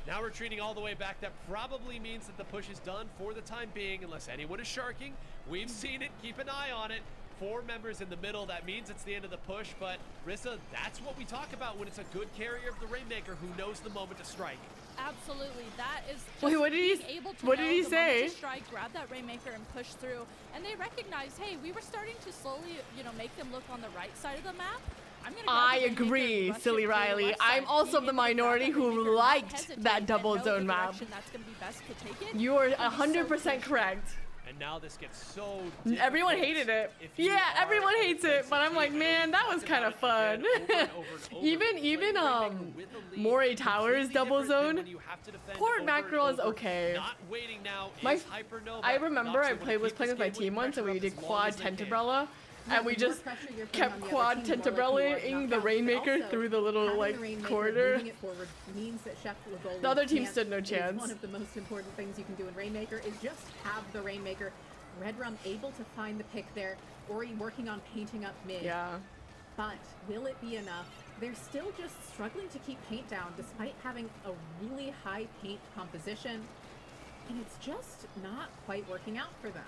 Now retreating all the way back. That probably means that the push is done for the time being, unless anyone is sharking. We've seen it. Keep an eye on it. 4 members in the middle. That means it's the end of the push. But Rissa, that's what we talk about when it's a good carrier of the Rainmaker who knows the moment to strike. Absolutely, that is just Wait, what did he- being able to what did know he the moment say? to strike, grab that Rainmaker and push through. And they recognize, hey, we were starting to slowly, you know, make them look on the right side of the map. I'm gonna grab I the Rainmaker and agree, rush it Silly through the Riley. left I'm side, also being the able to grab minority that who Rainmaker, not liked hesitate, that and double know the zone map. direction that's gonna be best to take it. You are It'll be so 100% crucial. correct. And now this gets so Everyone difficult hated it. if you Yeah, are everyone a hates it, defensive but I'm like, team. man, that was Talked kind about of it fun. again, over and over and over. even Playing Rainmaker with a lead, Moray Towers completely double different than zone. when you have to defend Port over and Mackerel is over. okay. Not waiting now My- is Hypernova. I remember Nox I able to was keep playing this with my game team once and we pressure did up as long quad as they can. Tentabrella. And we the more just pressure you're putting kept on the quad other team, the more Tentabrella likely you are ing to the knock out. Rainmaker Also, through the little having like the Rainmaker corridor. moving it forward means that Chef Legoli The other team can't. stood no It is chance. one of the most important things you can do in Rainmaker is just have the Rainmaker. Red Rum able to find the pick there. Ori working on painting up mid. Yeah. But will it be enough? They're still just struggling to keep paint down despite having a really high paint composition. And it's just not quite working out for them.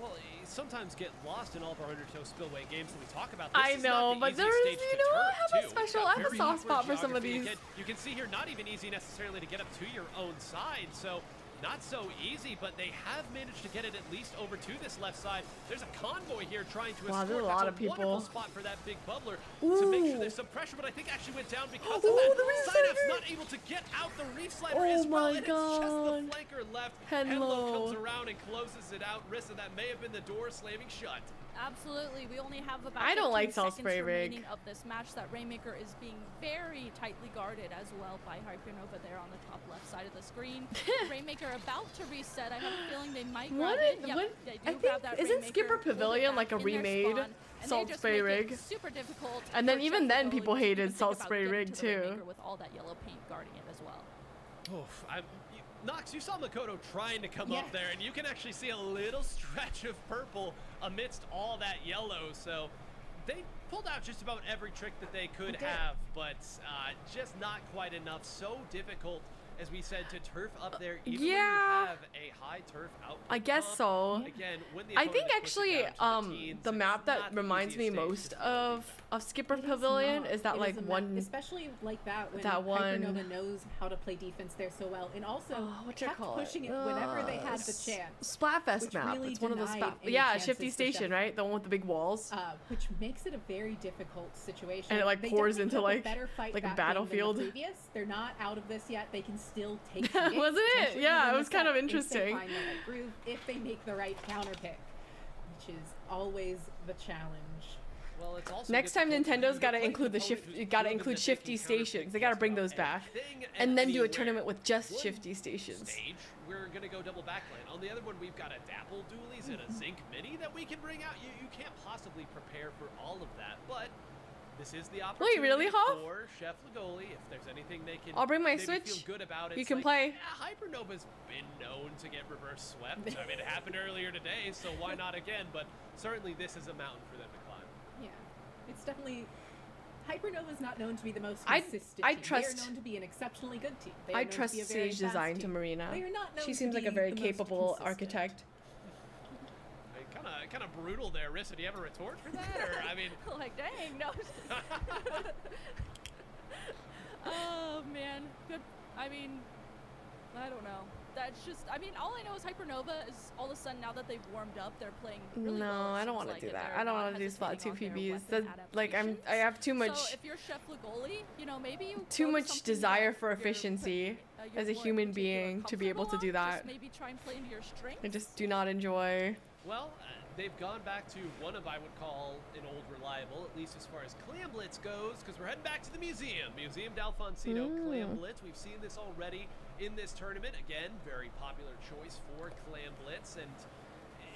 Well, you sometimes get lost in all of our undertow spillway games that we talk about. This I is know, not the but easiest there is, stage you to know, I turf, have a too. We've special, got I have a very soft spot for some of geography. these. Again, you can see here, not even easy necessarily to get up to your own side, so not so easy, but they have managed to get it at least over to this left side. There's a convoy here trying to Wow, escort. there's a That's lot of people. wonderful spot for that big bubbler to make sure Ooh. there's some pressure, but I think actually went down because Ooh, of that. the reef Synapse slider. not able to get out the reef slider Oh as well, my and it's just God. the flanker left. Hello. comes around and closes it out. Rissa, that may have been the door slamming shut. Absolutely. We only have about I don't 15 like Salt seconds Spray Rig. remaining of this match. That Rainmaker is being very tightly guarded as well by Hypernova there on the top left side of the screen. Rainmaker about to reset. I have a feeling they might grab it. Yep, they do I grab think, that isn't Rainmaker, Skipper hold it Pavilion back like a in their remade spawn, and Salt they just Spray make it Rig? super difficult. And then for even Chef then Fagoli people to hated even think Salt about Spray getting Rig to the too. Rainmaker with all that yellow paint guarding it as well. Oof, Nox, you saw Makoto trying to come Yes. up there, and you can actually see a little stretch of purple amidst all that yellow. So they pulled out just about every trick that they could did. have, but just not quite enough. So difficult, as we said, to turf up there, even when you Yeah. have a high turf output. I guess comp. so. Again, when the I opponent think is pushing actually, down to the teens, the it's map not that the reminds me easiest stage most to build of Skipper It is Pavilion not. is that It like a one. especially like that when that one- Hypernova knows how to play defense there so well, and also What you kept call pushing it? it whenever they had the chance, Splatfest which map. really It's one of those denied splat. any Yeah, chances Shifty for Station, Chef. right? The one with the big walls. which makes it a very difficult situation. And it, like, They pours definitely into, took a like- better fight like a back game than the battlefield. previous. They're not out of this yet. They can still take some games, Wasn't it? potentially Yeah, win it the was kind set of if interesting. they find the right groove, if they make the right counter pick, which is always the challenge. Well, it's also Next time Nintendo's got to include the shifty stations. They got to bring those back, and then do a tournament with just shifty stations. Stage, we're gonna go double backline. On the other one, we've got a Dapple Dualies and a Zinc Mini that we can bring out. You can't possibly prepare for all of that, but this is the opportunity really, Hoff? for Chef Fagoli. If there's anything they can, I'll bring my maybe Switch. Feel good about it. You It's can like, play. Yeah, Hypernova's been known to get reverse swept. I mean, it happened earlier today, so why not again? But certainly, this is a mountain for them to climb. Yeah, it's definitely. Hypernova is not known to be the most I consistent team. trust- They are known to be an exceptionally good team. They are I known to trust be a very Sage fast Design to team. Marina. They are not known She to seems like a be very the most capable consistent. architect. Kind of brutal there, Rissa. Do you have a retort for that? Or I mean, Like, dang, no. Oh, man. Good. I mean, I don't know. That's just, I mean, all I know is Hypernova is all of a sudden, now that they've warmed up, they're playing really No, well. I don't want to do that. I don't want to do spot 2 PBs. That, That, like I have too much So if you're Chef Lagoli, you know, maybe you too go to much something desire that for you're efficiency you're as a more human particular being to be able to comfortable do on. that. Just maybe try and play into your strengths. I just do not enjoy. well, they've gone back to one of I would call an old reliable, at least as far as Clam Blitz goes, because we're heading back to the museum. Museum d'Alfonsino Clam Blitz. We've seen this already in this tournament. Again, very popular choice for Clam Blitz, and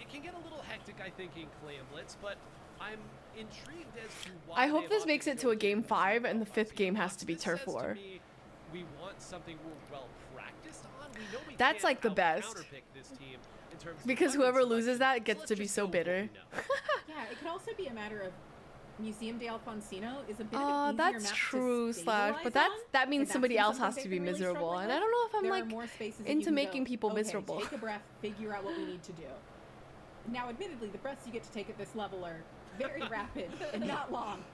it can get a little hectic, I think, in Clam Blitz, but I'm intrigued as to why I hope they've this opted makes to it go to a with game Museum 5 and the 5th d'Alfonsino. game has to be This turf says to war. me, we want something we're well practiced on. We know we That's can't like the out best. counterpick this team in terms of Because weapon whoever selection, loses that so gets let's to be just so go with what bitter. we know. Yeah, it could also be a matter of Museum d'Alfonsino is a bit of Oh, an easier that's map true, to Slash. But stabilize on, that means and that's somebody been else something has to they've be been really miserable. struggling And I with. don't know if I'm There are like more spaces that into you can making go, people okay, miserable. Take a breath, figure out what we need to do. Now, admittedly, the breaths you get to take at this level are very rapid and not long.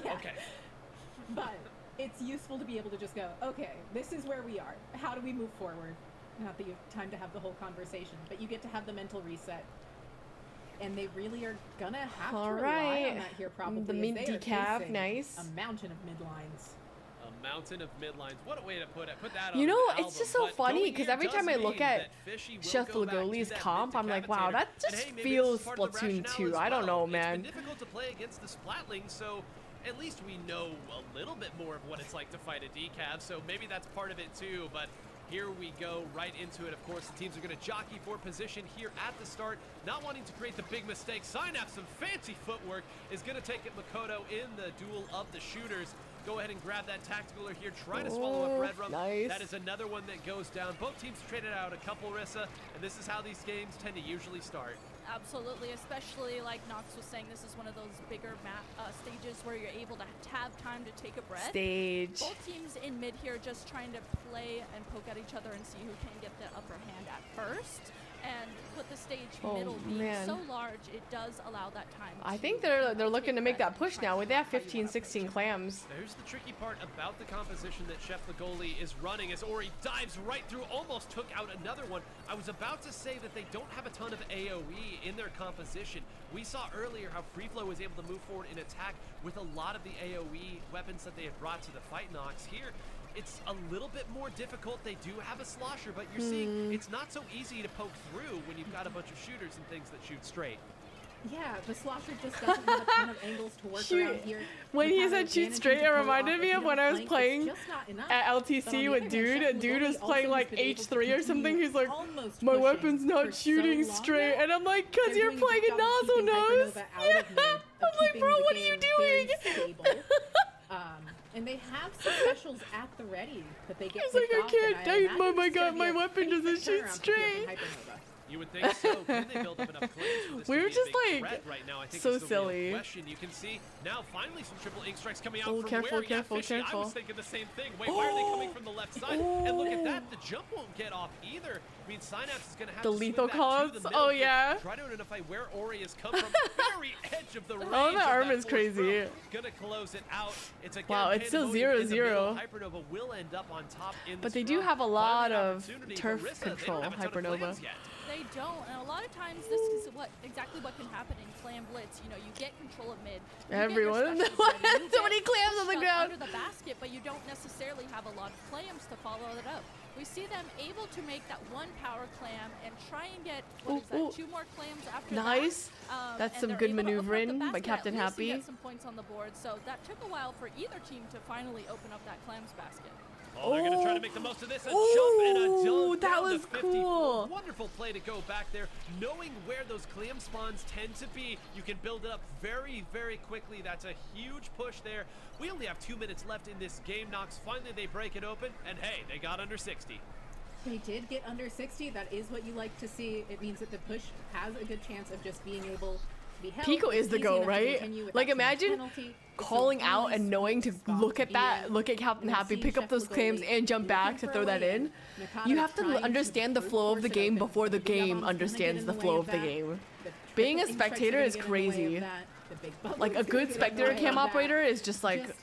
Yeah. Okay. But it's useful to be able to just go, okay, this is where we are. How do we move forward? Not that you have time to have the whole conversation, but you get to have the mental reset. And they really are gonna have All to rely right. on that here probably. The as mint they are decaf, facing nice. A mountain of midlines. A mountain of midlines. What a way to put it. Put that on You an know, album. it's just so But funny going because here every does time I look mean at that Fishy will Chef go back to Lagoli's that comp, I'm like, wow, mid-decavitator. that And just hey, maybe feels this is part of the Splatoon rationale 2. as I don't well. know, It's man. been difficult to play against the Splatlings, so at least we know a little bit more of what it's like to fight a decav, so maybe that's part of it too, but here we go right into it. Of course, the teams are going to jockey for position here at the start, not wanting to create the big mistake. Synapse, some fancy footwork, is going to take it Makoto in the duel of the shooters. go ahead and grab that tactical here, try to swallow up Red Rum. Nice. That is another one that goes down. Both teams traded out a couple, Rissa, and this is how these games tend to usually start. Absolutely, especially like Nox was saying, this is one of those bigger map stages where you're able to have time to take a breath. Stage. Both teams in mid here just trying to play and poke at each other and see who can get the upper hand at first. And with the stage middle being so large, it does allow that time. I think they're looking to make that push now. They have 15, 16 clams. There's the tricky part about the composition that Chef the goalie is running as Ori dives right through, almost took out another one. I was about to say that they don't have a ton of AoE in their composition. We saw earlier how FreeFlow was able to move forward in attack with a lot of the AoE weapons that they had brought to the fight. Nox here, it's a little bit more difficult. They do have a slosher, but you're seeing it's not so easy to poke through when you've got a bunch of shooters and things that shoot straight. Yeah, the slosher just doesn't have a ton of angles to work around here. When he said shoot straight, it reminded me of when I was playing at LTC with Dude. A dude was playing like H3 or something. He's like, my weapon's not shooting straight. And I'm like, because you're playing a nozzle nose. Yeah. I'm like, bro, what are you doing? And they have some specials at the ready that they get. He's like, I can't. My God, my weapon doesn't shoot straight. You would think so. Can they build up enough claims for this We to were be a just big like threat right now? I think so it's the real silly. question. You can see now finally some triple ink strikes coming out Oh, from careful, where? careful, Fishy, I careful. was thinking the same thing. Wait, why are they coming from the left side? And look at that, the jump won't get off either. I mean, Synapse is going to have The to lethal swing back calls? to the middle Oh, here, yeah. try to identify where Ori has come from. Very edge of the range. Oh, the arm is crazy. Gonna close it out. It's a Wow, it's still 0-0. Hypernova will end up on top in But this they do round. have a lot Finally, of opportunity, turf but Rissa, control, they don't have a ton of Hypernova. plans yet. They don't, and a lot of times this is exactly what can happen in Clam Blitz. You know, you get control of mid. you get your Everyone. specials ready, you So get many clams on the pushed up ground. under the basket, but you don't necessarily have a lot of clams to follow it up. We see them able to make that one power clam and try and get Ooh. 2 more clams after Nice. that. That's and some they're good able to open up the maneuvering by basket, Captain at least to Happy. get some points on the board. So that took a while for either team to finally open up that clams basket. Oh, they're going to try to make the most of this. A Ooh, jump and a dunk that down was to 54. cool. Wonderful play to go back there. Knowing where those clam spawns tend to be, you can build it up very, very quickly. That's a huge push there. We only have 2 minutes left in this game, Nox. Finally, they break it open, and hey, they got under 60. They did get under 60. That is what you like to see. It means that the push has a good chance of just being able to be held. Pico is the Easy go, enough to right? continue without Like too much imagine penalty. It's a calling out really and knowing to smooth spot look to at be that, in. look at Captain And I've Happy, seen pick up Chef those claims Lugoli and jump back to looking throw for a that way in. Nakata You have trying to understand the brute flow of force the it game open. before the Yabon's game gonna understands get in the way flow of the that. game. The Being a triple ink strikes are spectator gonna is get in the way of crazy. that. The big bubbles Like a are gonna good get in the spectator way cam of that. operator is just like Just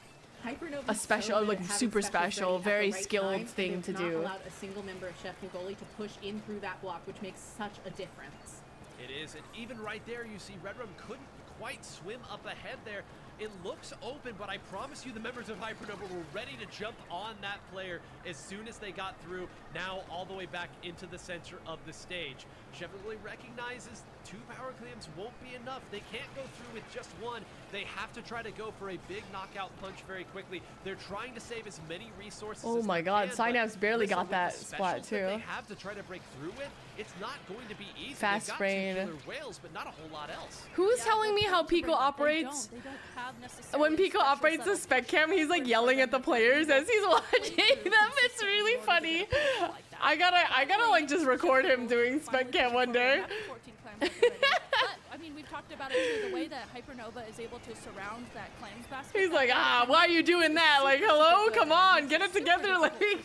Hypernova a special, so good like at having super specials ready special, at the very right skilled time. thing They've to not do. allowed a single member of Chef Lugoli to push in through that block, which makes such a difference. It is, and even right there, you see Red Rum couldn't quite swim up ahead there. It looks open, but I promise you the members of Hypernova were ready to jump on that player as soon as they got through, now all the way back into the center of the stage. Chevrolet recognizes 2 power clams won't be enough. They can't go through with just one. They have to try to go for a big knockout punch very quickly. They're trying to save as many resources Oh as my they God, can, Synapse but barely Rissa, got with that the splat specials that too. they have to try to break through with, it's not going to be easy. Fast They've got brain. 2 killer whales, but not a whole lot else. Who's Yeah, telling me they're how trying to Pico bring it, but operates? They don't have necessarily When Pico specials operates the that'll spec push cam, he's like forward yelling for at the them to players be able as he's to watching play through them. It's consistently really in order to funny. get a push like that. I gotta like just record him doing spec cam one day. But, I mean, we've talked about it too, the way that Hypernova is able to surround that clams basket. He's like, why are you doing that? Like, hello, come on, get it together, like. You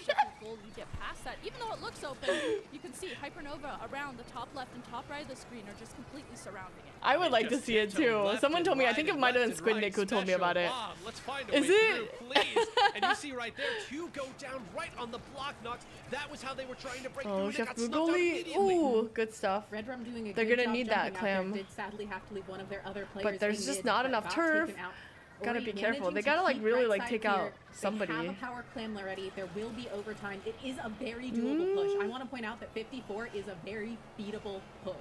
get past that. Even though it looks open, you can see Hypernova around the top left and top right of the screen are just completely surrounding it. I would like to Just see it tiptoe too. left Someone and told me, I right think it and might have left been and Squid right. Nick who told me about it. Special bomb. Let's find a Is way it? through, please. And you see right there, 2 go down right on the block, Nox. That was how they were trying to break through, Oh, and they Chef got snuffed out Lugoli. immediately. Ooh, good stuff. Red Rum doing a They're good gonna job need that jumping out there. clam. Did sadly have to leave one of their other players. But there's in just mid, not but enough got turf. taken out. Gotta Ori be careful. managing They to gotta like keep really right like side take clear. out somebody. They have a power clam already. There will be overtime. It is a very doable push. I want to point out that 54 is a very beatable push.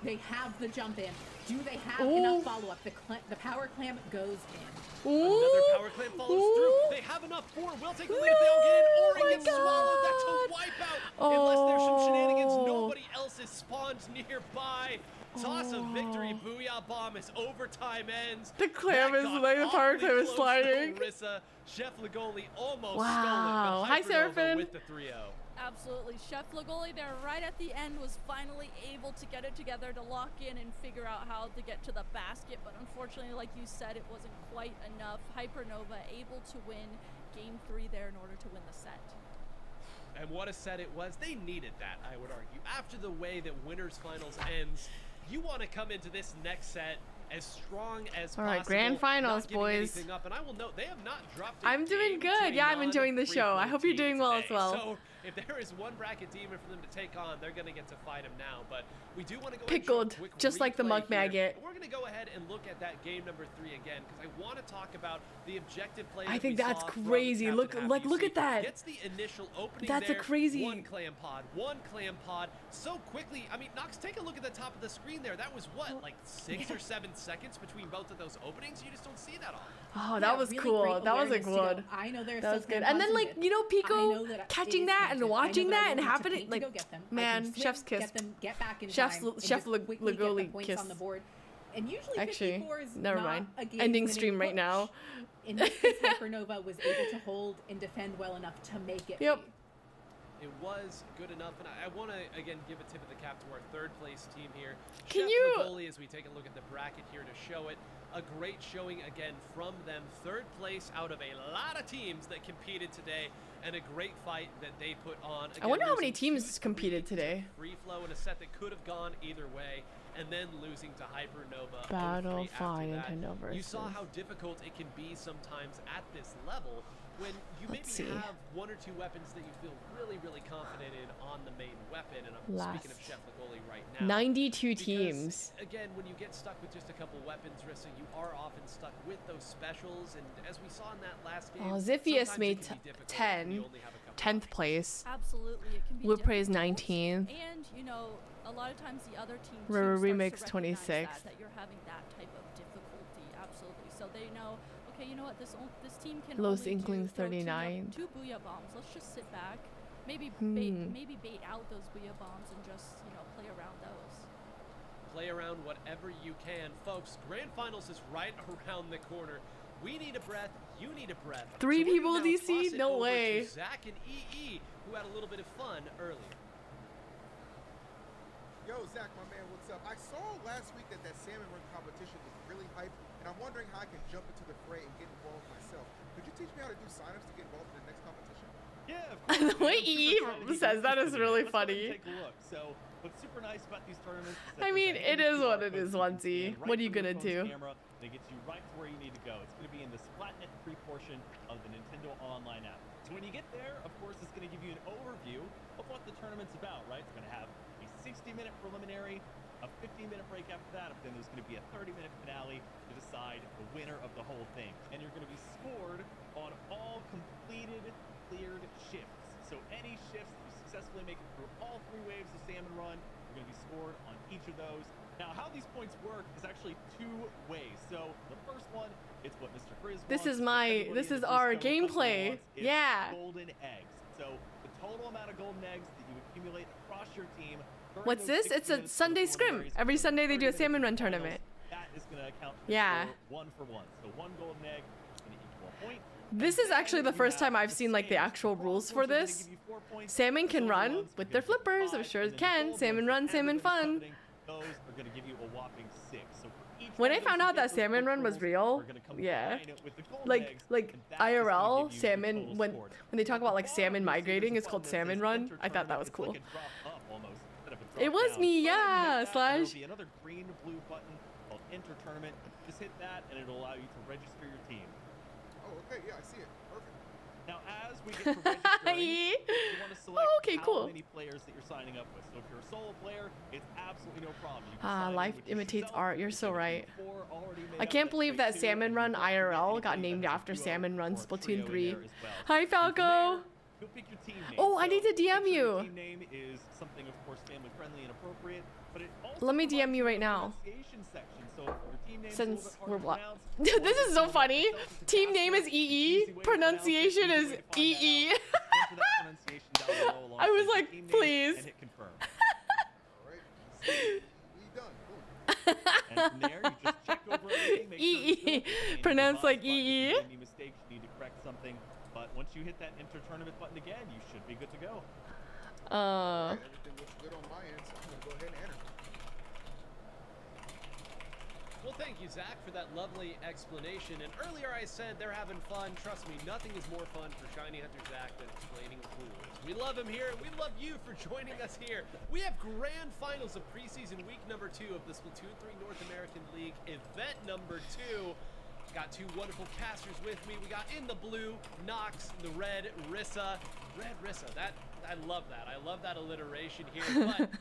They have the jump in. Do they have Ooh. enough follow-up? The power clam goes in. Ooh. Another power clamp follows through. They have enough. 4 will take the lead if they all get in, or Oh it gets my swallowed. That's God. a wipeout. Unless there's some shenanigans, Oh. nobody else is spawned nearby. Toss of victory. Booyah bomb as overtime ends. The clam That is got like the power awfully clam is close, sliding. though, Rissa. Chef Legoli almost Wow. stole it, Hi, but Hypernova Seraphin. with the 3-0. Absolutely. Chef Legoli there right at the end was finally able to get it together to lock in and figure out how to get to the basket, but unfortunately, like you said, it wasn't quite enough. Hypernova able to win game 3 there in order to win the set. And what a set it was. They needed that, I would argue. After the way that winners finals ends, you want to come into this next set as strong as All possible. right, grand finals, not giving boys. anything up. And I will note, they have not dropped a I'm doing game to good. a Yeah, I'm enjoying the show. I non-free-flow hope you're team doing well as today. well. So if there is one bracket demon for them to take on, they're going to get to fight him now. But we do want to go Pickled, into a quick just like the replay mug here. maggot. We're going to go ahead and look at that game number 3 again, because I want to talk about the objective play. I that think we that's saw from crazy. Captain Look, Happy. like, You look see, at that. Gets the initial opening That's a there. crazy- One clam pod, so quickly. I mean, Nox, take a look at the top of the screen there. That was what, like 6 or 7 seconds between both of those openings? You just don't see that often. Oh, that Yeah, was really cool. great That was a awareness to go, good. I know there's That was still good. clam And then, pods like, in you know, it. I Pico know that it catching is that and planted. I know watching that I and will need to happening, paint to like, go get them. I man, can swim, chef's kiss. Get them, get back in Chef's- time, and Chef just Le- quickly get the Legoli points kiss. on the board. And usually Actually, 54 is never not mind. a game Ending winning stream right push. now. In this case, Hypernova was able to hold and defend well enough to make it. Yep. It was good enough, and I want to, again, give a tip of the cap to our 3rd place team here. Can Chef you- Legoli, as we take a look at the bracket here to show it. A great showing, again, from them. 3rd place out of a lot of teams that competed today, and a great fight that they put on. I wonder how many losing teams 2-3 competed to today. Free flow in a set that could have gone either way, and then losing to Hypernova. Battle 0-3 after Fly that. Nintendo You saw versus- how difficult it can be sometimes at this level when you Let's maybe see. have 1 or 2 weapons that you feel really, really confident in on the main weapon. And I'm speaking of Last. Chef Legoli right now. 92 Because, teams. Again, when you get stuck with just a couple weapons, Rissa, you are often stuck with those specials. And as we saw in that last game, Oh, Ziphius sometimes made it can be difficult 10. when you only have a couple 10th options. place. Absolutely. It can be Wood Praise difficult. 19th. And, you know, a lot of times the other team Rubber too starts Remix to recognize 26th. that you're having that type of difficulty. Absolutely. So they know, okay, you know what, this team can Los only Inklings throw 39. 2 booyah bombs. Let's just sit back. Maybe bait out those booyah bombs and just, you know, play around those. Play around whatever you can. Folks, Grand Finals is right around the corner. We need a breath. You need a breath. 3 So we're gonna people now DC? toss it No over to way. Zach and EE, who had a little bit of fun earlier. Yo, Zach, my man, what's up? I saw last week that salmon run competition was really hype, and I'm wondering how I can jump into the fray and get involved myself. Could you teach me how to do signups to get involved in the next competition? Yeah, of The course. way I'm super EE excited to says get that is this really Let's go ahead and funny. Take a look. So, what's super nice about these tournaments is that I mean, there's it that is QR what it code is, that you can Onesie. scan What are right you from your gonna phone's do? Camera, and it gets you right to where you need to go. It's going to be in the Splatnet free portion of the Nintendo Online app. So when you get there, of course, it's going to give you an overview of what the tournament's about, right? It's going to have a 60-minute preliminary, a 15-minute break after that, but then there's going to be a 30-minute finale to decide the winner of the whole thing. And you're going to be scored on all completed, cleared shifts. So any shifts that you successfully make it through all 3 waves of Salmon Run, you're going to be scored on each of those. Now, how these points work is actually 2 ways. So the first one, it's what Mr. Frizz This wants, is what my- everybody this in is the our Frizz Code gameplay. wants. It's Yeah. golden eggs. So the total amount of golden eggs that you accumulate across your team. during What's those this? 60 It's a minutes of the Sunday scrim. preliminaries Every and Sunday they 30 do a minutes salmon of run the finals, tournament. That is going to account for Yeah. your score 1 for 1. So 1 golden egg is going to equal a point. This is actually the first time I've seen like the actual rules for this. Salmon can run with their flippers. I'm sure it can. Salmon run, salmon fun. Those are going to give you a whopping 6. So for each When one I of those found you out get that those salmon quick run was rolls, real, we're gonna combine yeah. it with the golden Like eggs, and that is gonna IRL give you the salmon total when score. they talk about like At the salmon bottom, you'll see migrating, there's it's a called button that salmon says run. enter I thought that was tournament. cool. It's like a drop up almost instead of a drop It was down. me, Go ahead and yeah, hit that, and Slash. There'll be another green blue button called enter tournament. Just hit that and it'll allow you to register your team. Oh, okay, yeah, I see it. Perfect. Now, as we get to registering, you want to select Oh, okay, how cool. many players that you're signing up with. So if you're a solo player, it's absolutely no problem. You can Ah, sign in life with just imitates yourself. art. You're If so you have right. 4 already made I up, can't that's believe great that too. Salmon You Run don't have to get IRL anybody got named that's a after duo Salmon Run or a trio Splatoon in 3. there as well. Hi, And from Falco. there, You'll pick your team name. Oh, I need to make DM sure your you. Team name is something, of course, family friendly and appropriate. But it also Let me provides DM you right a now. pronunciation section. So if your team name is a little Since bit hard we're to what? pronounce, This is so or funny. itself is a Team name is password, EE. easy way to pronounce it, Pronunciation easy way is to find that EE. out. Enter that pronunciation down below I was alongside your like, team name please. And hit confirm. All right. We done. Boom. And from there, you just check over everything, make sure it's EE. good. If you Pronounced like button, if you EE. made any mistakes, you need to correct something. But once you hit that enter tournament button again, you should be good to go. All right, everything looks good on my end, so I'm gonna go ahead and enter. Well, thank you, Zach, for that lovely explanation. And earlier I said they're having fun. Trust me, nothing is more fun for Shiny Hunter Zach than explaining rules. We love him here, and we love you for joining us here. We have grand finals of preseason week number 2 of the Splatoon 3 North American League event number 2. Got two wonderful casters with me. We got in the blue, Nox, in the red, Rissa. Red Rissa, I love that. I love that alliteration here.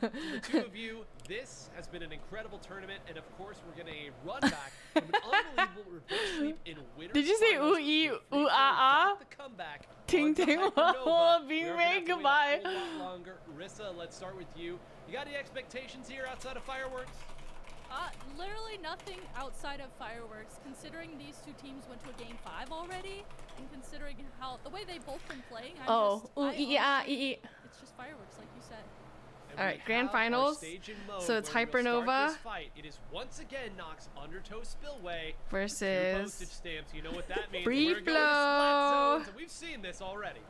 But to the two of you, this has been an incredible tournament, and of course, we're going to run back from an unbelievable reverse sweep in winter. Did you say ooh ee ooh ah ah? The comeback. Ting onto ting Hypernova. being We're gonna made have to wait goodbye. a whole lot longer. Rissa, let's start with you. You got any expectations here outside of fireworks? Literally nothing outside of fireworks, considering these two teams went to a game 5 already, and considering how the way they both been playing, it's just fireworks, like you said. And All we right, grand have our finals. stage and mode So it's where we'll start Hypernova this fight. It is once again Nox Undertow Spillway two versus postage stamps. You know what that means. Free We're going to flow. splat zones, and we've seen this already.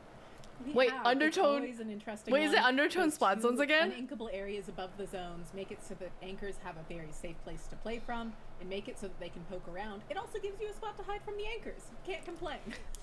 It's Wait, undertone- always an interesting Wait, is it one. undertone Those splat two zones again? Uninkable areas above the zones make it so that anchors have a very safe place to play from, and make it so that they can poke around. It also gives you a spot to hide from the anchors. Can't complain.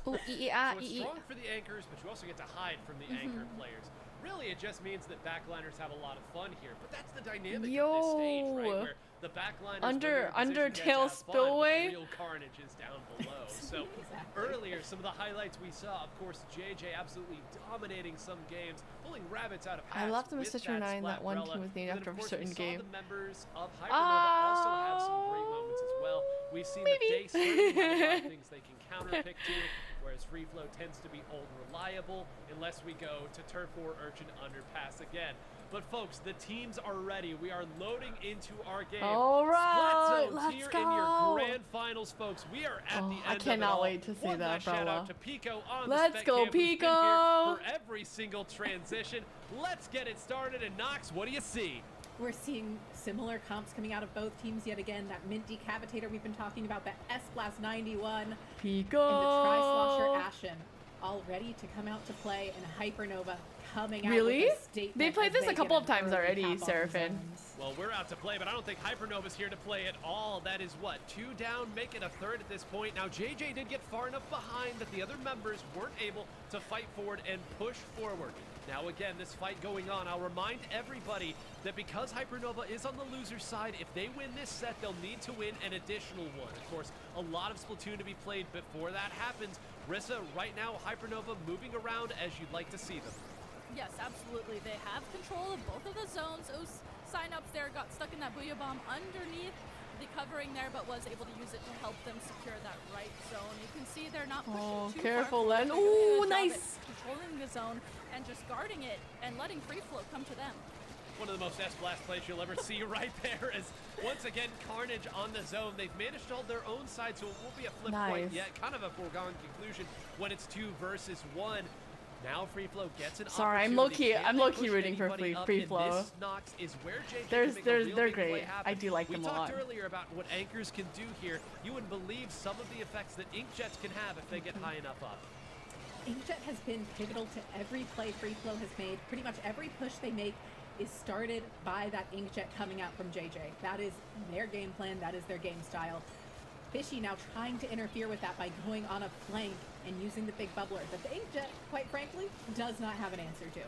ooh ee ah So it's ee. strong for the anchors, but you also get to hide from the anchor players. Really, it just means that backliners have a lot of fun here. But that's the dynamic of this stage, right? Yo. Where the backliners Under- when they're in position, get to Undertale have fun, but Spillway? the real carnage is down below. So Exactly. earlier, some of the highlights we saw, of course, JJ absolutely dominating some games, pulling rabbits out of hats. I love the with Mr. that 9 that one Splatbrella. team was named And then, after of a course, certain we game. saw the members of Hypernova also have some great moments as well. We've seen that they certainly have a lot of things they can counterpick to, whereas Free Flow tends to be old reliable unless we go to Turf War Urchin Underpass again. But folks, the teams are ready. We are loading into our game. All right, Splat zones let's here go. in your grand finals, folks. We are at the end I of it cannot all. wait to see One that, last shout out Bella. to Pico on Let's the spec go, cam, who's been here Pico. for every single transition. Let's get it started. And Nox, what do you see? We're seeing similar comps coming out of both teams yet again. That mint decapitator we've been talking about, that S-Blast 91, Pico. and the Tri-Slosher Ashen, all ready to come out to play, and Hypernova coming out Really? with a statement. They played as this a they couple get of an times early already, cap on the Seraphin. zones. Well, we're out to play, but I don't think Hypernova's here to play at all. That is what, 2 down, make it a third at this point. Now, JJ did get far enough behind that the other members weren't able to fight forward and push forward. Now, again, this fight going on, I'll remind everybody that because Hypernova is on the loser's side, if they win this set, they'll need to win an additional one. Of course, a lot of Splatoon to be played before that happens. Rissa, right now, Hypernova moving around as you'd like to see them. Yes, absolutely. They have control of both of the zones. Those sign-ups there got stuck in that Booyah Bomb underneath the covering there, but was able to use it to help them secure that right zone. You can see they're not pushing Oh, too careful, far. Len. They're doing a Ooh, good job at nice. controlling the zone and just guarding it and letting Free Flow come to them. One of the most S-Blast plays you'll ever see right there is, once again, Carnage on the zone. They've managed to hold their own side, so it won't be a flip quite Nice. yet. Kind of a foregone conclusion when it's 2 versus 1. Now Free Flow gets an Sorry, I'm opportunity. low-key- Can I'm they low-key push rooting for anybody up? Free And Flow. This Nox is where JJ They're can make a real they're big play great. happen. I do like them a lot. We talked earlier about what anchors can do here. You wouldn't believe some of the effects that Inkjets can have if they get high enough up. Inkjet has been pivotal to every play Free Flow has made. Pretty much every push they make is started by that Inkjet coming out from JJ. That is their game plan. That is their game style. Fishy now trying to interfere with that by going on a flank and using the big bubbler that the Inkjet, quite frankly, does not have an answer to.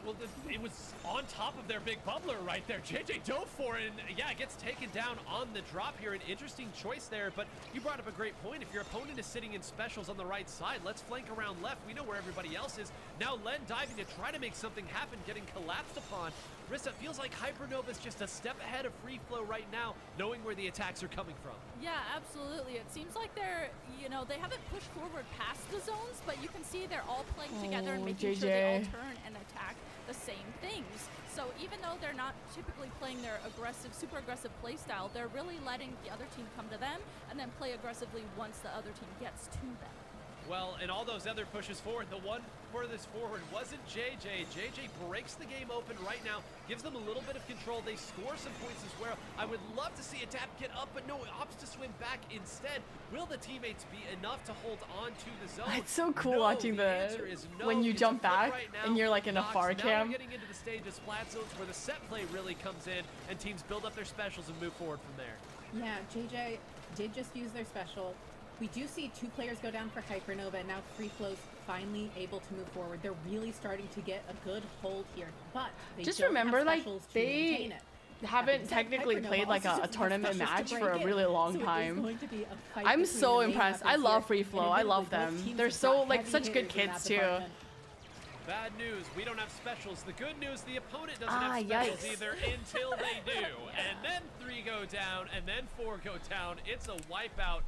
Well, it was on top of their big bubbler right there. JJ dove for it, and yeah, it gets taken down on the drop here. An interesting choice there, but you brought up a great point. If your opponent is sitting in specials on the right side, let's flank around left. We know where everybody else is. Now Len diving to try to make something happen, getting collapsed upon Rissa, feels like Hypernova's just a step ahead of Free Flow right now, knowing where the attacks are coming from. Yeah, absolutely. It seems like they're, they haven't pushed forward past the zones, but you can see they're all playing together and making sure they all turn and attack the same things. So even though they're not typically playing their super aggressive play style, they're really letting the other team come to them and then play aggressively once the other team gets to them. Well, and all those other pushes forward, the one furthest forward wasn't JJ. JJ breaks the game open right now, gives them a little bit of control. They score some points as well. I would love to see a tap get up, but no, it opts to swim back instead. Will the teammates be enough to hold on to the zone? It's so cool no, watching no. when you jump back right now, and you're like in a far now cam. we're getting into the stage of Splat Zones where the set play really comes in and teams build up their specials and move forward from there. Yeah, JJ did just use their special. We do see 2 players go down for Hypernova, and now Free Flow's finally able to move forward. They're really starting to get a good hold here, but they Just don't remember, have like, specials to they maintain it. haven't technically Hypernova played like also a doesn't have tournament specials match to for a break really in, long so it is time. going to be a fight I'm between so the main impressed. I weapons love here, Free and Flow. I love admittedly, both them. teams They're have so got like heavy such good hitters in kids that too. department. Bad news, we don't have specials. The good news, the opponent doesn't Ah, have specials yikes. either until they do. And then 3 go down, and then 4 go down. It's a wipeout.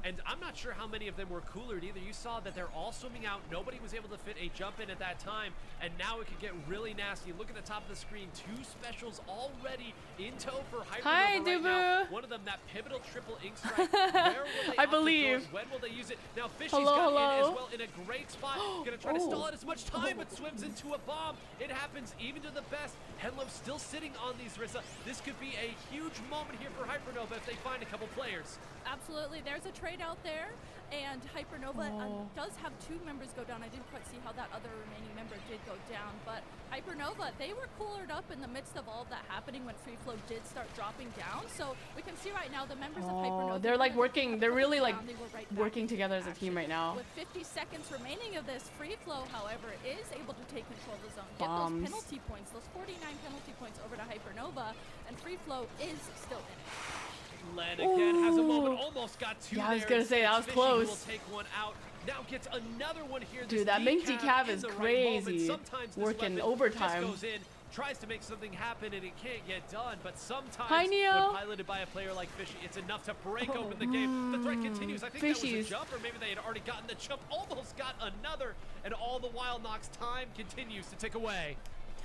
And I'm not sure how many of them were coolered either. You saw that they're all swimming out. Nobody was able to fit a jump in at that time. And now it could get really nasty. Look at the top of the screen. 2 specials already in tow for Hypernova Hi, right now. Dubu. One of them, that pivotal triple ink strike. Where will they I opt to believe. throw it? When will they use it? Now Fishy's Hello, got in hello. as well in a great spot. Gonna try to Oh. stall it as much time, but swims into a bomb. It happens even to the best. Henlo still sitting on these, Rissa. This could be a huge moment here for Hypernova if they find a couple players. Absolutely. There's a trade out there, and Hypernova does have 2 members go down. I didn't quite see how that other remaining member did go down, but Hypernova, they were coolered up in the midst of all of that happening when Free Flow did start dropping down. So we can see right now the members of Hypernova. They're like working. They're really like they were right back working in together as a action. team right now. With 50 seconds remaining of this, Free Flow, however, is able to take control of the zone, get Bombs. those penalty points, those 49 penalty points over to Hypernova, and Free Flow is still in it. Len again has a moment, almost got 2 Yeah, I there. was gonna say, that was Fishy close. will take one out. Now gets another one here. Dude, This that Mink decaf decaf in is the right crazy. moment. Sometimes this Working weapon overtime. just goes in, tries to make something happen, and it can't get done. But sometimes Hi, Neil. when piloted by a player like Fishy, it's enough to break open the game. The threat continues. I think that was a Fishies. jump, or maybe they had already gotten the jump. Almost got another, and all the while Nox time continues to tick away.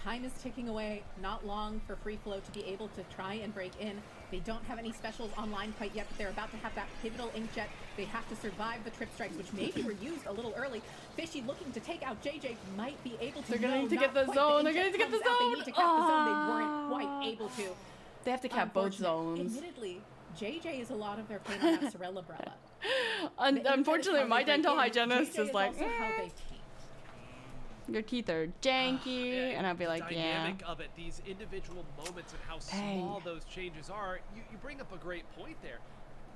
Time is ticking away. Not long for Free Flow to be able to try and break in. They don't have any specials online quite yet, but they're about to have that pivotal inkjet. They have to survive the trip strikes, which maybe were used a little early. Fishy looking to take out JJ might be able to. They're gonna No, need to not get the quite. zone. They're inkjet gonna need to get the comes out. They zone. need to cap the zone. They weren't quite able to. They have to cap both Unfortunate. zones. Admittedly, JJ is a lot of their pain on that Sorella Brella. Unfortunately, my dental hygienist is like, also how they paint. your teeth are janky, and I'd be like, the yeah. dynamic of it, these individual moments and how Dang. small those changes are, you bring up a great point there.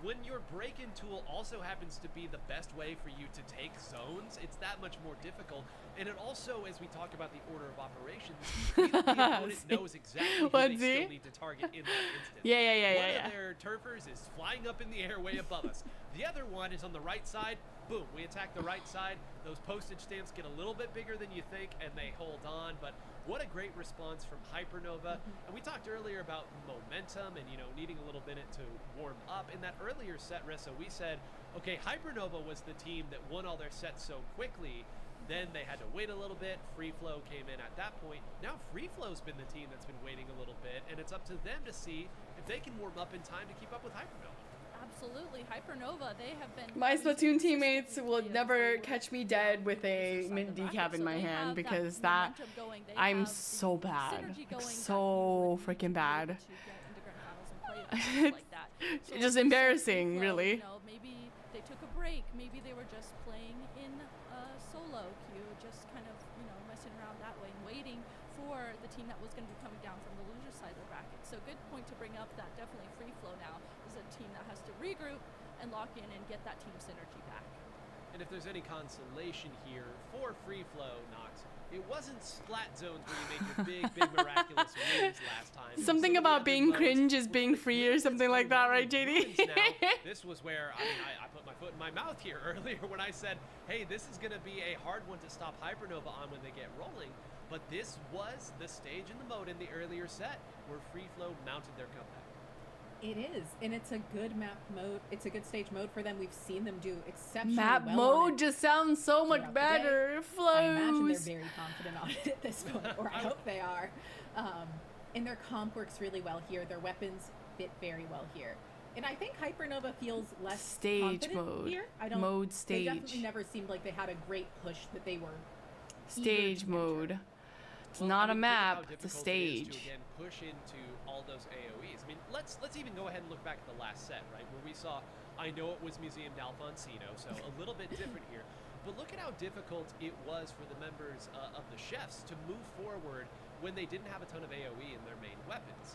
When your break-in tool also happens to be the best way for you to take zones, it's that much more difficult. And it also, as we talk about the order of operations, the opponent knows exactly who they still need to target in that instance. Yeah. One of their turfers is flying up in the air way above us. The other one is on the right side. Boom, we attack the right side. Those postage stamps get a little bit bigger than you think, and they hold on. But what a great response from Hypernova. And we talked earlier about momentum and, needing a little minute to warm up. In that earlier set, Rissa, we said, okay, Hypernova was the team that won all their sets so quickly. Then they had to wait a little bit. Free Flow came in at that point. Now Free Flow's been the team that's been waiting a little bit, and it's up to them to see if they can warm up in time to keep up with Hypernova. Absolutely. Hypernova, they have been... My Splatoon teammates will consistently never forward catch me dead with a mint decaf in my hand because that I'm so bad, so freaking bad. It's just embarrassing, really. Maybe they took a break. Maybe they were just playing in solo queue, just kind of messing around that way and waiting for the team that was going to be coming down from the loser side of the bracket. So good point to bring up that definitely Free Flow now is a team that has to regroup and lock in and get that team synergy back. And if there's any consolation here for free flow, Nox, it wasn't splat zones where you make your big miraculous wins last time. Something about being cringe is being free or something like that, right, JD? This was where, I put my foot in my mouth here earlier when I said, hey, this is going to be a hard one to stop Hypernova on when they get rolling. But this was the stage in the mode in the earlier set where Free Flow mounted their comeback. It is, and it's a good map mode. It's a good stage mode for them. We've seen them do exceptionally Map well mode just sounds so much better. It flows. I imagine they're very confident on it at this point, or I hope they are. And their comp works really well here. Their weapons fit very well here. And I think Hypernova feels less stage confident mode. here. Mode stage. They definitely never seemed like they had a great push that they were stage mode. It's not a map, it's a stage. To again push into all those AoEs. I mean, let's even go ahead and look back at the last set, right, where we saw. I know it was Museum d'Alfonsino, so a little bit different here. But look at how difficult it was for the members of the Chefs to move forward when they didn't have a ton of AoE in their main weapons.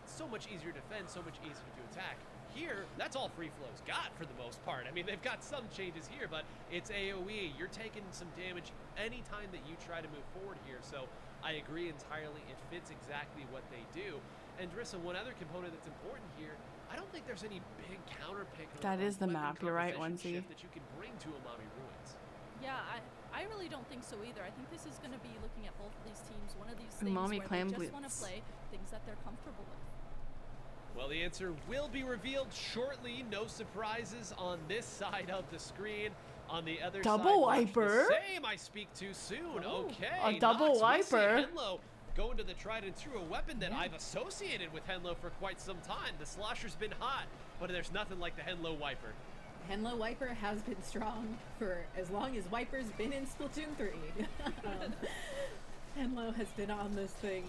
So much easier to defend, so much easier to attack. Here, that's all Free Flow's got for the most part. I mean, they've got some changes here, but it's AoE. You're taking some damage anytime that you try to move forward here. So I agree entirely. It fits exactly what they do. And Drissa, one other component that's important here, I don't think there's any big counter pick. That is the map. You're right, Onesie. That you can bring to Umami Ruins. Yeah, I really don't think so either. I think this is going to be looking at both of these teams. One of these things Umami where Clan they just want to Blitz. play things that they're comfortable with. Well, the answer will be revealed shortly. No surprises on this side of the screen. On the other double side, wiper. The same. I speak too soon. Okay. A double Nox, we'll wiper. see Henlo going to the tried and true, a weapon that I've associated with Henlo for quite some time. The slosher's been hot, but there's nothing like the Henlo wiper. Henlo Wiper has been strong for as long as Wiper's been in Splatoon 3. Henlo has been on this thing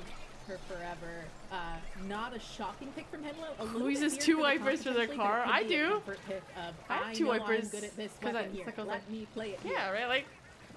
for forever. Not a shocking pick from Henlo. Who uses two wipers for their car? I do. I have two wipers. I'm good at this because weapon here. Let me play it here. Yeah, right? Like.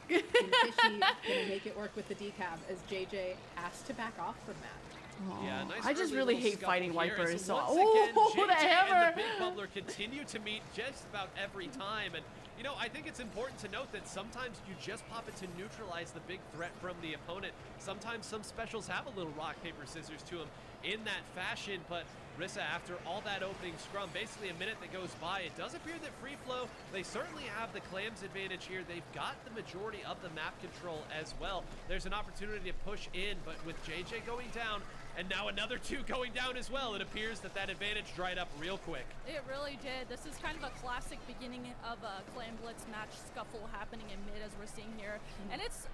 And Fishy gonna make it work with the decab as JJ has to back off from that. Yeah, nice I just really hate fighting wipers. So, once again, the JJ hammer! and the Big Bubbler continue to meet just about every time. And, you know, I think it's important to note that sometimes you just pop it to neutralize the big threat from the opponent. Sometimes some specials have a little rock, paper, scissors to them in that fashion. But Rissa, after all that opening scrum, basically a minute that goes by, it does appear that Free Flow, they certainly have the clams advantage here. They've got the majority of the map control as well. There's an opportunity to push in, but with JJ going down, and now another two going down as well, it appears that that advantage dried up real quick. It really did. This is kind of a classic beginning of a Clan Blitz match scuffle happening in mid as we're seeing here. And it's,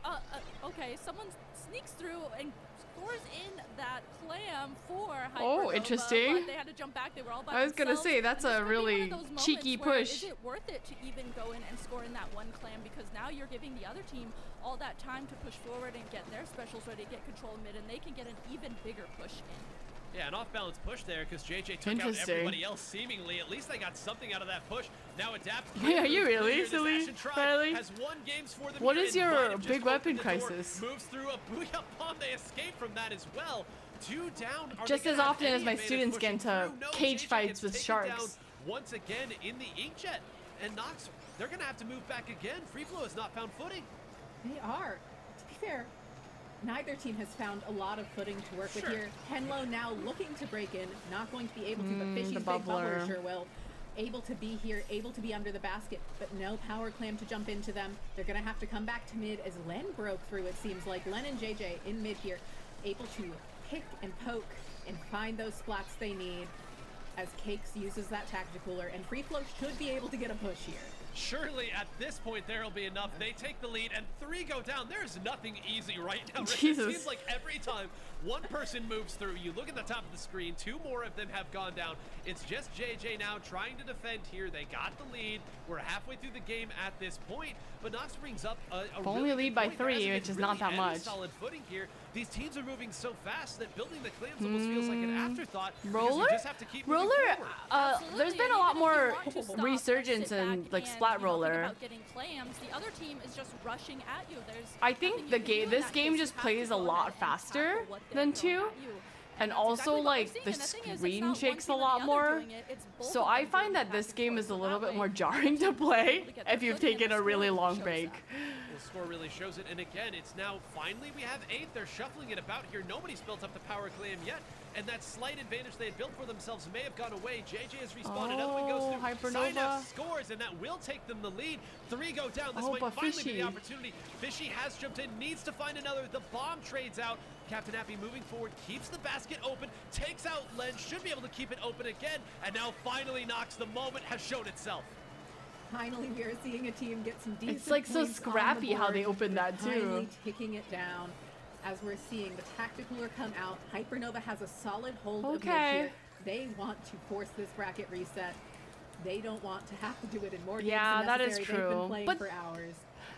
okay, someone sneaks through and scores in that clam for Hypernova. Oh, interesting. But they had to jump back. They were all by I was going to themselves. say, that's And this a could be one really of those moments cheeky where push. Is it worth it to even go in and score in that one clam? Because now you're giving the other team all that time to push forward and get their specials ready, get control of mid, and they can get an even bigger push in. Yeah, an off-balance push there because JJ took out everybody else seemingly. At least they got something out of that push. Now Adapt. Yeah, you really? Silly? Riley? Has won games for them. What is your big weapon crisis? Moves through a booyah bomb. They escape from that as well. Two down. Just as often as my students get into cage fights with sharks. Once again in the inkjet. And Nox, they're going to have to move back again. Free Flow has not found footing. They are. To be fair, neither team has found a lot of footing to work with here. Henlo now looking to break in, not going to be able to, but Fishy's Big Bubbler sure will. Able to be here, able to be under the basket, but no power clam to jump into them. They're going to have to come back to mid as Len broke through, it seems like. Len and JJ in mid here, able to pick and poke and find those splats they need as Cakes uses that tacticaler, and Free Flow should be able to get a push here. Surely at this point there will be enough. They take the lead and three go down. There's nothing easy right now. Jesus. It seems like every time one person moves through, you look at the top of the screen, two more of them have gone down. It's just JJ now trying to defend here. They got the lead. We're halfway through the game at this point, but Nox brings up a only really lead by point. 3, which is not that much. Solid footing here. These teams are moving so fast that building the clams almost feels like an afterthought. Roller? You just have to keep Roller? There's been a lot more resurgence in in like Splat Roller. About getting clams, the other team is just rushing at you. There's I think this game just plays a lot faster than 2. And that's also, exactly what we're like, seeing, the and the thing is, it's screen not one shakes a team or the lot other more. doing it, it's both So of I them find doing that it this back game and is a forth, so little that bit way more they're jarring to able play get their if you've footing, and taken the a score really really long shows break. that. Well, score really shows it, and again, it's now finally we have 8. They're shuffling it about here. Nobody's built up the power claim yet, and that slight advantage they had built for themselves may have gone away. JJ has respawned. Another one goes Oh, through. Hypernova. Synapse scores, and that will take them the lead. 3 go down. This Oh, might but finally be Fishy. the opportunity. Fishy has jumped in, needs to find another. The bomb trades out. Captain Happy moving forward, keeps the basket open, takes out Len, should be able to keep it open again, and now finally Knox. The moment has shown itself. Finally, we are seeing a team get some decent It's like so points on the scrappy how board. they opened They're that too. Finally ticking it down as we're seeing the tacticaler come out. Hypernova has a solid hold of mid Okay. here. They want to force this bracket reset. They don't want to have to do it in more games Yeah, than that is necessary. They've true. been playing But for hours.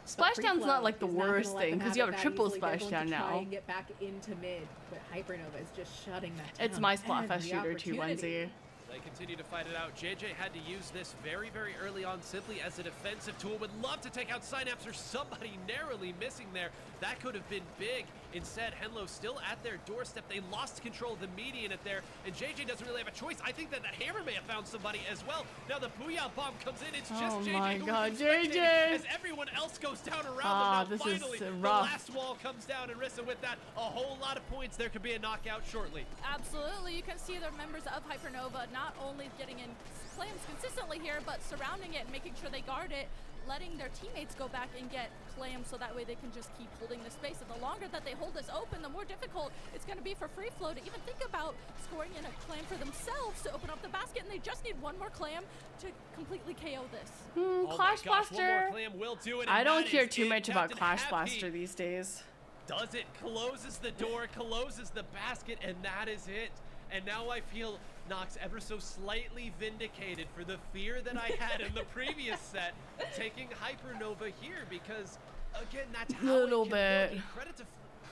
Splashdown's not like the Is not gonna worst let thing them because you have it a that triple easily. They're going splashdown to try now. and get back into mid, but Hypernova is just shutting that down. It's my Splatfest And the shooter too, opportunity. Wenzy. They continue to fight it out. JJ had to use this very, very early on simply as a defensive tool. Would love to take out Synapse or somebody narrowly missing there. That could have been big. Instead, Henlo still at their doorstep. They lost control of the median at there, and JJ doesn't really have a choice. I think that that hammer may have found somebody as well. Now the Booyah bomb comes in. It's just Oh JJ my who God, is spectating JJ. as everyone else goes down around Ah, them. Now this is finally, the rough. last wall comes down, and Rissa with that, a whole lot of points. There could be a knockout shortly. Absolutely, you can see the members of Hypernova not only getting in claims consistently here, but surrounding it and making sure they guard it, letting their teammates go back and get claims so that way they can just keep holding the space. And the longer that they hold this open, the more difficult it's going to be for Free Flow to even think about scoring in a claim for themselves to open up the basket, and they just need one more clam to completely KO this. Oh my Clash gosh, one more Blaster. clam will do it, and I don't that care is too it. much about Captain Clash Happy Blaster these days. does it, closes the door, closes the basket, and that is it. And now I feel Knox ever so slightly vindicated for the fear that I had in the previous set, taking Hypernova here, because again, that's how Little it can bit. go. And credit to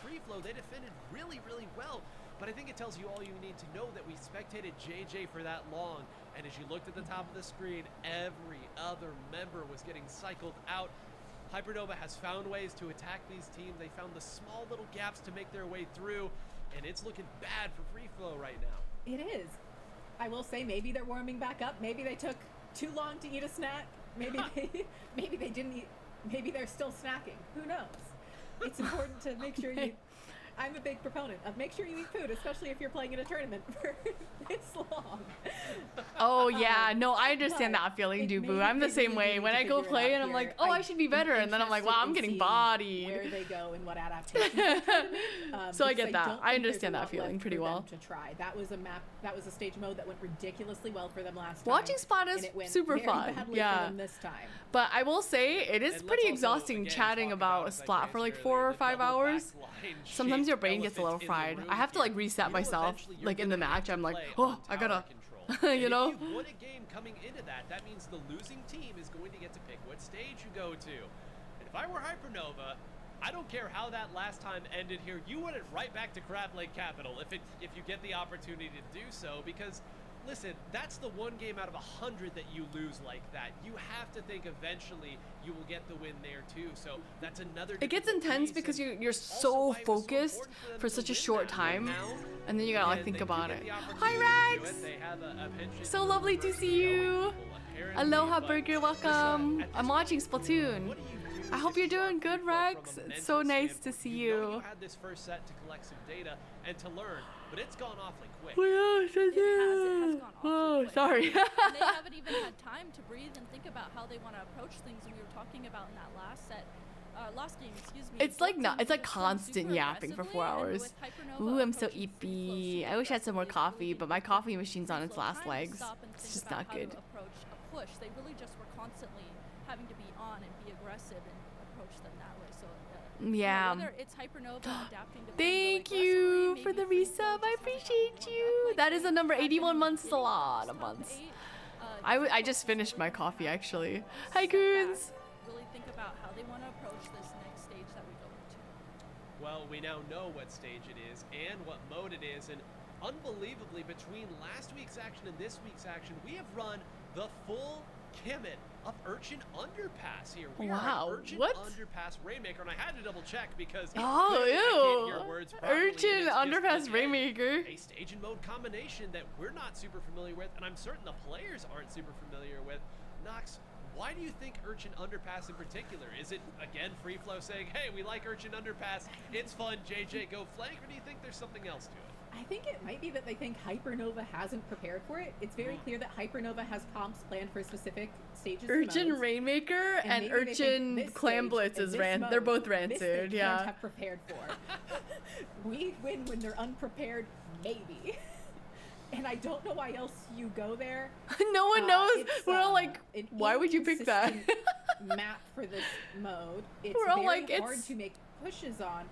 Free Flow, they defended really, really well. But I think it tells you all you need to know that we spectated JJ for that long. And as you looked at the top of the screen, every other member was getting cycled out. Hypernova has found ways to attack these teams. They found the small little gaps to make their way through, and it's looking bad for Free Flow right now. It is. I will say maybe they're warming back up. Maybe they took too long to eat a snack. Maybe maybe they didn't eat. Maybe they're still snacking. Who knows? It's important to make sure you. I'm a big proponent of make sure you eat food, especially if you're playing in a tournament for this long. Oh yeah, no, I understand but that feeling, it Dubu. may I'm the be same really way. need When to I go figure it play out and I'm like, here. oh, I should be better, and then I'm like, wow, I'm interested in getting seeing bodied. Where they go and what adaptations. So I because get that. don't I think understand there's a that lot feeling left pretty for them well. To try. That was a map. That was a stage mode that went ridiculously well for them last time. Watching Splat is and it went super very fun, badly yeah. For them this time. But I will say it is And pretty let's also, exhausting again, chatting talk about as I Splat for like glanced 4 or earlier, 5 the double hours. backline Sometimes your shaped brain gets a little elephant in the fried. room I have to like here. reset You know myself eventually you're like in the gonna have match. to I'm like, play oh, on I tower gotta, control. you And know. if you won a game coming into that, that means the losing team is going to get to pick what stage you go to. And if I were Hypernova, I don't care how that last time ended here. You want it right back to Crab Lake Capital if you get the opportunity to do so, because listen, that's the one game out of 100 that you lose like that. You have to think eventually you will get the win there too. So that's another. It gets difficult intense piece, because and you're also so why it was focused important them for to such a win short that time, now. and then you gotta like And think they do about get it. the Hi opportunity to do Rex! it. They have a penchant So for lovely to reversing see you. knowing people, apparently, Aloha but Burger, Rissa, welcome. at this I'm watching point, Splatoon. what do you do I to hope you're doing sharpen good, yourself Rex. from a It's so mental nice to standpoint? see You know you. you had this first set to collect some data and to learn, but it's gone awfully quick. It has gone Oh, awfully quick. sorry. And they haven't even had time to breathe and think about how they want to approach things. And we were talking about in that last game, excuse me. It's like both not. teams It's like just run constant super yapping for 4 aggressively, and hours. with Hypernova Ooh, I'm so approaching Free Flow eepy. super I wish I had some more aggressively, it's coffee, really but my making coffee machine's on Free its Flow last time to legs. stop and It's think just about not how good. to approach a push. They really just were constantly having to be on and be aggressive and approach them that way. So Yeah. whether it's Hypernova adapting to Thank playing really you aggressively, for the maybe Free Flow resub. I just hasn't appreciate gotten you. warmed up like That is they a number had 81 been months. Is a getting lot those of top months. 8. I just finished my coffee actually. Hi, Step back, Goons. really think about how they want to approach this next stage that we go into. Well, we now know what stage it is and what mode it is, and unbelievably, between last week's action and this week's action, we have run the full gamut of Urchin Underpass here. We Wow, are an Urchin what? Underpass Rainmaker, and I had to double check because Oh, clearly I can't hear ew. words properly, and Urchin it's just Underpass again, Rainmaker. a stage and mode combination that we're not super familiar with, and I'm certain the players aren't super familiar with. Nox, why do you think Urchin Underpass in particular? Is it, again, Free Flow saying, hey, we like Urchin Underpass, it's fun, JJ, go flank, or do you think there's something else to it? I think it might be that they think Hypernova hasn't prepared for it. It's very clear that Hypernova has comps planned for specific stages. and Urchin modes, Rainmaker and maybe they think Urchin this Clam stage Blitz and is this they're mode, both this rancid, they yeah. can't have prepared for. We win when they're unprepared, maybe. And I don't know why else you go there. No one knows. It's, We're all like, an why would you pick that? inconsistent map for this mode. It's We're all very like, hard it's- to make pushes on,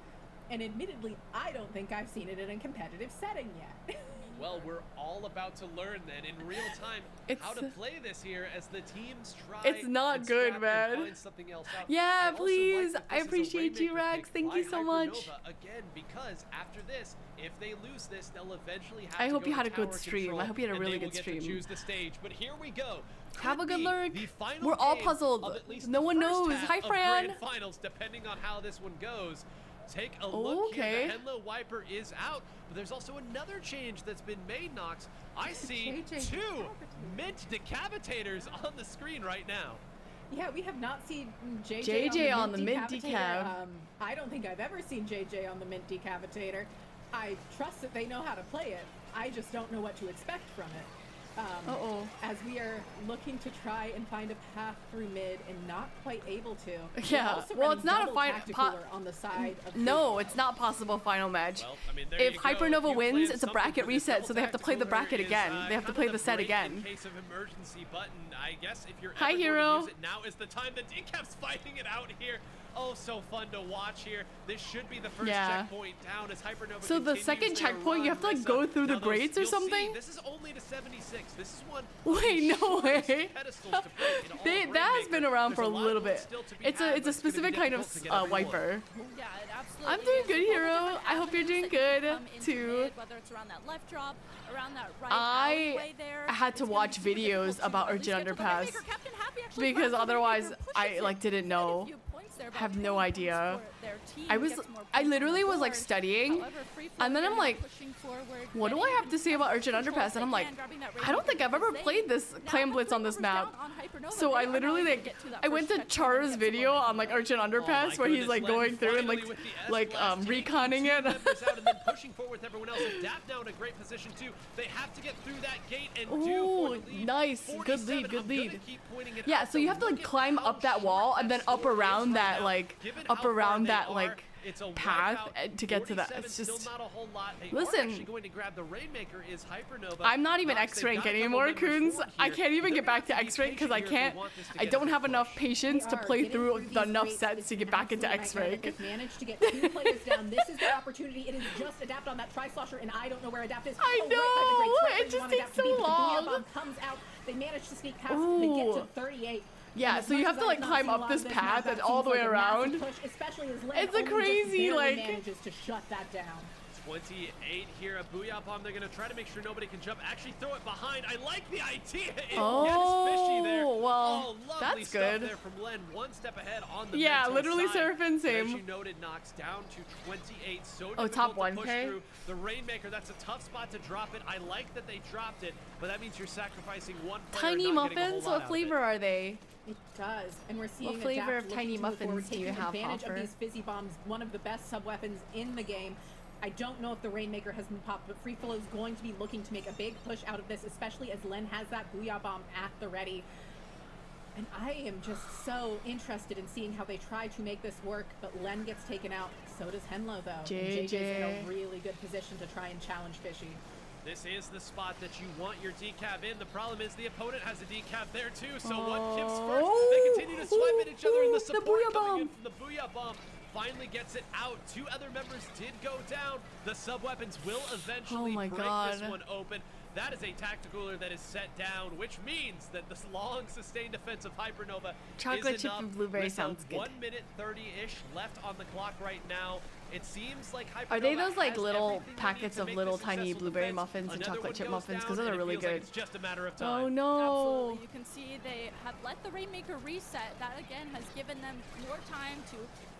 and admittedly, I don't think I've seen it in a competitive setting yet. Well, we're all about to learn then in real time how to play this here as the teams try. It's not and good, scrap man. And find something else out. Yeah, I also please. Like that I this is a appreciate you, Rainmaker Rex. pick Thank by you so much. Hypernova, again, because after this, if they lose this, they'll eventually have I to hope go you had to a good tower stream. control, I hope you had a and really they will good get stream. to choose the stage. But here we go. Have a Could good be lurk. the final We're all game puzzled. of at least No the one first knows. half Hi, of Fran. Grand Finals, depending on how this one goes. Take a look Okay. here. The Henlo Wiper is out, but there's also another change that's been made, Nox. I see JJ two mint decapitators on the screen right now. Yeah, we have not seen JJ, JJ on the mint Decavitator. decav. I don't think I've ever seen JJ on the mint decavitator. I trust that they know how to play it. I just don't know what to expect from it. Uh-oh. As we are looking to try and find a path through mid and not quite able to. Yeah, We're also well, running it's not a double final tacticaler on the side of No, it's not possible final match. Well, I mean, there If you go. Hypernova You wins, planned it's a something bracket for this reset, so they have to play the double bracket tactical again. is, They have to kind play of the set break again. In case of emergency button, I guess if you're Hi, ever Hero. going to use it, now is the time. The Decap's fighting it out here. Oh, so fun to watch here. This should be the first Yeah. checkpoint down as Hypernova So the continues second their checkpoint, you run. have to, like, Rissa, go through the now those- grades or you'll see, something? this is only to 76. This is one. Wait, of the no shortest way. pedestals to break in all of That has been Rainmaker. around There's for a lot little of wood bit. still to be It's had, a but it's a it's gonna be specific kind of difficult to get everyone. wiper. Yeah, it absolutely I'm doing is. good, With all the Hero. different I hope you're avenues doing that you good, can come into too. mid, whether it's around that left drop, around that right I alleyway there, had to it's gonna watch be super videos difficult to about at least Urchin get to the Underpass, Rainmaker. Captain Happy actually because grabs the otherwise Rainmaker, pushes I it, like didn't quite a know. few points there, but Have no 20 points idea. for their team I gets more I points on literally the was like board. studying, However, Free Flow and then I'm here like, pushing forward, what do getting I have to say even about Urchin control if Underpass? they And I'm like, can, grabbing that I don't think I've Rainmaker ever because played this now Clam have Blitz on this Hypernova map. down on Hypernova, So they I are now literally able to like get to that I went first to checkpoint and Char's get some video momentum. on like Urchin Underpass my where he's goodness, like Len going through and finally like with the S-Blast, taking reconning two it. members out and then pushing forward with everyone else. Adapt now in a great position too. They have to get through that gate and do Ooh, for the lead. nice. Good 47. lead, good I'm gonna lead. keep pointing it Yeah, out, so you though. have to like Look at climb how up that short wall and then that up score is around right that now. like Given how up far around they that are, like it's a path wipeout. to get to that. 47, It's still just not a whole lot. They are listen. actually going to grab the Rainmaker is Hypernova. I'm not even Nox, X they've rank got a couple anymore, members Coons. forward I here. can't even They're get gonna back to have be X rank because I patient here if can't. they want this to I get don't a have good enough push. patience to They are play getting through these enough rates. sets It's to get back into absolute X nightmare. rank. They've managed to get two players down. This is their opportunity. It is just Adapt on that Tri-Slosher, and I don't know where Adapt is. I Oh, right by the know! grate. Wherever It you just want takes Adapt to so be, but the Booyah long. Bomb comes out. They manage to sneak past. They get to Ooh. 38. Yeah, And as so you much have as to I like have not climb seen a up lot this of this path map, and that all the seems way like a massive around. push, especially as Len It's a only just crazy, barely like- manages to shut that down. 28 here, a Booyah Bomb. They're going to try to make sure nobody can jump. Actually throw it behind. I like the idea. It Oh, gets fishy there. well, lovely that's stuff good. there from Len. One step ahead on the Yeah, mental literally side. surfing, But as same. you noted, Nox down to 28. So Oh, difficult top to 1K? push through. The Rainmaker, that's a tough spot to drop it. I like that they dropped it, but that means you're sacrificing one player Tiny and not getting a whole muffins? lot What out of flavor it. are they? It does, and we're seeing flavor Adapt of tiny looking to move forward, muffins do you taking have, advantage Hopper? of these fizzy bombs, one of the best sub weapons in the game. I don't know if the Rainmaker has been popped, but Free Flow is going to be looking to make a big push out of this, especially as Len has that Booyah Bomb at the ready. And I am just so interested in seeing how they try to make this work, but Len gets taken out. So does Henlo, though. And JJ's in a JJ. really good position to try and challenge Fishy. This is the spot that you want your decab in. The problem is the opponent has a decab there too. So what gives first? They continue to swipe at each other, and the The support Booyah coming in Bomb. from the Booyah Bomb finally gets it out. Two other members did go down. The sub weapons will eventually Oh my break God. this one open. That is a tacticooler that is set down, which means that this long, sustained defense of Hypernova Chocolate is chip enough. and blueberry With sounds good. 1 minute 30-ish left on the clock right now. It seems like Hypernova Are they those like has little everything they need packets to of make little this tiny successful blueberry defense. muffins and Another chocolate one chip goes muffins? Because down, those are and it really feels like good. it's just a matter of Oh time. no! Absolutely. You can see they have let the Rainmaker reset. That again has given them more time to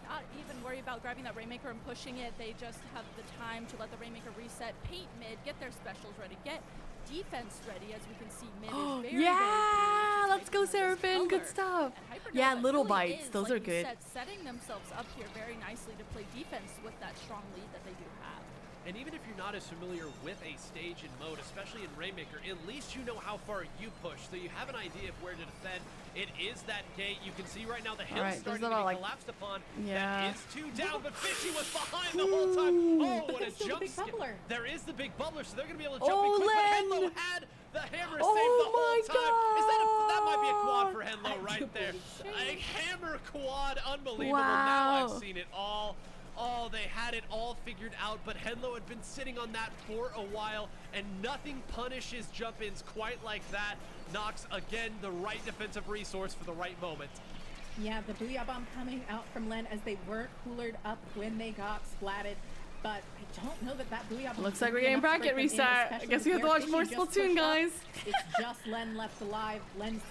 not even worry about grabbing that Rainmaker and pushing it. They just have the time to let the Rainmaker reset, paint mid, get their specials ready, get defense ready. As we can see, mid is very, Yeah, very let's go, Seraphine. Good stuff. Yeah, little bites. Those are good. Setting themselves up here very nicely to play defense with that strong lead that they do have. And even if you're not as familiar with a stage and mode, especially in Rainmaker, at least you know how far you push, so you have an idea of where to defend. It is that gate. You can see right now the hill starting to be collapsed upon. Yeah. That is 2 down, but Fishy was behind the whole time. Oh, what a jump scare. There is the big bubbler, so they're going to be able to jump in quick, but Henlo had the hammer saved the whole time. That might be a quad for Henlo right there. A hammer quad, unbelievable. Now I've seen it all. Oh, they had it all figured out, but Henlo had been sitting on that for a while, and nothing punishes jump-ins quite like that. Nox, again, the right defensive resource for the right moment. Yeah, the Booyah Bomb coming out from Len as they were coolered up when they got splatted. But I don't know that Booyah Bomb... Looks like we're getting bracket reset. I guess we have to watch more Splatoon, guys. It's just Len left alive. Len's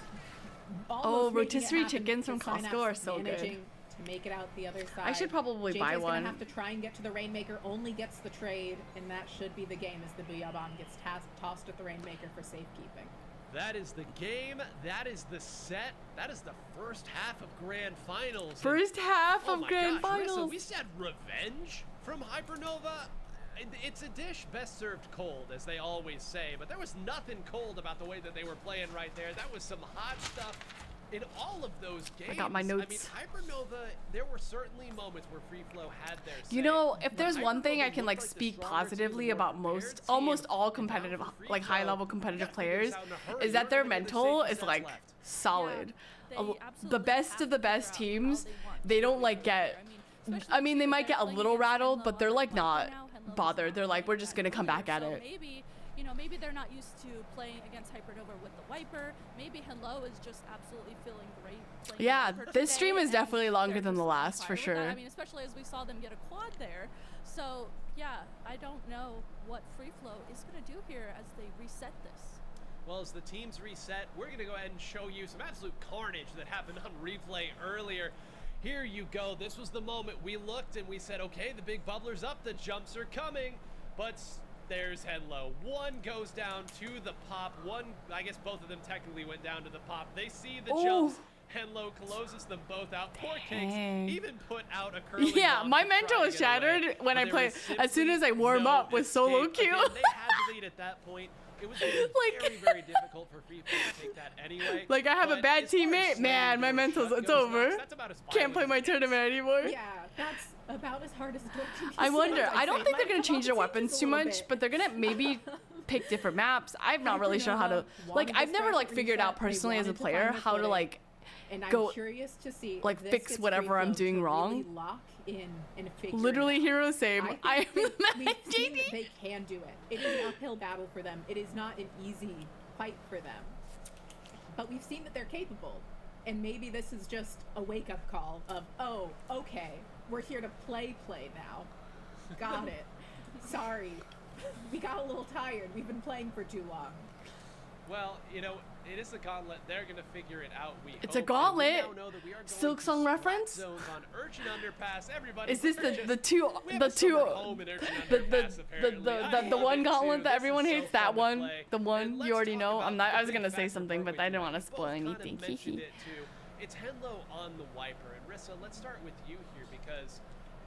rotisserie chickens from Costco are so good. To make it out the other side. I should probably buy one. Gonna have to try and get to the Rainmaker. Only gets the trade, and that should be the game as the Booyah Bomb gets tossed at the Rainmaker for safekeeping. That is the game. That is the set. That is the first half of Grand Finals. First half of Grand Finals. Marissa, we said revenge from Hypernova. It's a dish best served cold, as they always say, but there was nothing cold about the way that they were playing right there. That was some hot stuff. In all of those games, I got my notes. I mean, Hypernova, there were certainly moments where Free Flow had their say. You know, if there's one thing I can like speak positively about almost all competitive, like high-level competitive players, is that their mental is like solid. The best of the best teams, they don't like get. I mean, they might get a little rattled, but they're like not bothered. They're like, we're just gonna come back at it. Maybe they're not used to playing against Hypernova with the Wiper. Maybe Hello is just absolutely feeling great. Yeah, this stream is definitely longer than the last, for sure. I mean, especially as we saw them get a quad there. So, yeah, I don't know what Free Flow is going to do here as they reset this. Well, as the teams reset, we're going to go ahead and show you some absolute carnage that happened on replay earlier. Here you go. This was the moment we looked and we said, okay, the big bubbler's up, the jumps are coming, but there's Henlo. One goes down to the pop. One, I guess both of them technically went down to the pop. They see the jumps. Henlo closes them both out. Poor Cakes even put out a curling bomb my mental was shattered when I play. As soon as I warm up with solo queue. Again, they had the lead at that point. It was very, very difficult for Free Flow to take that anyway. Like, I have a bad teammate. Man, my mental's, it's over. Can't play my tournament anymore. Yeah, that's about as hard as it can be. I wonder. I don't think they're going to change their weapons too much, but they're going to maybe pick different maps. I'm not really sure how to, like, I've never, like, figured out personally as a player how to, like, go, like, fix whatever I'm doing wrong. Literally hero same. I am JD. They can do it. It is an uphill battle for them. It is not an easy fight for them. But we've seen that they're capable. And maybe this is just a wake-up call of, oh, okay, we're here to play now. Got it. Sorry. We got a little tired. We've been playing for too long. Well, you know, it is a gauntlet. They're going to figure it out. It's a gauntlet. Silksong reference? Is this the one gauntlet that everyone hates? That one? The one you already know? I was going to say something, but I didn't want to spoil anything. It's Henlo on the Wiper. And Rissa, let's start with you here because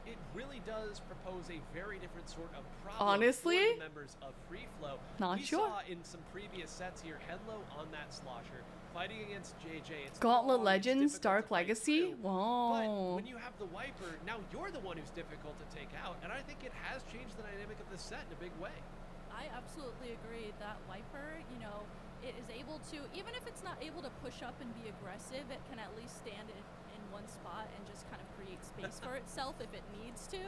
it really does propose a very different sort of problem. Honestly, for the members of Free Flow. Not sure. We saw in some previous sets here, Henlo on that slosher fighting against JJ. It's Gauntlet Legends, Dark Legacy. Whoa. But when you have the Wiper, now you're the one who's difficult to take out, and I think it has changed the dynamic of the set in a big way. I absolutely agree that Wiper, you know, it is able to, even if it's not able to push up and be aggressive, it can at least stand in one spot and just kind of create space for itself if it needs to.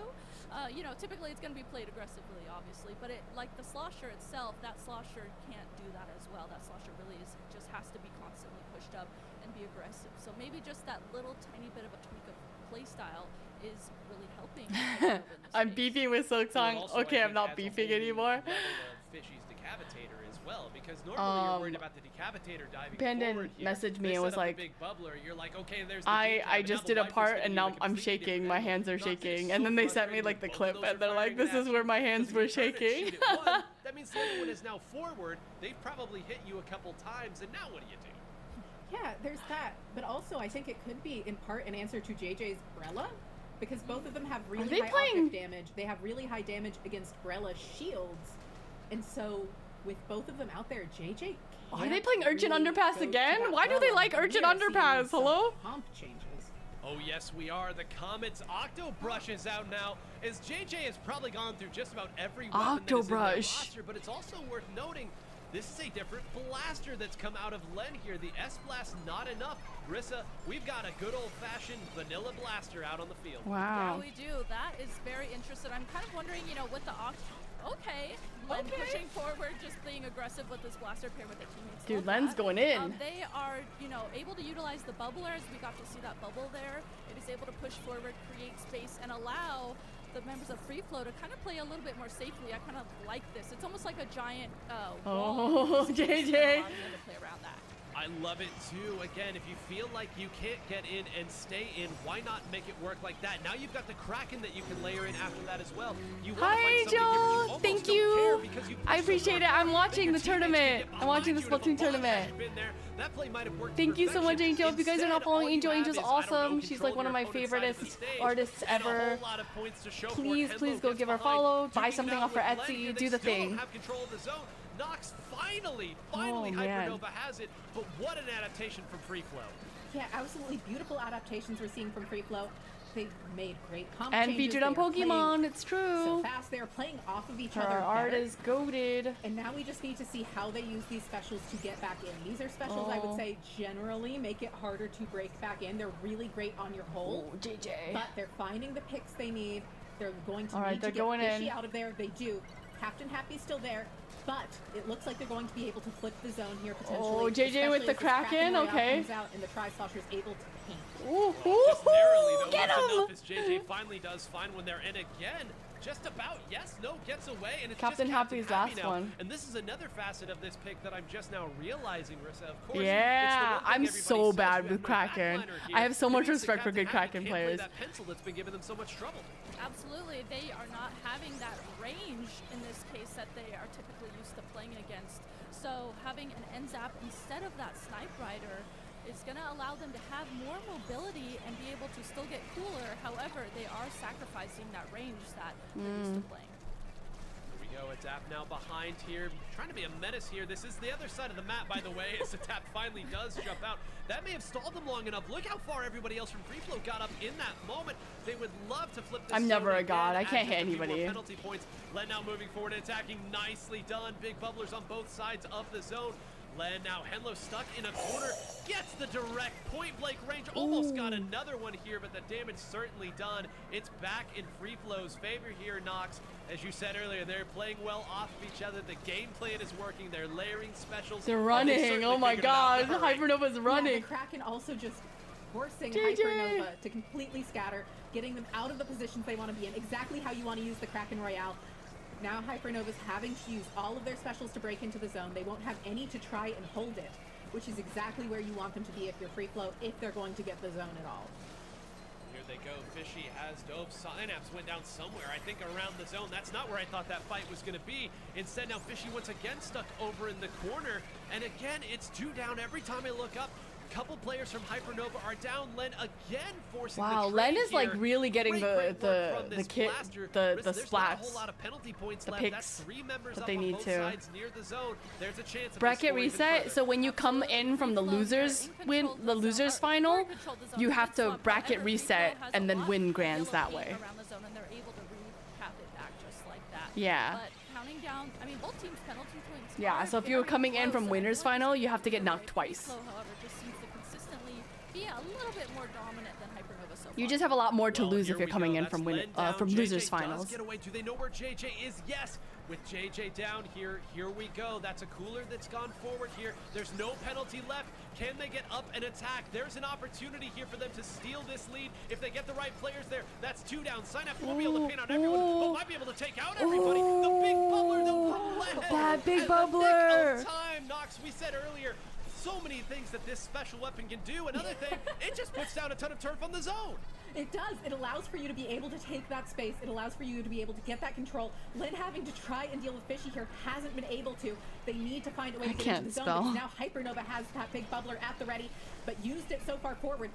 You know, typically it's going to be played aggressively, obviously, but it, like the slosher itself, that slosher can't do that as well. That slosher really just has to be constantly pushed up and be aggressive. So maybe just that little tiny bit of a tweak of play style is really helping. I'm beefing with silksong. Also, Okay, I I'm think not adds a beefing whole new anymore. level of Fishy's decavitator as well, because normally you're worried about the decavitator diving Pandon forward here. messaged me They and set was up a like, big bubbler. You're like, okay, there's the I G-Tab, just now did the a Viper's part gonna and use now a I'm completely shaking. different My angle. hands are Nox, it is shaking. so And then they sent me frustrating like the when clip both of those and they're are like, firing this is at where you, my hands because were if you turn and shaking. shoot at one, that means the other one is now forward. They've probably hit you a couple times, and now what do you do? Yeah, there's that. But also, I think it could be in part an answer to JJ's Brella, because both of them have really they high playing- object damage. They have really high damage against Brella's shields, and so with both of them out there, JJ. Are they can't playing Urchin really Underpass go to again? that Why do they Brella. like Urchin We are seeing Underpass? some Hello? Comp changes. Oh yes, we are. The Comet's Octobrush is out now, as JJ has probably gone through just about every weapon that is in their Octobrush. roster, but it's also worth noting this is a different blaster that's come out of Len here. The S-Blast not enough. Rissa, we've got a good old-fashioned vanilla blaster out on the field. Wow. Yeah, we do. That is very interesting. I'm kind of wondering, you know, with the okay, Len Okay. pushing forward, just being aggressive with this blaster pair with their teammates. Dude, Love Len's that. going in. They are, you know, able to utilize the bubbler as we got to see that bubble there. It is able to push forward, create space, and allow the members of Free Flow to kind of play a little bit more safely. I kind of like this. It's almost like a giant wall. Oh, JJ. To play around that. I love it too. Again, if you feel like you can't get in and stay in, why not make it work like that? Now you've got the Kraken that you can layer in after that as well. You wanna Hi, find somebody here, but you Joel. almost Thank don't you. care because you I pushed so appreciate far it. I'm forward watching that the your teammates can tournament. get I'm watching the behind you, Splatoon and if a bullet tournament. hadn't been there, that play might have worked Thank to you so much, perfection. Angel. If you guys are not Instead, following all you Angel, have Angel's is, I don't know, awesome. She's like control one of your my opponent's side of the favorite stage artists and a whole ever. lot of points to show for Please, Henlo please go gets give her a behind, follow. Buy duking it something out off her with Len Etsy. here. Do They the still don't thing. have control of the zone. Nox finally Oh, man. Hypernova has it, but what an adaptation from Free Flow. Yeah, absolutely beautiful adaptations we're seeing from Free Flow. They've made great comp And changes. featured on They are playing Pokemon. It's so true. fast. They're playing off of each Her other art better. is goated. And now we just need to see how they use these specials to get back in. These are specials I Oh. would say generally make it harder to break back in. They're really great on your hold, Oh, JJ. but they're finding the picks they need. They're going to All right, need they're to get going Fishy in. out of there. They do. Captain Happy's still there, but it looks like they're going to be able to flip the zone here potentially. Oh, JJ with especially the as this Kraken Kraken, Royale okay. comes out and the Tri-Slosher is able to paint. Ooh, Just narrowly, though, get was him! enough as JJ finally does find one there, and again, just about, yes, no, gets away, and it's Captain just Captain Happy's Happy last now. one. And this is another facet of this pick that I'm just now realizing, Rissa. Of course, Yeah, it's the one I'm thing so everybody bad says, with we have no Kraken. backliner here. I have so It much means that respect for Captain good Happy Kraken can't play players. that pencil that's been giving them so much trouble. Absolutely, they are not having that range in this case that they are typically used to playing against. So having an NZAP instead of that Snipe Rider is going to allow them to have more mobility and be able to still get cooler. However, they are sacrificing that range that they're used to playing. Here we go, Atap now behind here, trying to be a menace here. This is the other side of the map, by the way, as Atap finally does jump out. That may have stalled them long enough. Look how far everybody else from Free Flow got up in that moment. They would love to flip this I'm never zone a god. again, I can't add hit just a few more anybody. penalty points. Len now moving forward and attacking. Nicely done. Big bubblers on both sides of the zone. Len now, Henlo stuck in a corner, gets the direct point-blank range, almost got another one here, but the damage certainly done. It's back in Free Flow's favor here, Nox. As you said earlier, they're playing well off of each other. The game plan is working. They're layering specials. They're and they running. certainly Oh my figured it out. god. Hurry. Hypernova's Yeah, running. the Kraken also just forcing JJ. Hypernova to completely scatter, getting them out of the positions they want to be in, exactly how you want to use the Kraken Royale. Now Hypernova's having to use all of their specials to break into the zone. They won't have any to try and hold it, which is exactly where you want them to be if you're Free Flow, if they're going to get the zone at all. Here they go. Fishy has dove. Synapse went down somewhere. I think around the zone. That's not where I thought that fight was going to be. Instead, now Fishy once again stuck over in the corner. And again, it's 2 down every time I look up. Couple players from Hypernova are down. Len again forcing Wow, the Len trade is like here. really getting Great the work from this kit, blaster. the Rissa, there's not a splats. whole lot of penalty points the left. picks That's 3 members that up they on need both to. sides near the zone. There's a chance of Bracket they score even reset. further. So when you come in from the losers final, you have to bracket reset and then win grands that way. Around the zone, and they're able to recap it back just like that. Yeah. But counting down, I mean, both teams' penalty points. Yeah, are so if you're very coming in close, from and winners North final, you have to get American knocked twice. League, however, just seems to consistently be a little bit more dominant than Hypernova so far. You just have a lot more to Well, lose here if you're we coming go. in That's from Len down. from JJ losers does finals. Get away. Do they know where JJ is? Yes. With JJ down here we go. That's a cooler that's gone forward here. There's no penalty left. Can they get up and attack? There's an opportunity here for them to steal this lead if they get the right players there. That's 2 down. Synapse won't be able to paint on everyone, but might be able to take out everybody. The big bubbler, though, from Len. That big At the nick bubbler. of time, Nox, we said earlier, so many things that this special weapon can do. Another thing, it just puts down a ton of turf on the zone. It does. It allows for you to be able to take that space. It allows for you to be able to get that control. Lynn having to try and deal with Fishy here hasn't been able to. They need to find a way to get into the zone because now Hypernova has that big bubbler at the ready, but used it so far forward.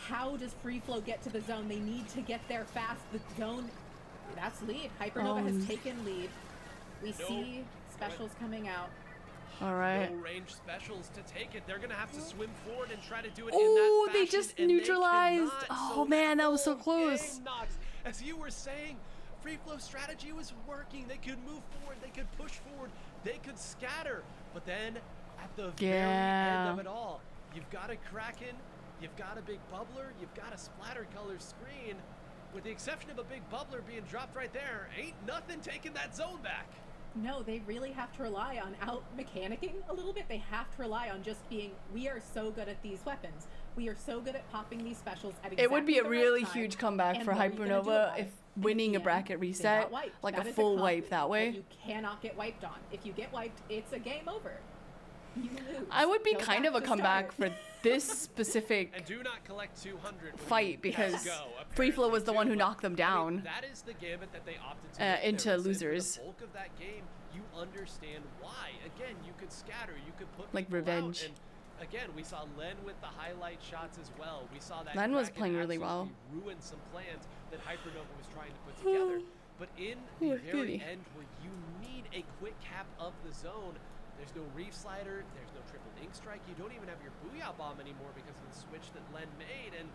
How does Free Flow get to the zone? They need to get there fast. The zone, that's lead. Hypernova has taken lead. We see specials coming out. All right. No range specials to take it. They're gonna have to swim forward and try to do it in Oh, that they fashion, just and neutralized. They cannot. Oh man, that was so whole close. game, Nox, as you were saying, Free Flow strategy was working. They could move forward, they could push forward, they could scatter. But then at the very end of it all, you've got a Kraken, you've got a big bubbler, you've got a splatter color screen. With the exception of a big bubbler being dropped right there, ain't nothing taking that zone back. No, they really have to rely on out-mechanicking a little bit. They have to rely on just being, we are so good at these weapons. We are so good at popping these specials at exactly It would be a the really right time. huge comeback And for what are you gonna do Hypernova about if it? And winning a at the bracket end, they reset, got wiped. like That a is full comp wipe that way. you cannot get wiped on. If you get wiped, it's a game over. You lose. I would be Go kind back of a to comeback start. for this specific And do not collect 200 when fight you because go, Free Flow apparently, was the one too. who But, knocked them I mean, down. that is the gambit that they opted to make into there. So losers. For the bulk of that game, you understand why. Again, you could scatter, you could put Like people revenge. out, and again, we saw Len with the highlight shots as well. We saw that Len was Kraken playing really well. absolutely ruin some plans that Hypernova was trying to put together. But in the Oh, very goody. end, where you need a quick cap of the zone, there's no Reef Slider, there's no Triple Ink Strike, you don't even have your Booyah Bomb anymore because of the switch that Len made, and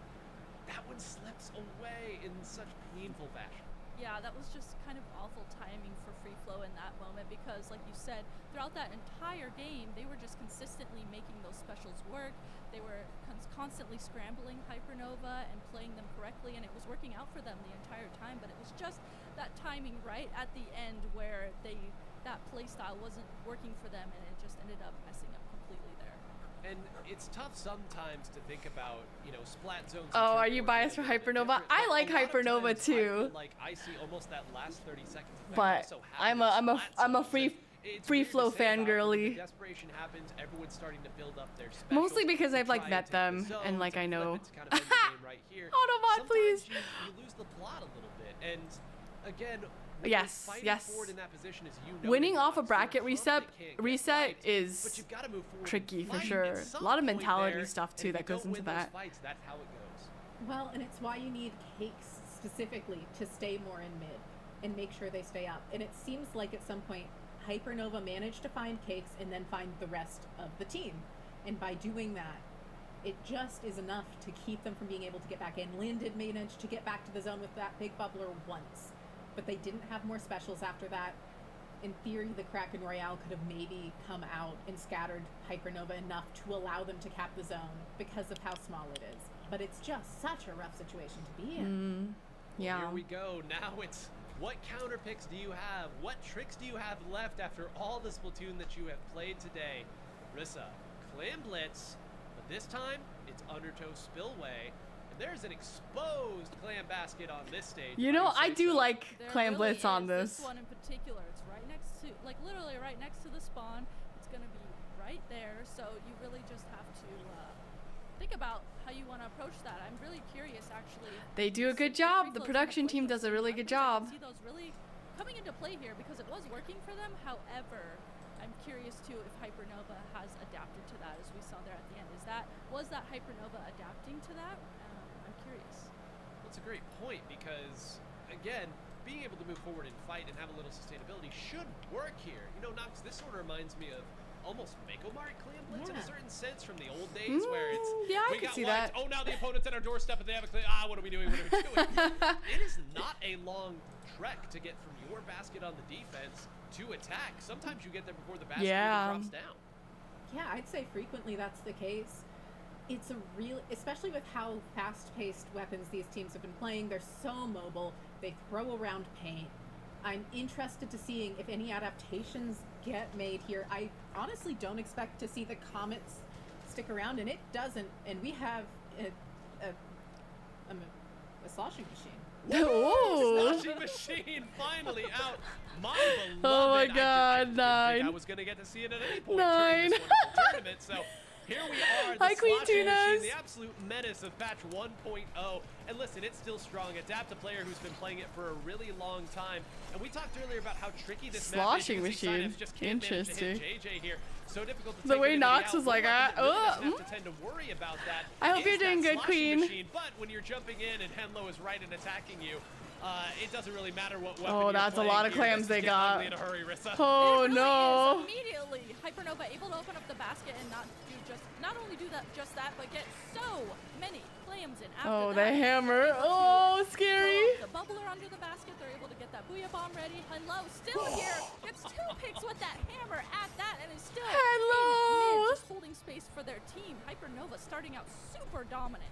that one slips away in such painful fashion. Yeah, that was just kind of awful timing for Free Flow in that moment because, like you said, throughout that entire game, they were just consistently making those specials work. They were constantly scrambling Hypernova and playing them correctly, and it was working out for them the entire time, but it was just that timing right at the end where that playstyle wasn't working for them, and it just ended up messing up completely there. And it's tough sometimes to think about, splat zones. Oh, are you biased for Hypernova? I like Hypernova too. Like I see almost that last 30 seconds. effect But also happen I'm in a splat zones, and it's free weird to flow say about when fangirly. the desperation happens, everyone's starting to build up their specials Mostly because to I've, like, try met and take them, the and, zones like, I flip know. it to kind of end the game right here. Autobot, Sometimes please. You lose the plot a little bit, and again. when Yes, you're fighting yes. forward in that position, as you know, Winning you're off a not bracket so reset confident, can't get reset wiped, is but you've got to move forward tricky and for fight sure. at A some lot of point mentality there, stuff and too if that you goes don't into win those that. fights, that's how it goes. Well, and it's why you need Cakes specifically to stay more in mid and make sure they stay up. And it seems like at some point, Hypernova managed to find Cakes and then find the rest of the team. And by doing that, it just is enough to keep them from being able to get back in. Lynn did manage to get back to the zone with that big bubbler once, but they didn't have more specials after that. In theory, the Kraken Royale could have maybe come out and scattered Hypernova enough to allow them to cap the zone because of how small it is. But it's just such a rough situation to be in. Yeah. Here we go. Now it's what counter picks do you have? What tricks do you have left after all the Splatoon that you have played today? Rissa, Clan Blitz, but this time it's Undertow Spillway. And there's an exposed Clan Basket on this stage. You if know, say I do so. like There Clan really Blitz on is. this. This one in particular, it's right next to, like literally right next to the spawn. It's gonna be right there, so you really just have to think about how you want to approach that. I'm really curious, actually. They do a to good see if job. Free The Flow's production gonna play team those does a really things. good I can job. see those really coming into play here because it was working for them. However, I'm curious too if Hypernova has adapted to that, as we saw there at the end. Was that Hypernova adapting to that? I'm curious. That's a great point because, again, being able to move forward and fight and have a little sustainability should work here. Nox, this sort of reminds me of almost Mako Mart Clan Blitz in a Yeah. certain sense from the old days where it's, yeah, I we can got see wiped. that. Oh, now the opponent's at our doorstep and they have a clear, what are we doing? What are we doing? It is not a long trek to get from your basket on the defense to attack. Sometimes you get there before the basket even drops down. Yeah, I'd say frequently that's the case. it's a real, especially with how fast-paced weapons these teams have been playing. They're so mobile. They throw around paint. I'm interested to seeing if any adaptations get made here. I honestly don't expect to see the Comets stick around, and it doesn't. And we have a sloshing machine. Oh. Sloshing machine finally out. My beloved. Oh my I God, didn't think 9. I was going to get to see it at any point 9. during this wonderful tournament. So here we are, the Hi, Queen sloshing machine, Tunas. the absolute menace of patch 1.0. And listen, it's still strong. Adapt, a player who's been playing it for a really long time. And we talked earlier about how tricky this Sloshing map is. You can see machine. Synapse just can't manage to hit Interesting. JJ here. So difficult to The take way anybody Nox out. was One like, weapon that really ah, doesn't have to tend to worry about that. I hope is you're doing that good, sloshing Queen. machine. But when you're jumping in and Henlo is right and attacking you, it doesn't really matter what weapon Oh, you're that's a playing lot of here. clams This is they getting got. ugly in a hurry, Rissa. Oh It really no. is. Immediately, Hypernova able to open up the basket and not only do that, but get so many clams in after Oh, that. the hammer. They're able to Oh, throw scary. The bubbler under the basket. They're able to get that booyah bomb ready. Hello, still here. Gets 2 picks with that hammer at that, and is still Hello. in mid, just holding space for their team. Hypernova starting out super dominant.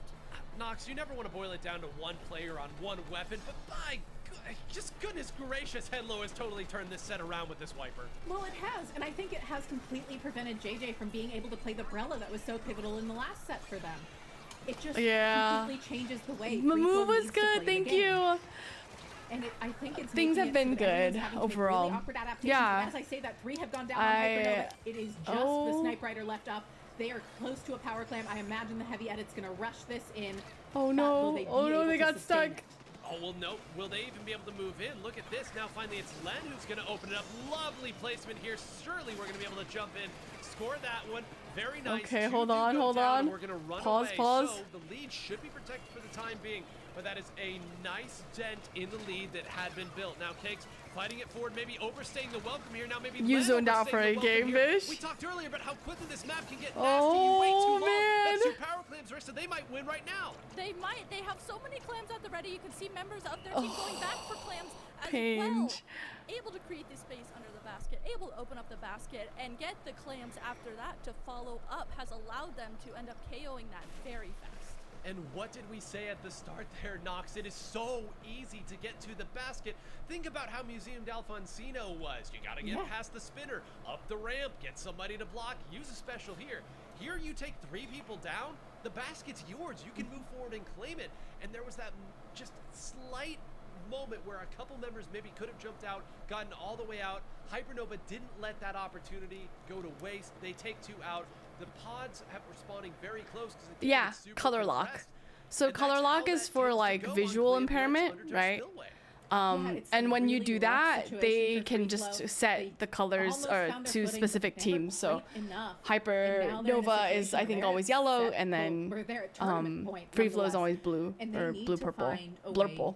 Nox, you never want to boil it down to one player on one weapon, but by just goodness gracious, Henlo has totally turned this set around with this wiper. Well, it has, and I think it has completely prevented JJ from being able to play the Brella that was so pivotal in the last set for them. It just completely changes the way. The move was needs to play good. the Thank game. you. And I think it's Things making have it so been that everyone's good having to make overall. Really awkward adaptations. Yeah. And as I say that, 3 have gone down on Hypernova. It is just the Snipe Rider left up. They are close to a power clam. I imagine the heavy edit's going to rush this in. Oh Will no. they be Oh no, able they to got sustain stuck. it? Oh, well, no. Will they even be able to move in? Look at this. Now, finally, it's Len who's going to open it up. Lovely placement here. Surely we're going to be able to jump in, score that one. Very nice. Okay, 2 hold do on, go hold down, on. and we're going to run Pause, away. pause. So the lead should be protected for the time being, but that is a nice dent in the lead that had been built. Now, Cakes fighting it forward, maybe overstaying the welcome here. Now, maybe You Len zoned out for overstaying a the welcome game, here. Bish. We talked earlier about how quickly this map can get nasty. Oh, You wait too long. man. That's 2 power clams, Rissa. They might win right now. They might. They have so many clams at the ready. You can see members of their team going back for clams as well. Pinch. Able to create the space under the basket, able to open up the basket and get the clams after that to follow up has allowed them to end up KOing that very fast. And what did we say at the start there, Nox? It is so easy to get to the basket. Think about how Museum d'Alfonsino was. You gotta get past the spinner, up the ramp, get somebody to block, use a special here. Here you take 3 people down, the basket's yours. You can move forward and claim it. And there was that just slight moment where a couple members maybe could have jumped out, gotten all the way out. Hypernova didn't let that opportunity go to waste. They take 2 out. The pods have responding very close because Yeah, color lock. So color lock is for like visual impairment, right? And when you do that, they can just set the colors to specific teams. So Hypernova is, I think, always yellow, and then Free Flow is always blue or blue purple. Blurple.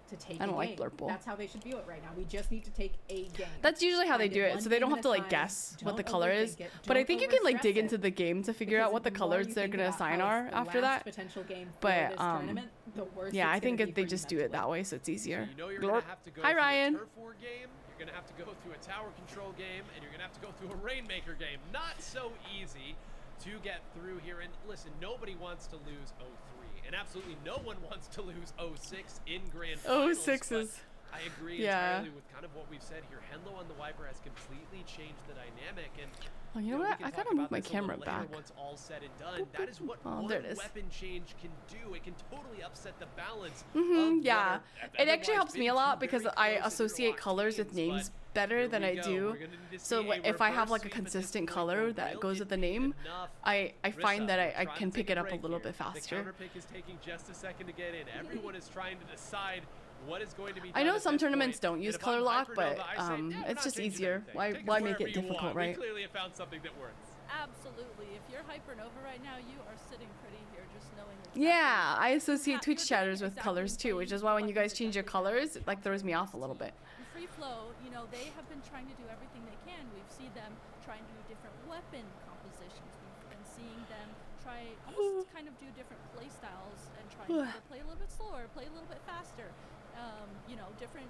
To take I don't a like game. Blurple. That's how they should view it right now. We just need to take a game. That's usually how they Find do it, one so they don't game have at to a like time. guess what the Don't color is. overthink it. But I Don't think you can like overstress dig it. into the game to figure Because out what the the more colors you they're think gonna about assign how are it's the after last that. potential game for But this tournament, the worse yeah, it's I think gonna be they for just you do it that mentally. way, so it's easier. You know you're Glorp. going to have to go Hi, through Ryan. a turf war game, you're going to have to go through a tower control game, and you're going to have to go through a Rainmaker game. Not so easy to get through here. And listen, nobody wants to lose 0-3, and absolutely no one wants to lose 0-6 in Grand Finals. 0-6 but is... I agree Yeah. entirely with kind of what we've said here. Henlo on the wiper has completely changed the dynamic, and Oh, you know we what? can I talk gotta move about my this a little camera later back. Once all said and done, that is what Oh, one there it is. weapon change can do. It can totally upset the balance. Yeah, it actually otherwise helps me been a two lot because very I close and associate interlocked colors with teams, names but better here than we I go. do. We're gonna need to So see a if I have reverse like a sweep at this consistent point. color that Will goes it with the be name, enough? I find Rissa, that we're I trying can to pick take it up a break little here. bit faster. The counter pick is taking just a second to get in. Everyone is trying to decide what is going to be I done know at some this tournaments point. don't And use if color I'm lock, but Hypernova, I say, "Yeah, we're it's not just changing easier. anything. Why Take us make wherever it you difficult, want. right? We clearly have found something that works. Absolutely. If you're Hypernova right now, you are sitting pretty here just knowing exactly Yeah, I associate You're Twitch doing chatters with exactly colors what too, you which need is to why do when you guys buttons change your exactly colors, it like throws me off a little bit. In Free Flow, you know, they have been trying to do everything they can. We've seen them trying to do different weapon compositions. We've been seeing them try almost kind of do different play styles and try to either play a little bit slower, play a little bit faster. You know, different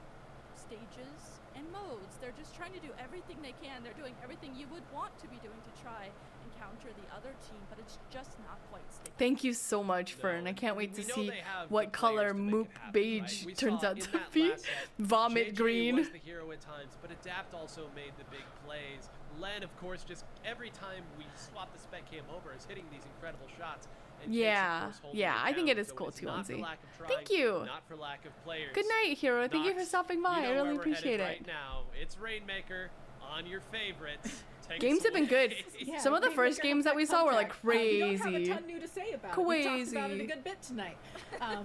stages and modes. They're just trying to do everything they can. They're doing everything you would want to be doing to try and counter the other team, but it's just not quite sticking. Thank you so much, Fern. No, I can't wait to we know see they have what the color players to make Moop it happen, Beige right? We turns saw out in to that be. last set, Vomit JJ green. was the hero at times, but Adapt also made the big plays. Len, of course, just every time we swap the spec cam over, is hitting these incredible shots. And Jake's, of Yeah, course, holding yeah, I think down. it is So cool it's too, not for Lindsay. lack of trying, Thank you. Not for lack of players. Good night, Hero. Thank you for Knox, stopping by. you know I really where we're appreciate headed it. Right now, it's Rainmaker on your favorites. Take Games us have been good. away. Yeah, Some of the Rainmaker first games that we has saw were like contact. We don't have a crazy. ton new to say about it. We talked about it a Crazy. good bit tonight.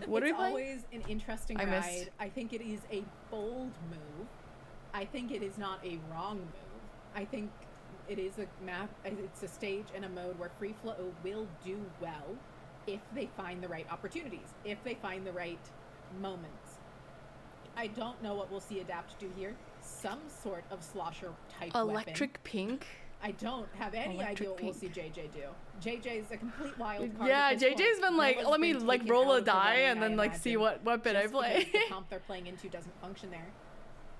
What are It's we playing? always an interesting I missed. ride. I think it is a bold move. I think it is not a wrong move. I think it is a map. It's a stage and a mode where Free Flow will do well if they find the right opportunities, if they find the right moments. I don't know what we'll see Adapt do here. Some sort of slosher type weapon. Electric Pink. I don't have any Electric idea what we'll see pink. JJ do. JJ's a complete wild card. Yeah, at this JJ's point. been like, Nova's let me been like taken roll out a of the die running, and then I like see imagine, what weapon I just play. because the comp they're playing into doesn't function there.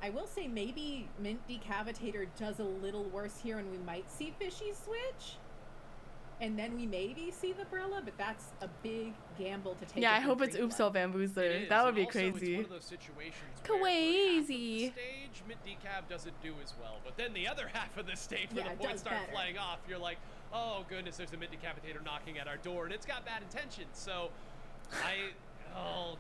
I will say maybe Mint Decavitator does a little worse here, and we might see Fishy switch. And then we maybe see the Brella, but that's a big gamble to take. Yeah, I if hope you're it's Free Oops Flow. All Bamboozler. It is, That would and be also crazy. It's one of those situations where for half of Kawazy. the stage, Mint Decaf doesn't do as well, but then the other half of the stage, Yeah, when it the points does start better. flying off, you're like, oh goodness, there's a Mint Decapitator knocking at our door, and it's got bad intentions. So,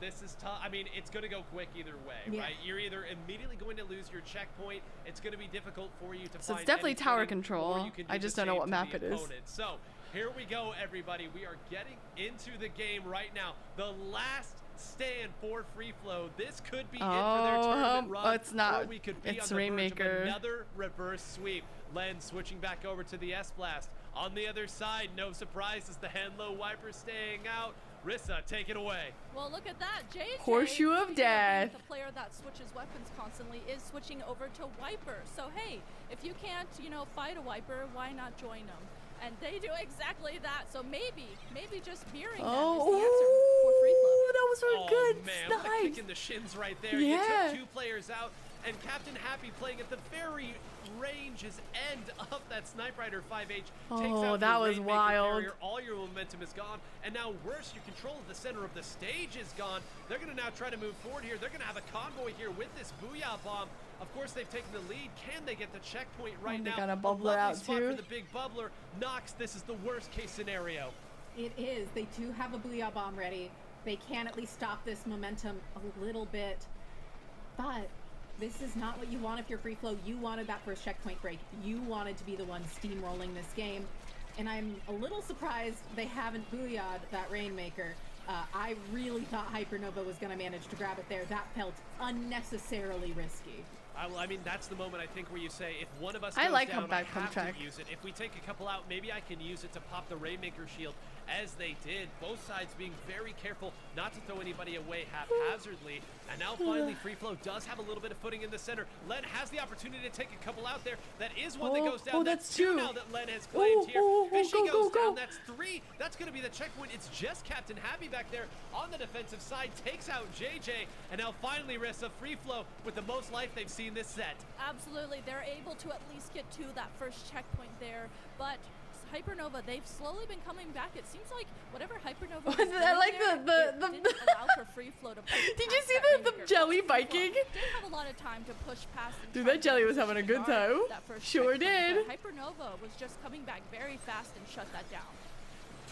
this is tough. I mean, it's going to go quick either way, Yeah. right? You're either immediately going to lose your checkpoint. It's going to be difficult for you to So find. it's definitely any tower footing, control. or you can do I the just don't know same what to map the it is. opponent. So here we go, everybody. We are getting into the game right now. The last stand for Free Flow. This could be it for their tournament run. it's not. Or we could be It's on the verge Rainmaker. of another reverse sweep. Len switching back over to the S-Blast. On the other side, no surprises, the Henlo Wiper staying out. Rissa, take it away. Well, look at that. JJ, Horseshoe of speaking Death. being the player that switches weapons constantly is switching over to Wiper. So, hey, if you can't, fight a Wiper, why not join them? And they do exactly that. So maybe just mirroring them is the answer for Free Flow. Oh, that was really good. Oh man, what a Nice. kick in the shins right there. Yeah. You took two players out, and Captain Happy playing at the very range's end of that Snipe Rider 5H takes Oh, out that your was Rainmaker wild. carrier. All your momentum is gone, and now worse, your control of the center of the stage is gone. They're going to now try to move forward here. They're going to have a convoy here with this Booyah Bomb. Of course, they've taken the lead. Can they get the checkpoint right they now? got a A bubbler lovely out spot too. for the big bubbler. Nox, this is the worst case scenario. It is. They do have a Booyah Bomb ready. They can at least stop this momentum a little bit. But this is not what you want if you're Free Flow. You wanted that first checkpoint break. You wanted to be the one steamrolling this game. And I'm a little surprised they haven't booyah'd that Rainmaker. I really thought Hypernova was going to manage to grab it there. That felt unnecessarily risky. I mean, that's the moment I think where you say, if one of us I goes like down, Humpback I have Track. to use it. If we take a couple out, maybe I can use it to pop the Rainmaker shield, as they did. Both sides being very careful not to throw anybody away haphazardly. And now finally, Free Flow does have a little bit of footing in the center. Len has the opportunity to take a couple out there. That is one that goes down. Oh, that's two two. now that Len has claimed here. Fishy go, goes go. down. That's three. That's going to be the checkpoint. It's just Captain Happy back there on the defensive side. Takes out JJ. And now finally, Rissa, Free Flow with the most life they've seen this set. Absolutely. They're able to at least get to that first checkpoint there. But Hypernova, they've slowly been coming back. It seems like whatever Hypernova was doing I like there, the- it the- didn't allow for Free Flow to push Did you past see that the Rainmaker. jelly Free Flow biking? did have a lot of time to push past and Dude, try that to jelly was having a position good guard time. that first Sure checkpoint, did. but Hypernova was just coming back very fast and shut that down.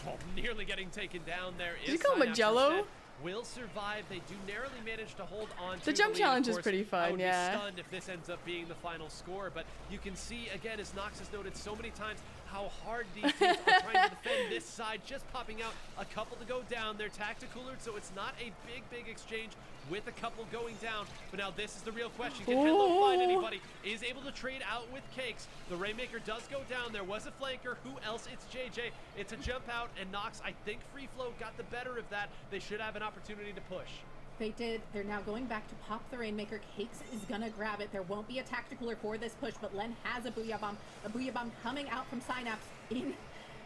Oh, nearly getting taken down there. Did is you call him a Synapse Jello? instead. Will survive. They do narrowly manage to hold on to The jump lead. Of challenge is course, pretty fun, I would yeah. be stunned if this ends up being the final score, but you can see, again, as Nox has noted so many times, how hard these teams are trying to defend this side, just popping out a couple to go down. They're tactical, so it's not a big exchange with a couple going down. But now this is the real question. Can Hello find anybody? Is able to trade out with Cakes. The Rainmaker does go down. There was a flanker. Who else? It's JJ. It's a jump out, and Nox, I think Free Flow got the better of that. They should have an opportunity to push. They did. They're now going back to pop the Rainmaker. Cakes is gonna grab it. There won't be a tacticaler for this push, but Len has a Booyah Bomb. A Booyah Bomb coming out from Synapse in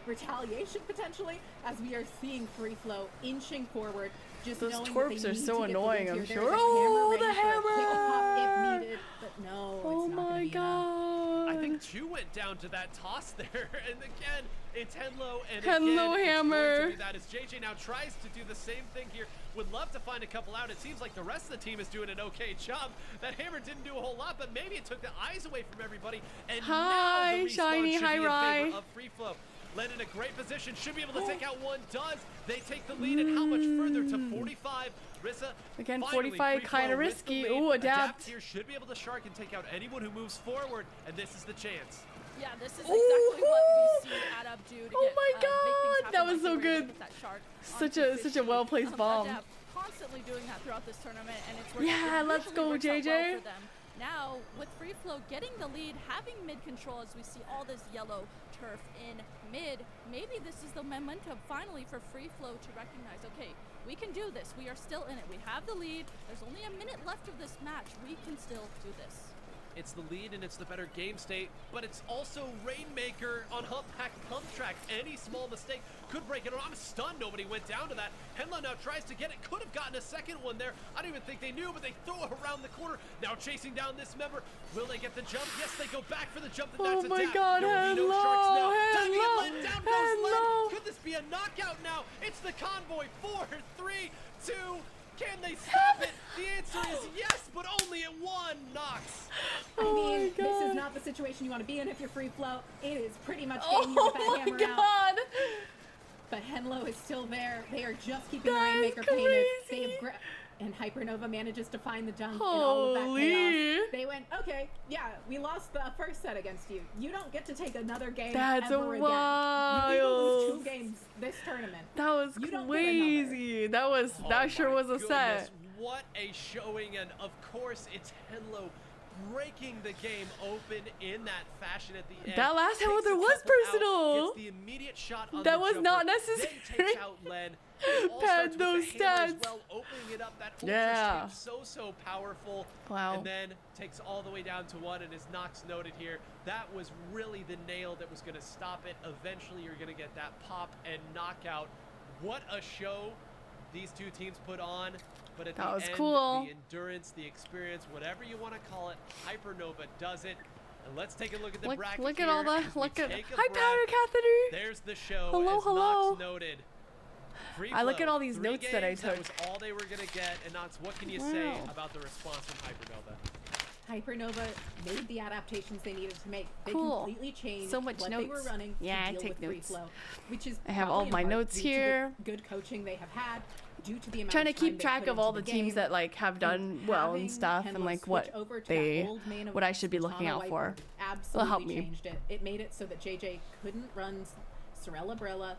retaliation, potentially, as we are seeing Free Flow inching forward. Just Those knowing torps that are they need so to get the annoying, wins I'm here. sure. There's a Oh, hammer the ready for a quick pop hammer! if needed, but no, Oh it's not gonna my be enough. I think 2 went down to that toss there. And again, it's Henlo. And Henlo again, hammer. it's going to be that as JJ now tries to do the same thing here. Would love to find a couple out. It seems like the rest of the team is doing an okay job. That hammer didn't do a whole lot, but maybe it took the eyes away from everybody. And now the respawn Shiny, should hi, be in Rye. favor of Free Flow. Led in a great position, should be able to take out one, does. They take the lead, and how much further to 45? Rissa, Again, finally, 45 Free Flow kind of with the risky. lead. Ooh, adapt. Here should be able to shark and take out anyone who moves forward, and this is the chance. Yeah, this is exactly what we see Adab do to Oh get, my make things God, happen that like was they so were able to good. get that shark Such onto a Fishy. well-placed bomb. Adab constantly doing that throughout this tournament, and it's working. Yeah, it let's usually go, works out JJ. well for them. Now, with Free Flow getting the lead, having mid control as we see all this yellow turf in mid, maybe this is the momentum finally for Free Flow to recognize, okay, we can do this. We are still in it. We have the lead. There's only a minute left of this match. We can still do this. It's the lead and it's the better game state, but it's also Rainmaker on Humpback Pump Track. Any small mistake could break it. I'm stunned nobody went down to that. Henlo now tries to get it. Could have gotten a second one there. I don't even think they knew, but they throw it around the corner. Now chasing down this member. Will they get the jump? Yes, they go back for the jump. And that's Oh my a tap. God, No Henlo, sharks now. Time to get Henlo, Len. Down goes Henlo. Len. Could this be a knockout now? It's the convoy. 4, 3, 2. Can they stop it? The answer is yes, but only at 1 knocks. I Oh mean, my this God. is not the situation you want to be in if you're Free Flow. It is pretty much Oh getting you with that my hammer out. God. But Henlo is still there. They are just keeping the That is Rainmaker painted. They crazy. have and Hypernova manages to find the jump in all of that Holy. chaos. They went, okay, yeah, we lost the first set against you. You don't get to take another game That's ever again. You either lose 2 games this tournament. That was You don't get crazy. That was Oh that sure my was a goodness, set. What a showing, and of course it's Henlo breaking the game open in that fashion at the end. That last hit, Takes there a was couple out, personal. gets the immediate shot on That the was jumper, not then necessary. takes out Len. All Pad starts with those the hammer as stats. well, opening it up. That ultra Yeah. stream so powerful. Wow. And then takes all the way down to 1, and as Knox noted here, that was really the nail that was going to stop it. Eventually you're going to get that pop and knockout. What a show these two teams put on. But at That the was end, cool. the endurance, the experience, whatever you want to call it, Hypernova does it. And let's take a look at the bracket Look here at all the as we look at take a hi breath. powder catheter. There's the show. Hello, as hello. Knox noted. Free I look flow, at all these 3 notes that I games, That took. was all they were gonna get. And Knox, what can you say Wow. about the response from Hypernova? Hypernova made the adaptations they needed to make. They Cool. completely changed So much what they were notes. running Yeah, I to deal take with Free notes. Flow, which is I have probably all in my part notes due to the here. good coaching they have had, due to the amount Trying to of time keep they track put of all into the teams game, that like have done well and having stuff, and Henlo like switch what over to they that old main of what I should be looking Santana out for. Viper absolutely help me. changed it. It made it so that JJ couldn't run Sorella Brella,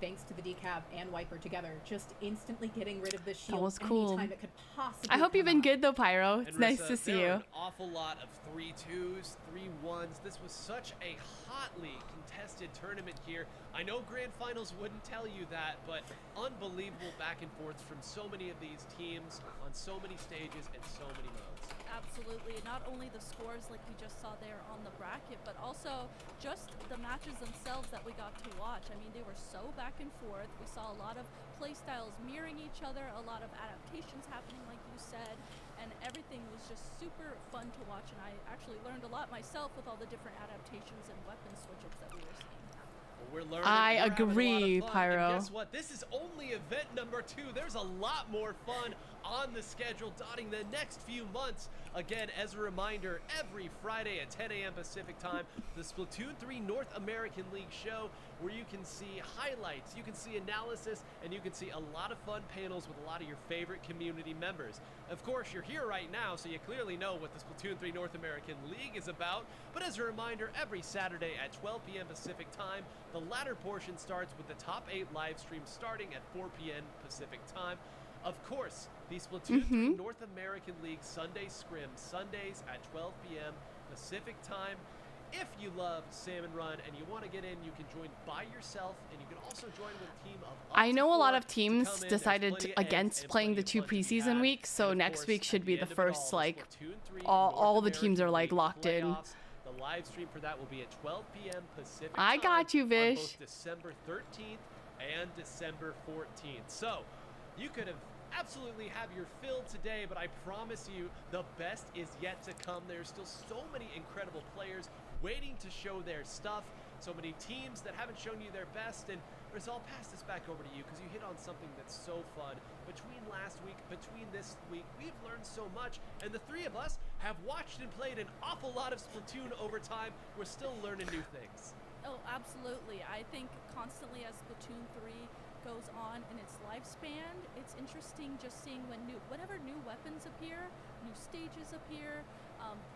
thanks to the decab and Wiper together, just instantly getting rid of the shield was cool. anytime it could possibly I hope you've come been up. good though, Pyro. It's And nice Rissa, to see there you. were an awful lot of 3-2s, 3-1s. This was such a hotly contested tournament here. I know grand finals wouldn't tell you that, but unbelievable back and forths from so many of these teams on so many stages and so many modes. Absolutely. Not only the scores like we just saw there on the bracket, but also just the matches themselves that we got to watch. I mean, they were so back and forth. We saw a lot of play styles mirroring each other, a lot of adaptations happening, like you said, and everything was just super fun to watch. And I actually learned a lot myself with all the different adaptations and weapon switch-ups that we were seeing. We're learning. I we're having a lot of agree, fun, and Pyro. guess what? This is only event number 2. There's a lot more fun on the schedule dotting the next few months. Again, as a reminder, every Friday at 10 a.m. Pacific time, the Splatoon 3 North American League show, where you can see highlights, you can see analysis, and you can see a lot of fun panels with a lot of your favorite community members. Of course, you're here right now, so you clearly know what the Splatoon 3 North American League is about. But as a reminder, every Saturday at 12 p.m. Pacific time, the latter portion starts with the top 8 live streams starting at 4 p.m. Pacific time. Of course, the Splatoon 3 North American League Sunday Scrim, Sundays at 12 p.m. Pacific time. If you love Salmon Run and you want to get in, you can join by yourself, and you can also join with a team of up I to know a lot 4 of to teams come in. There's decided plenty to, of eggs against and playing the plenty 2 of fun to be preseason had. weeks, so And of next course, week should at be the the end of it all, first the like Splatoon 3 all North the teams are American like League locked in. playoffs. The live stream for that will be at 12 p.m. Pacific I time got you, on Vish. both December 13th and December 14th. So you could have absolutely have your fill today, but I promise you the best is yet to come. There's still so many incredible players waiting to show their stuff. So many teams that haven't shown you their best. And Riz, I'll pass this back over to you because you hit on something that's so fun. Between last week, between this week, we've learned so much. And the three of us have watched and played an awful lot of Splatoon over time. We're still learning new things. Oh, absolutely. I think constantly as Splatoon 3 goes on in its lifespan, it's interesting just seeing whenever new weapons appear, new stages appear,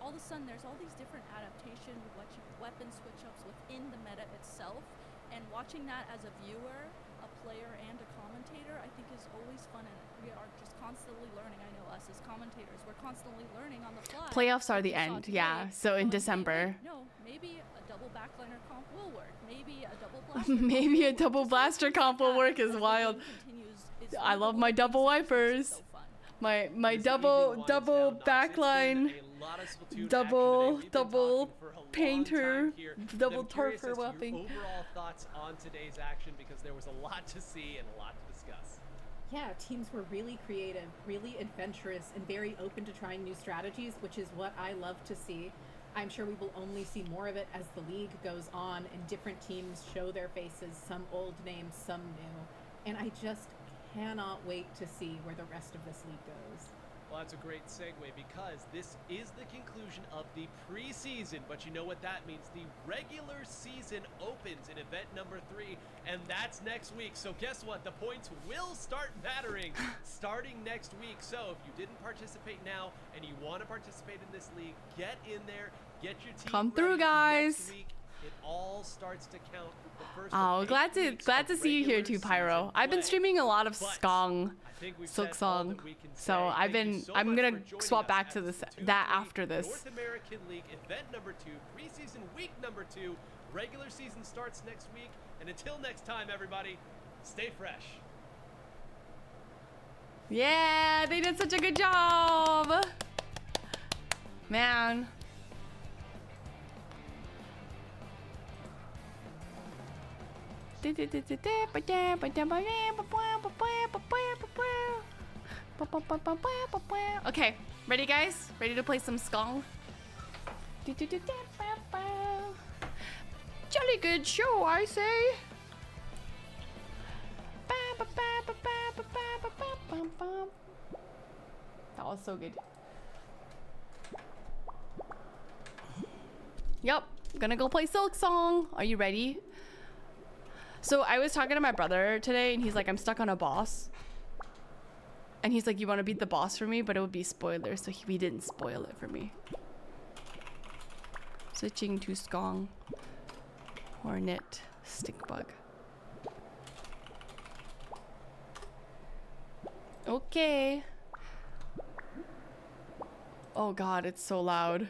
all of a sudden there's all these different adaptation weapon switch-ups within the meta itself, and watching that as a viewer, a player, and a commentator, I think is always fun, and we are just constantly learning. I know us as commentators, we're constantly learning on the fly. Playoffs are the We saw end, today, yeah. So in going, December. "Hey, no, maybe a double backliner comp will work. Maybe a double blaster Maybe a comp will work." double Just blaster things like comp will that work is as the wild. game continues. It's I one of love the my things double that makes it wipers. so fun. My This double evening winds down, Knox. It's been backline, a lot of Splatoon double action today. We've been talking for a long painter, time here, and double I'm curious turfer as to your weapon. overall thoughts on today's action because there was a lot to see and a lot to discuss. Yeah, teams were really creative, really adventurous, and very open to trying new strategies, which is what I love to see. I'm sure we will only see more of it as the league goes on and different teams show their faces, some old names, some new. And I just cannot wait to see where the rest of this league goes. Well, that's a great segue because this is the conclusion of the preseason, but you know what that means. The regular season opens in event number 3, and that's next week. So guess what? The points will start mattering starting next week. So if you didn't participate now and you want to participate in this league, get in there, get your team Come through, ready. guys. Next week, it all starts to count. The first Oh, of glad 8 weeks to of see you here regular too, Pyro. season I've been play. streaming a lot of But Skong, I think we've Silk said all Song. that we can So say. I've Thank you been so I'm much gonna for joining swap us back at to this Splatoon that 3 after this. North American League event number 2, preseason week number 2. Regular season starts next week, and until next time, everybody, stay fresh. Yeah, they did such a good job. Man. Okay, ready guys? Ready to play some Skong? Jolly good show, I say. That was so good. Yep, gonna go play Silk Song. Are you ready? So I was talking to my brother today and he's like, I'm stuck on a boss. And he's like, you want to beat the boss for me? But it would be spoilers, so he didn't spoil it for me. Switching to Skong. Hornet. Stickbug. Okay. Oh god, it's so loud.